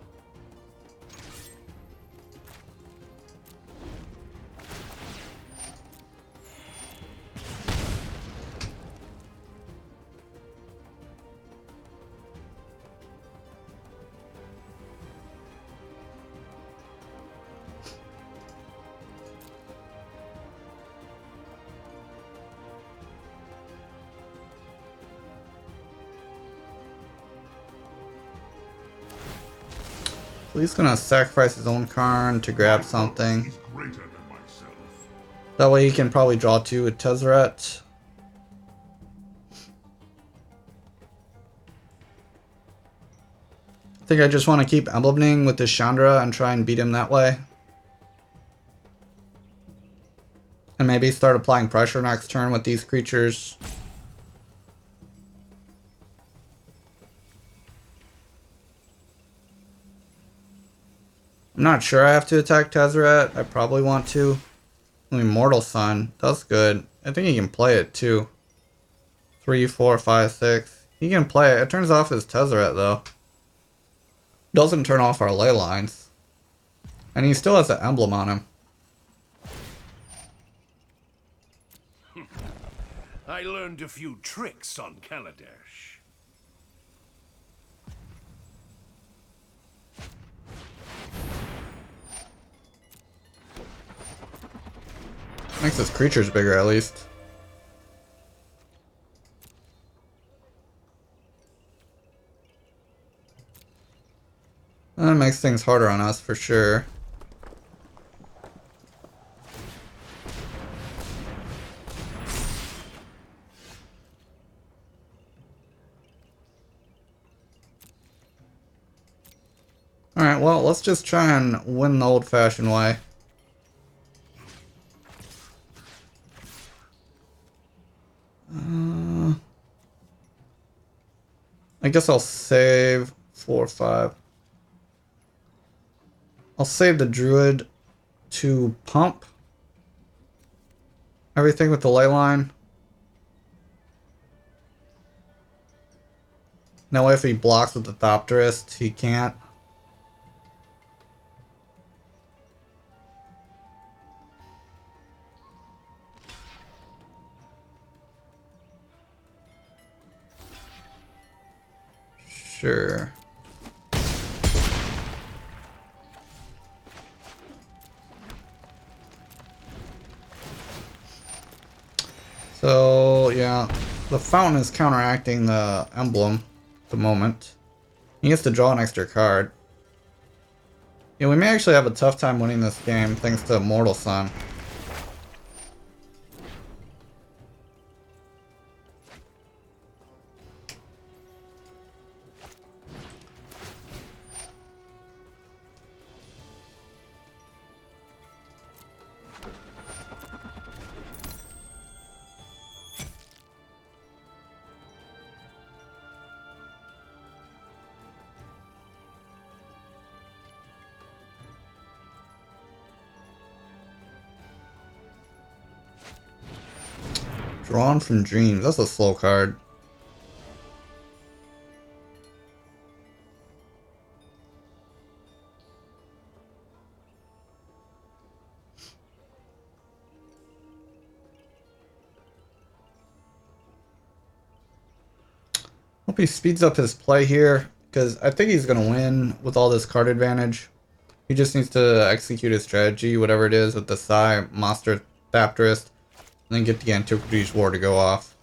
He's gonna sacrifice his own card to grab something.
He's greater than myself.
That way he can probably draw 2 with Tezzeret. I think I just want to keep embleming with this Chandra and try and beat him that way. And maybe start applying pressure next turn with these creatures. I'm not sure I have to attack Tezzeret. I probably want to. I mean, Mortal Sun. That's good. I think he can play it too. 3, 4, 5, 6. He can play it. It turns off his Tezzeret though. Doesn't turn off our ley lines. And he still has an emblem on him.
I learned a few tricks on Kaladesh.
Makes his creatures bigger at least. That makes things harder on us for sure. Alright, well, let's just try and win the old-fashioned way. I guess I'll save 4 or 5. I'll save the Druid to pump everything with the ley line. That way if he blocks with the Thopterist, he can't. Sure. So, yeah, the fountain is counteracting the emblem at the moment. He gets to draw an extra card. Yeah, we may actually have a tough time winning this game thanks to Mortal Sun. Drawn from Dreams. That's a slow card. Hope he speeds up his play here, because I think he's going to win with all this card advantage. He just needs to execute his strategy, whatever it is, with the Psy, Monster, Thapterist, and then get the Antiquities War to go off.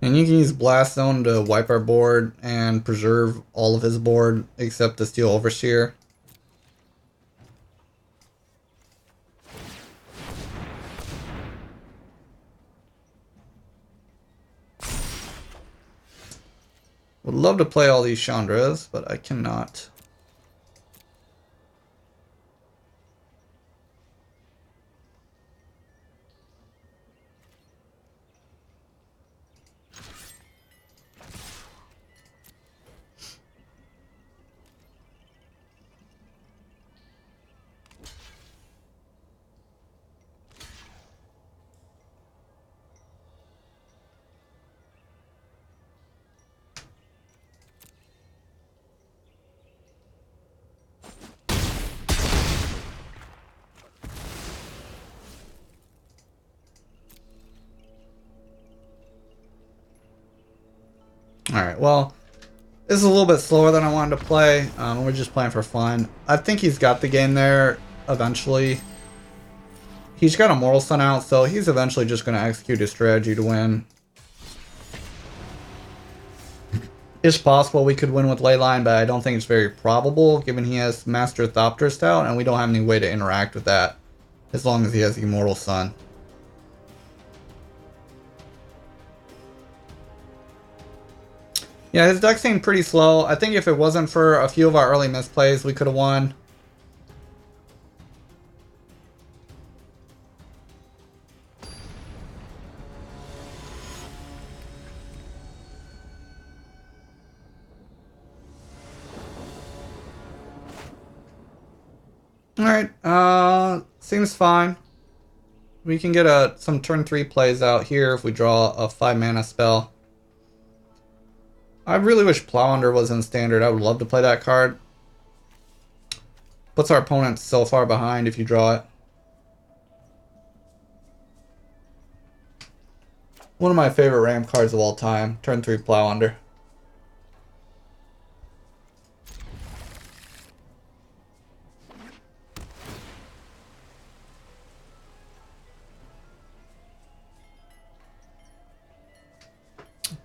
And you can use Blast Zone to wipe our board and preserve all of his board except the Steel Overseer. Would love to play all these Chandras, but I cannot. Alright, well, this is a little bit slower than I wanted to play. We're just playing for fun. I think he's got the game there eventually. He's got a Mortal Sun out, so he's eventually just going to execute his strategy to win. It's possible we could win with Leyline, but I don't think it's very probable, given he has Master Thopterist out, and we don't have any way to interact with that, as long as he has Immortal Sun. Yeah, his deck seemed pretty slow. I think if it wasn't for a few of our early misplays, we could have won. Alright, seems fine. We can get some turn 3 plays out here if we draw a 5 mana spell. I really wish Plow Under was in standard. I would love to play that card. Puts our opponent so far behind if you draw it. One of my favorite Ram cards of all time. Turn 3 Plow Under.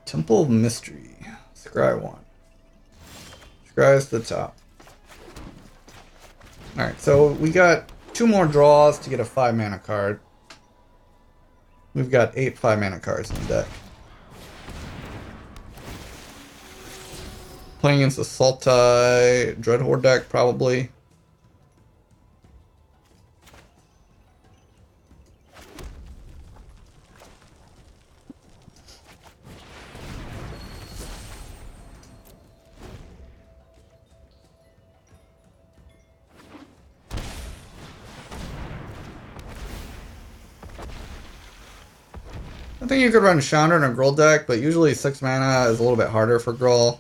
Temple of Mystery. Scry 1. Scry is the top. Alright, so we got 2 more draws to get a 5 mana card. We've got 8 5 mana cards in the deck. Playing against the Sultai Dreadhorde deck, probably. I think you could run Chandra in a Gruul deck, but usually 6 mana is a little bit harder for Gruul.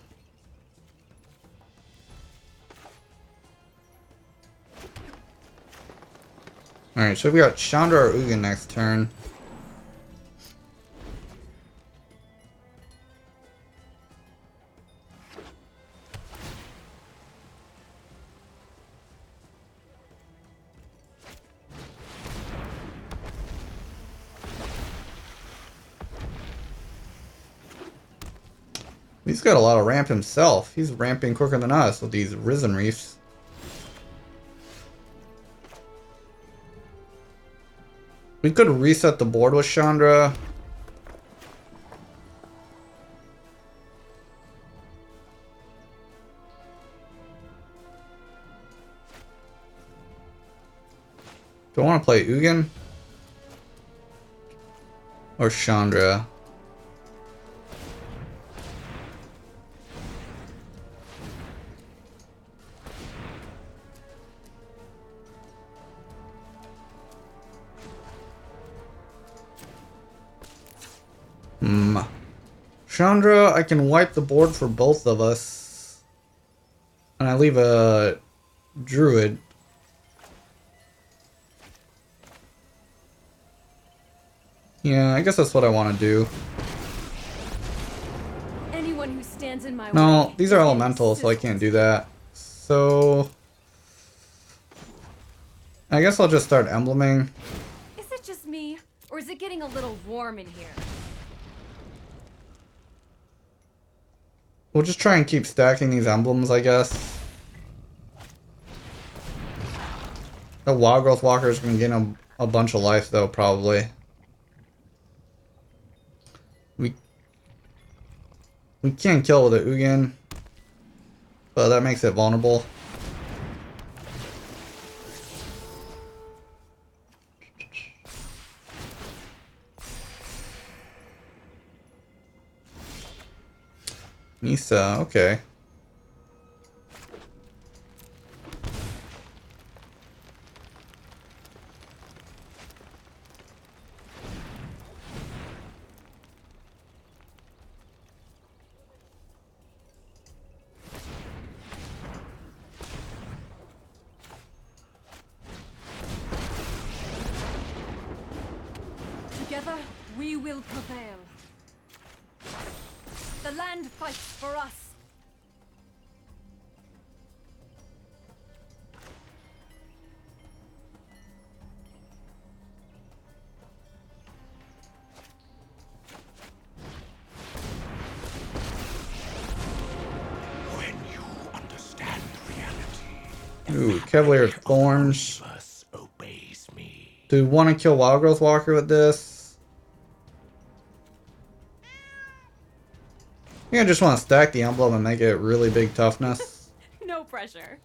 Alright, so we got Chandra or Ugin next turn. He's got a lot of ramp himself. He's ramping quicker than us with these Risen Reefs. We could reset the board with Chandra. Do I want to play Ugin? Or Chandra? Chandra, I can wipe the board for both of us. And I leave a Druid. Yeah, I guess that's what I want to do.
Anyone who stands in my
No,
way
these are elementals, so I can't do that. So I guess I'll just start embleming.
Is it just me, or is it getting a little warm in here?
We'll just try and keep stacking these emblems, I guess. The Wild Growth Walker is going to gain a bunch of life, though, probably. We can't kill with the Ugin, but that makes it vulnerable. Nissa, okay.
Together, we will prevail. The land fights for us.
When you understand reality,
Ooh, Cavalier of Thorns.
universe obeys me.
Do we want to kill Wild Growth Walker with this? I think I just want to stack the emblem and make it really big toughness.
No pressure.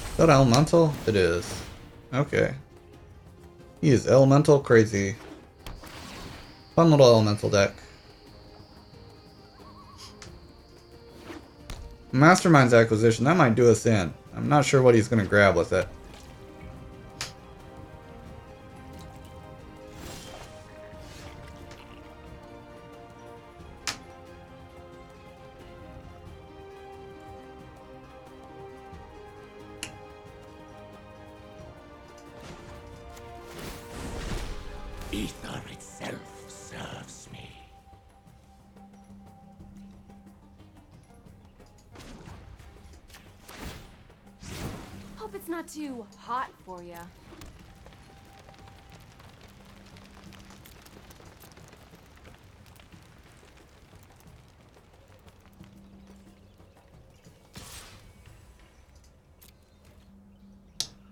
Is that elemental? It is. Okay. He is elemental crazy. Fun little elemental deck. Mastermind's acquisition, that might do us in. I'm not sure what he's going to grab with it.
Ether itself serves me.
Hope it's not too hot for you.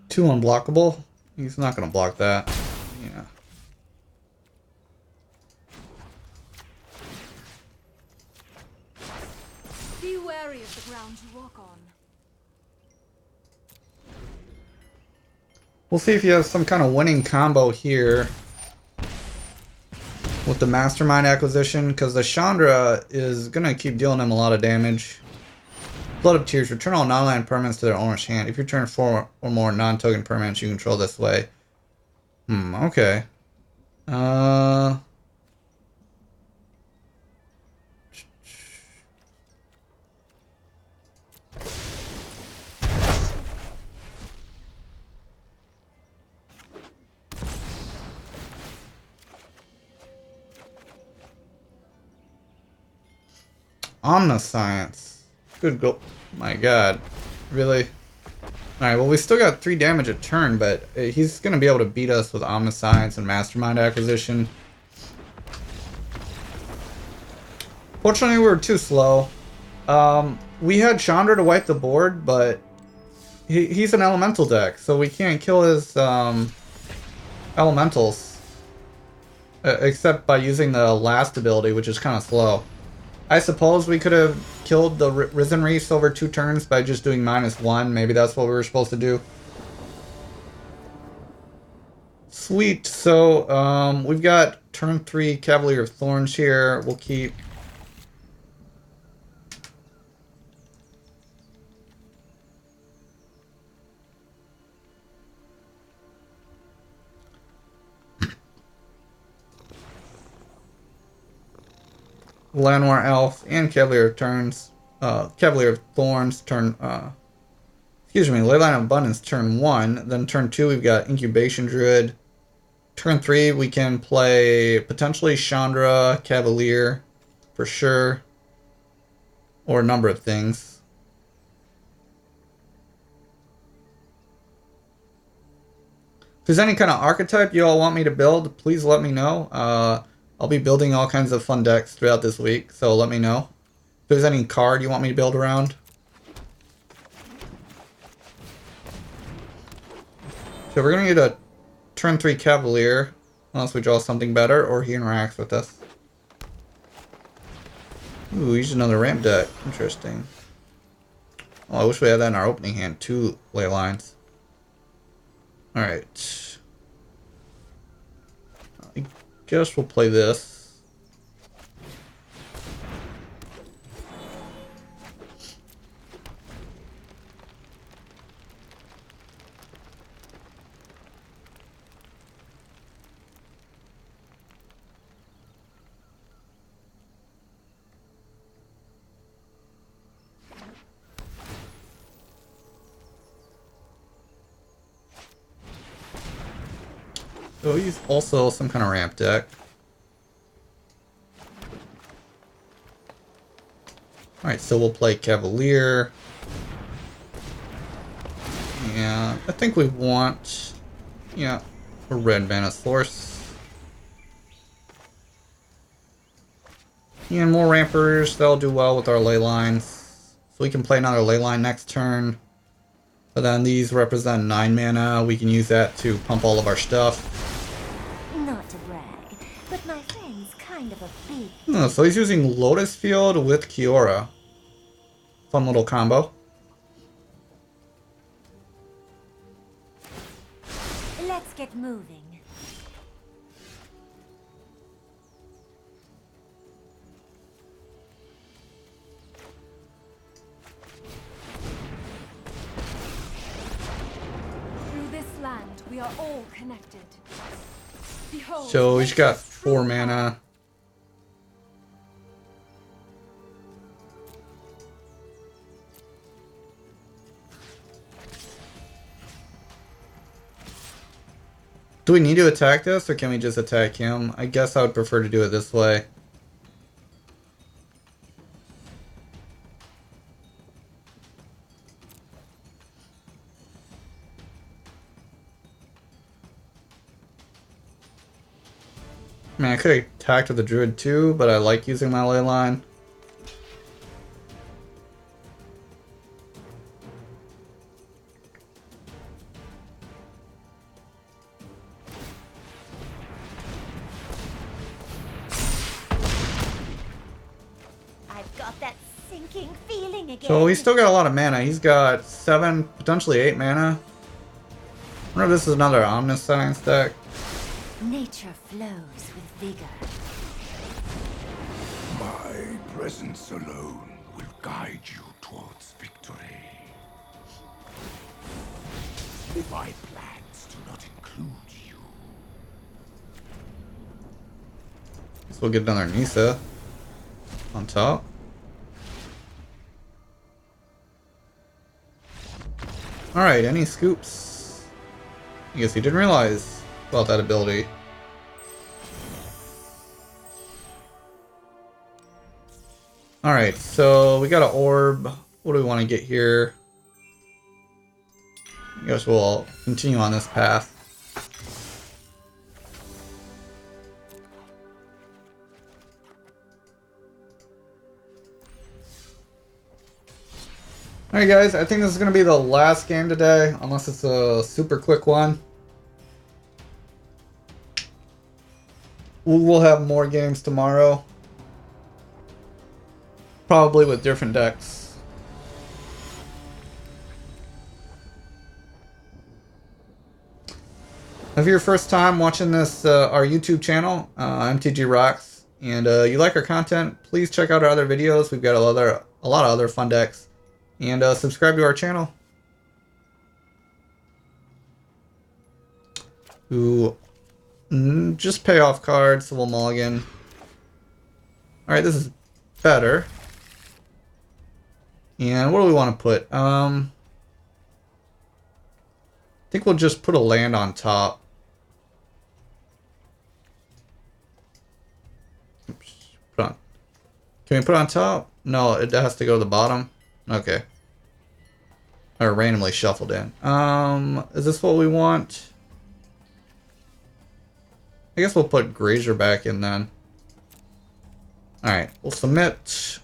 Too unblockable? He's not going to block that. Yeah.
Be wary of the ground you walk on.
We'll see if he has some kind of winning combo here with the Mastermind acquisition, because the Chandra is going to keep dealing him a lot of damage. Blood of Tears. Return all non-land permanents to their owner's hand. If you return 4 or more non-token permanents you control this way. Okay. Omniscience. Good go. My god. Really? Alright, well, we still got 3 damage a turn, but he's going to be able to beat us with Omniscience and Mastermind acquisition. Fortunately, we were too slow. We had Chandra to wipe the board, but he's an elemental deck, so we can't kill his elementals. Except by using the last ability, which is kind of slow. I suppose we could have killed the Risen Reefs over 2 turns by just doing -1. Maybe that's what we were supposed to do. Sweet. So, we've got turn 3 Cavalier of Thorns here. We'll keep... Llanowar Elves and Cavalier of Cavalier of Thorns turn, excuse me, Leyline of Abundance turn 1. Then turn 2 we've got Incubation Druid. Turn 3 we can play potentially Chandra, Cavalier, for sure. Or a number of things. If there's any kind of archetype you all want me to build, please let me know. I'll be building all kinds of fun decks throughout this week, so let me know. If there's any card you want me to build around. So we're going to get a turn 3 Cavalier, unless we draw something better, or he interacts with us. Ooh, he's another ramp deck. Interesting. Oh, I wish we had that in our opening hand. 2 ley lines. Alright. I guess we'll play this. So he's also some kind of ramp deck. Alright, so we'll play Cavalier. Yeah, I think we want, yeah, a red mana source. And more rampers, that'll do well with our ley lines. So we can play another ley line next turn. But then these represent 9 mana, we can use that to pump all of our stuff.
Not to brag, but my friend's kind of a big...
Oh, so he's using Lotus Field with Kiora. Fun little combo.
Let's get moving.
Through this land, we are all connected. Behold,
So he's got
nature's
4
true
mana. Do we need to attack this, or can we just attack him? I guess I would prefer to do it this way. I mean, I could attack with the Druid too, but I like using my ley line.
I've got that sinking feeling again.
So he's still got a lot of mana. He's got 7, potentially 8 mana. I wonder if this is another Omniscience deck.
Nature flows with vigor.
My presence alone will guide you towards victory. My plans do not include you.
So we'll get another Nissa on top. Alright, any scoops? I guess he didn't realize about that ability. Alright, so we got an orb. What do we want to get here? I guess we'll continue on this path. Alright guys, I think this is going to be the last game today, unless it's a super quick one. We'll have more games tomorrow. Probably with different decks. If you're your first time watching this, our YouTube channel, MTG Rocks, and you like our content, please check out our other videos. We've got a lot of other fun decks. And subscribe to our channel. Ooh, just pay off cards, so we'll mulligan. Alright, this is better. And what do we want to put? I think we'll just put a land on top. Oops. Put on. Can we put it on top? No, it has to go to the bottom. Okay. Or randomly shuffled in. Is this what we want? I guess we'll put Grazer back in then. Alright, we'll submit.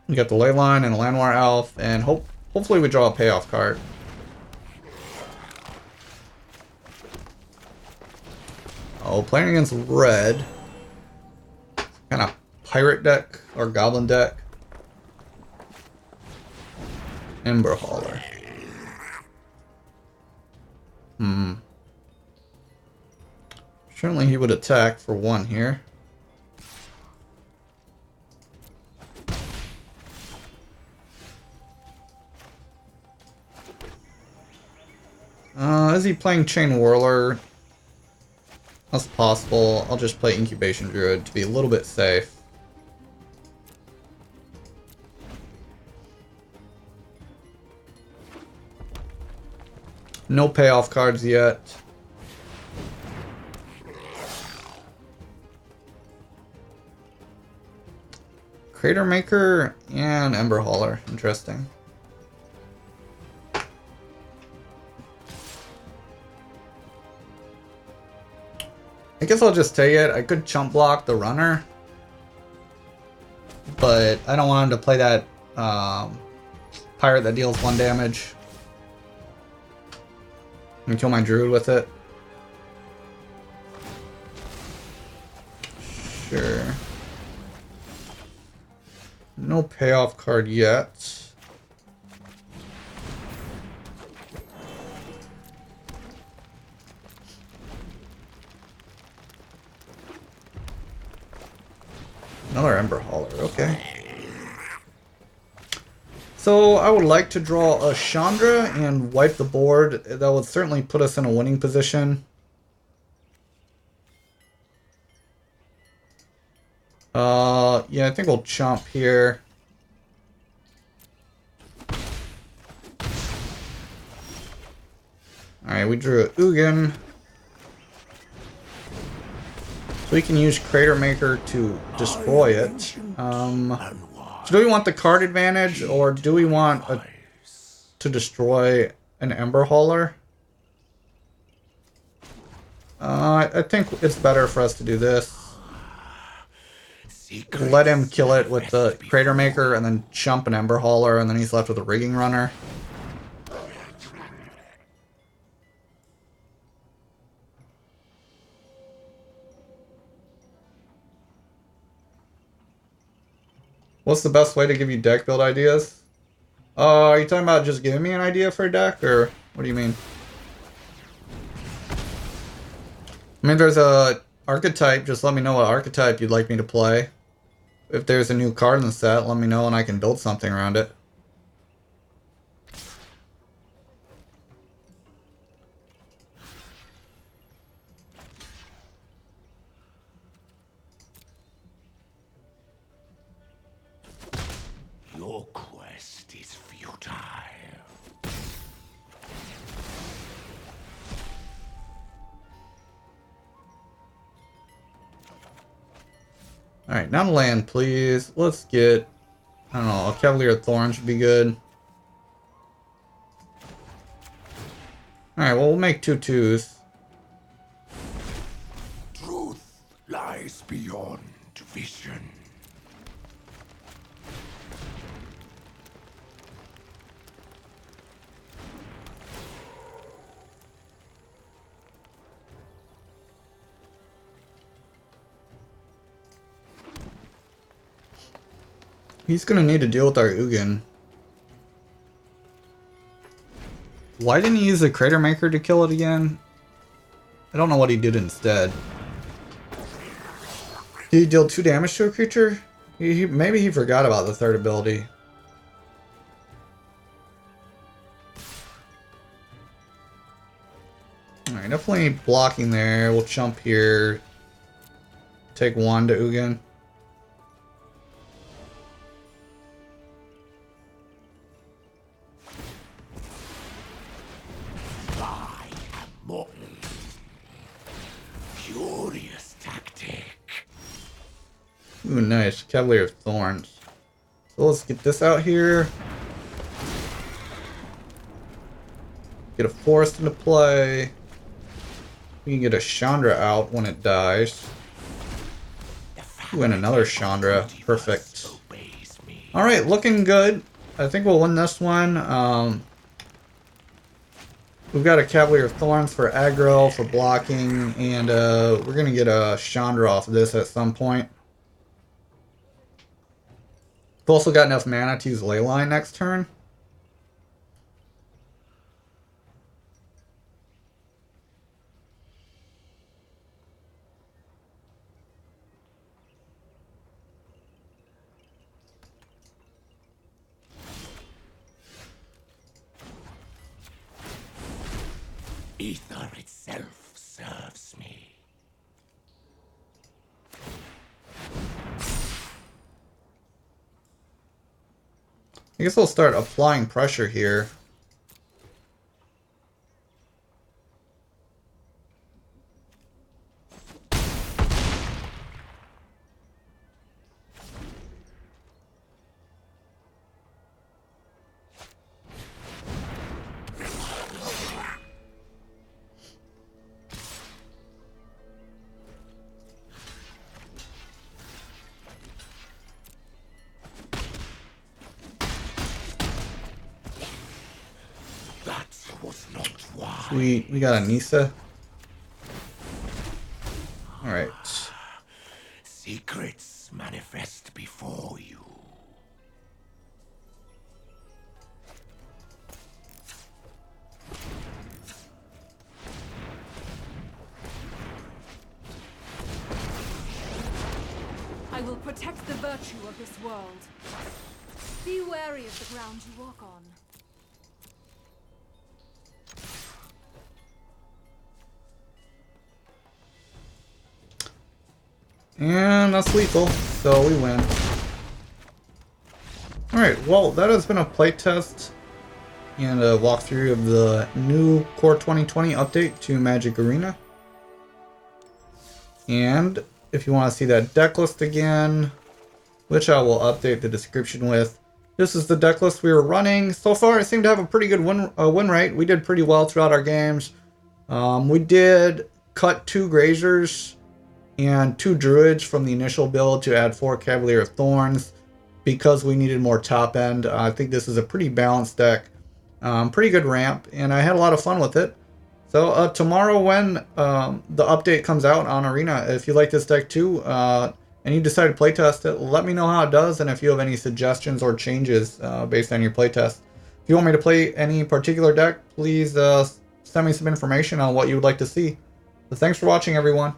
We got the Leyline and the Llanowar Elf, and hopefully we draw a payoff card. Oh, playing against red. Kind of pirate deck or goblin deck. Ember Hauler. Certainly he would attack for 1 here. Is he playing Chain Whirler? That's possible. I'll just play Incubation Druid to be a little bit safe. No payoff cards yet. Crater Maker and Ember Hauler. Interesting. I guess I'll just take it. I could chump block the runner, but I don't want him to play that pirate that deals 1 damage and kill my druid with it. Sure. No payoff card yet. Another Ember Hauler, okay. So I would like to draw a Chandra and wipe the board. That would certainly put us in a winning position. Yeah, I think we'll chomp here. Alright, we drew a Ugin. So we can use Crater Maker to destroy it. So do we want the card advantage, or do we want to destroy an Ember Hauler? I think it's better for us to do this. Let him kill it with the Crater Maker and then chump an Ember Hauler, and then he's left with a Rigging Runner. What's the best way to give you deck build ideas? Are you talking about just giving me an idea for a deck, or what do you mean? I mean, there's a archetype. Just let me know what archetype you'd like me to play. If there's a new card in the set, let me know and I can build something around it.
Your quest is futile.
Alright, now land, please. Let's get, I don't know, a Cavalier of Thorns would be good. Alright, well, we'll make 2/2s.
Truth lies beyond vision.
He's gonna need to deal with our Ugin. Why didn't he use the Crater Maker to kill it again? I don't know what he did instead. Did he deal 2 damage to a creature? Maybe he forgot about the 3rd ability. Alright, definitely blocking there. We'll jump here. Take 1 to Ugin.
Curious tactic.
Ooh, nice. Cavalier of Thorns. So let's get this out here. Get a forest into play. We can get a Chandra out when it dies. Ooh, and another Chandra. Perfect. Alright, looking good. I think we'll win this one. We've got a Cavalier of Thorns for aggro, for blocking, and we're going to get a Chandra off of this at some point. We've also got enough mana to use Leyline next turn.
Ether itself serves me.
I guess I'll start applying pressure here. Sweet. We got a Nissa. Alright.
Secrets manifest before you.
I will protect the virtue of this world. Be wary of the ground you walk on.
And that's lethal, so we win. Alright, well, that has been a playtest and a walkthrough of the new Core 2020 update to Magic Arena. And if you want to see that deck list again, which I will update the description with, this is the deck list we were running. So far, I seem to have a pretty good win rate. We did pretty well throughout our games. We did cut 2 Grazers and 2 Druids from the initial build to add 4 Cavalier of Thorns because we needed more top end. I think this is a pretty balanced deck. Pretty good ramp, and I had a lot of fun with it. So tomorrow when the update comes out on Arena, if you like this deck too, and you decide to playtest it, let me know how it does, and if you have any suggestions or changes based on your playtest. If you want me to play any particular deck, please send me some information on what you would like to see. So thanks for watching, everyone.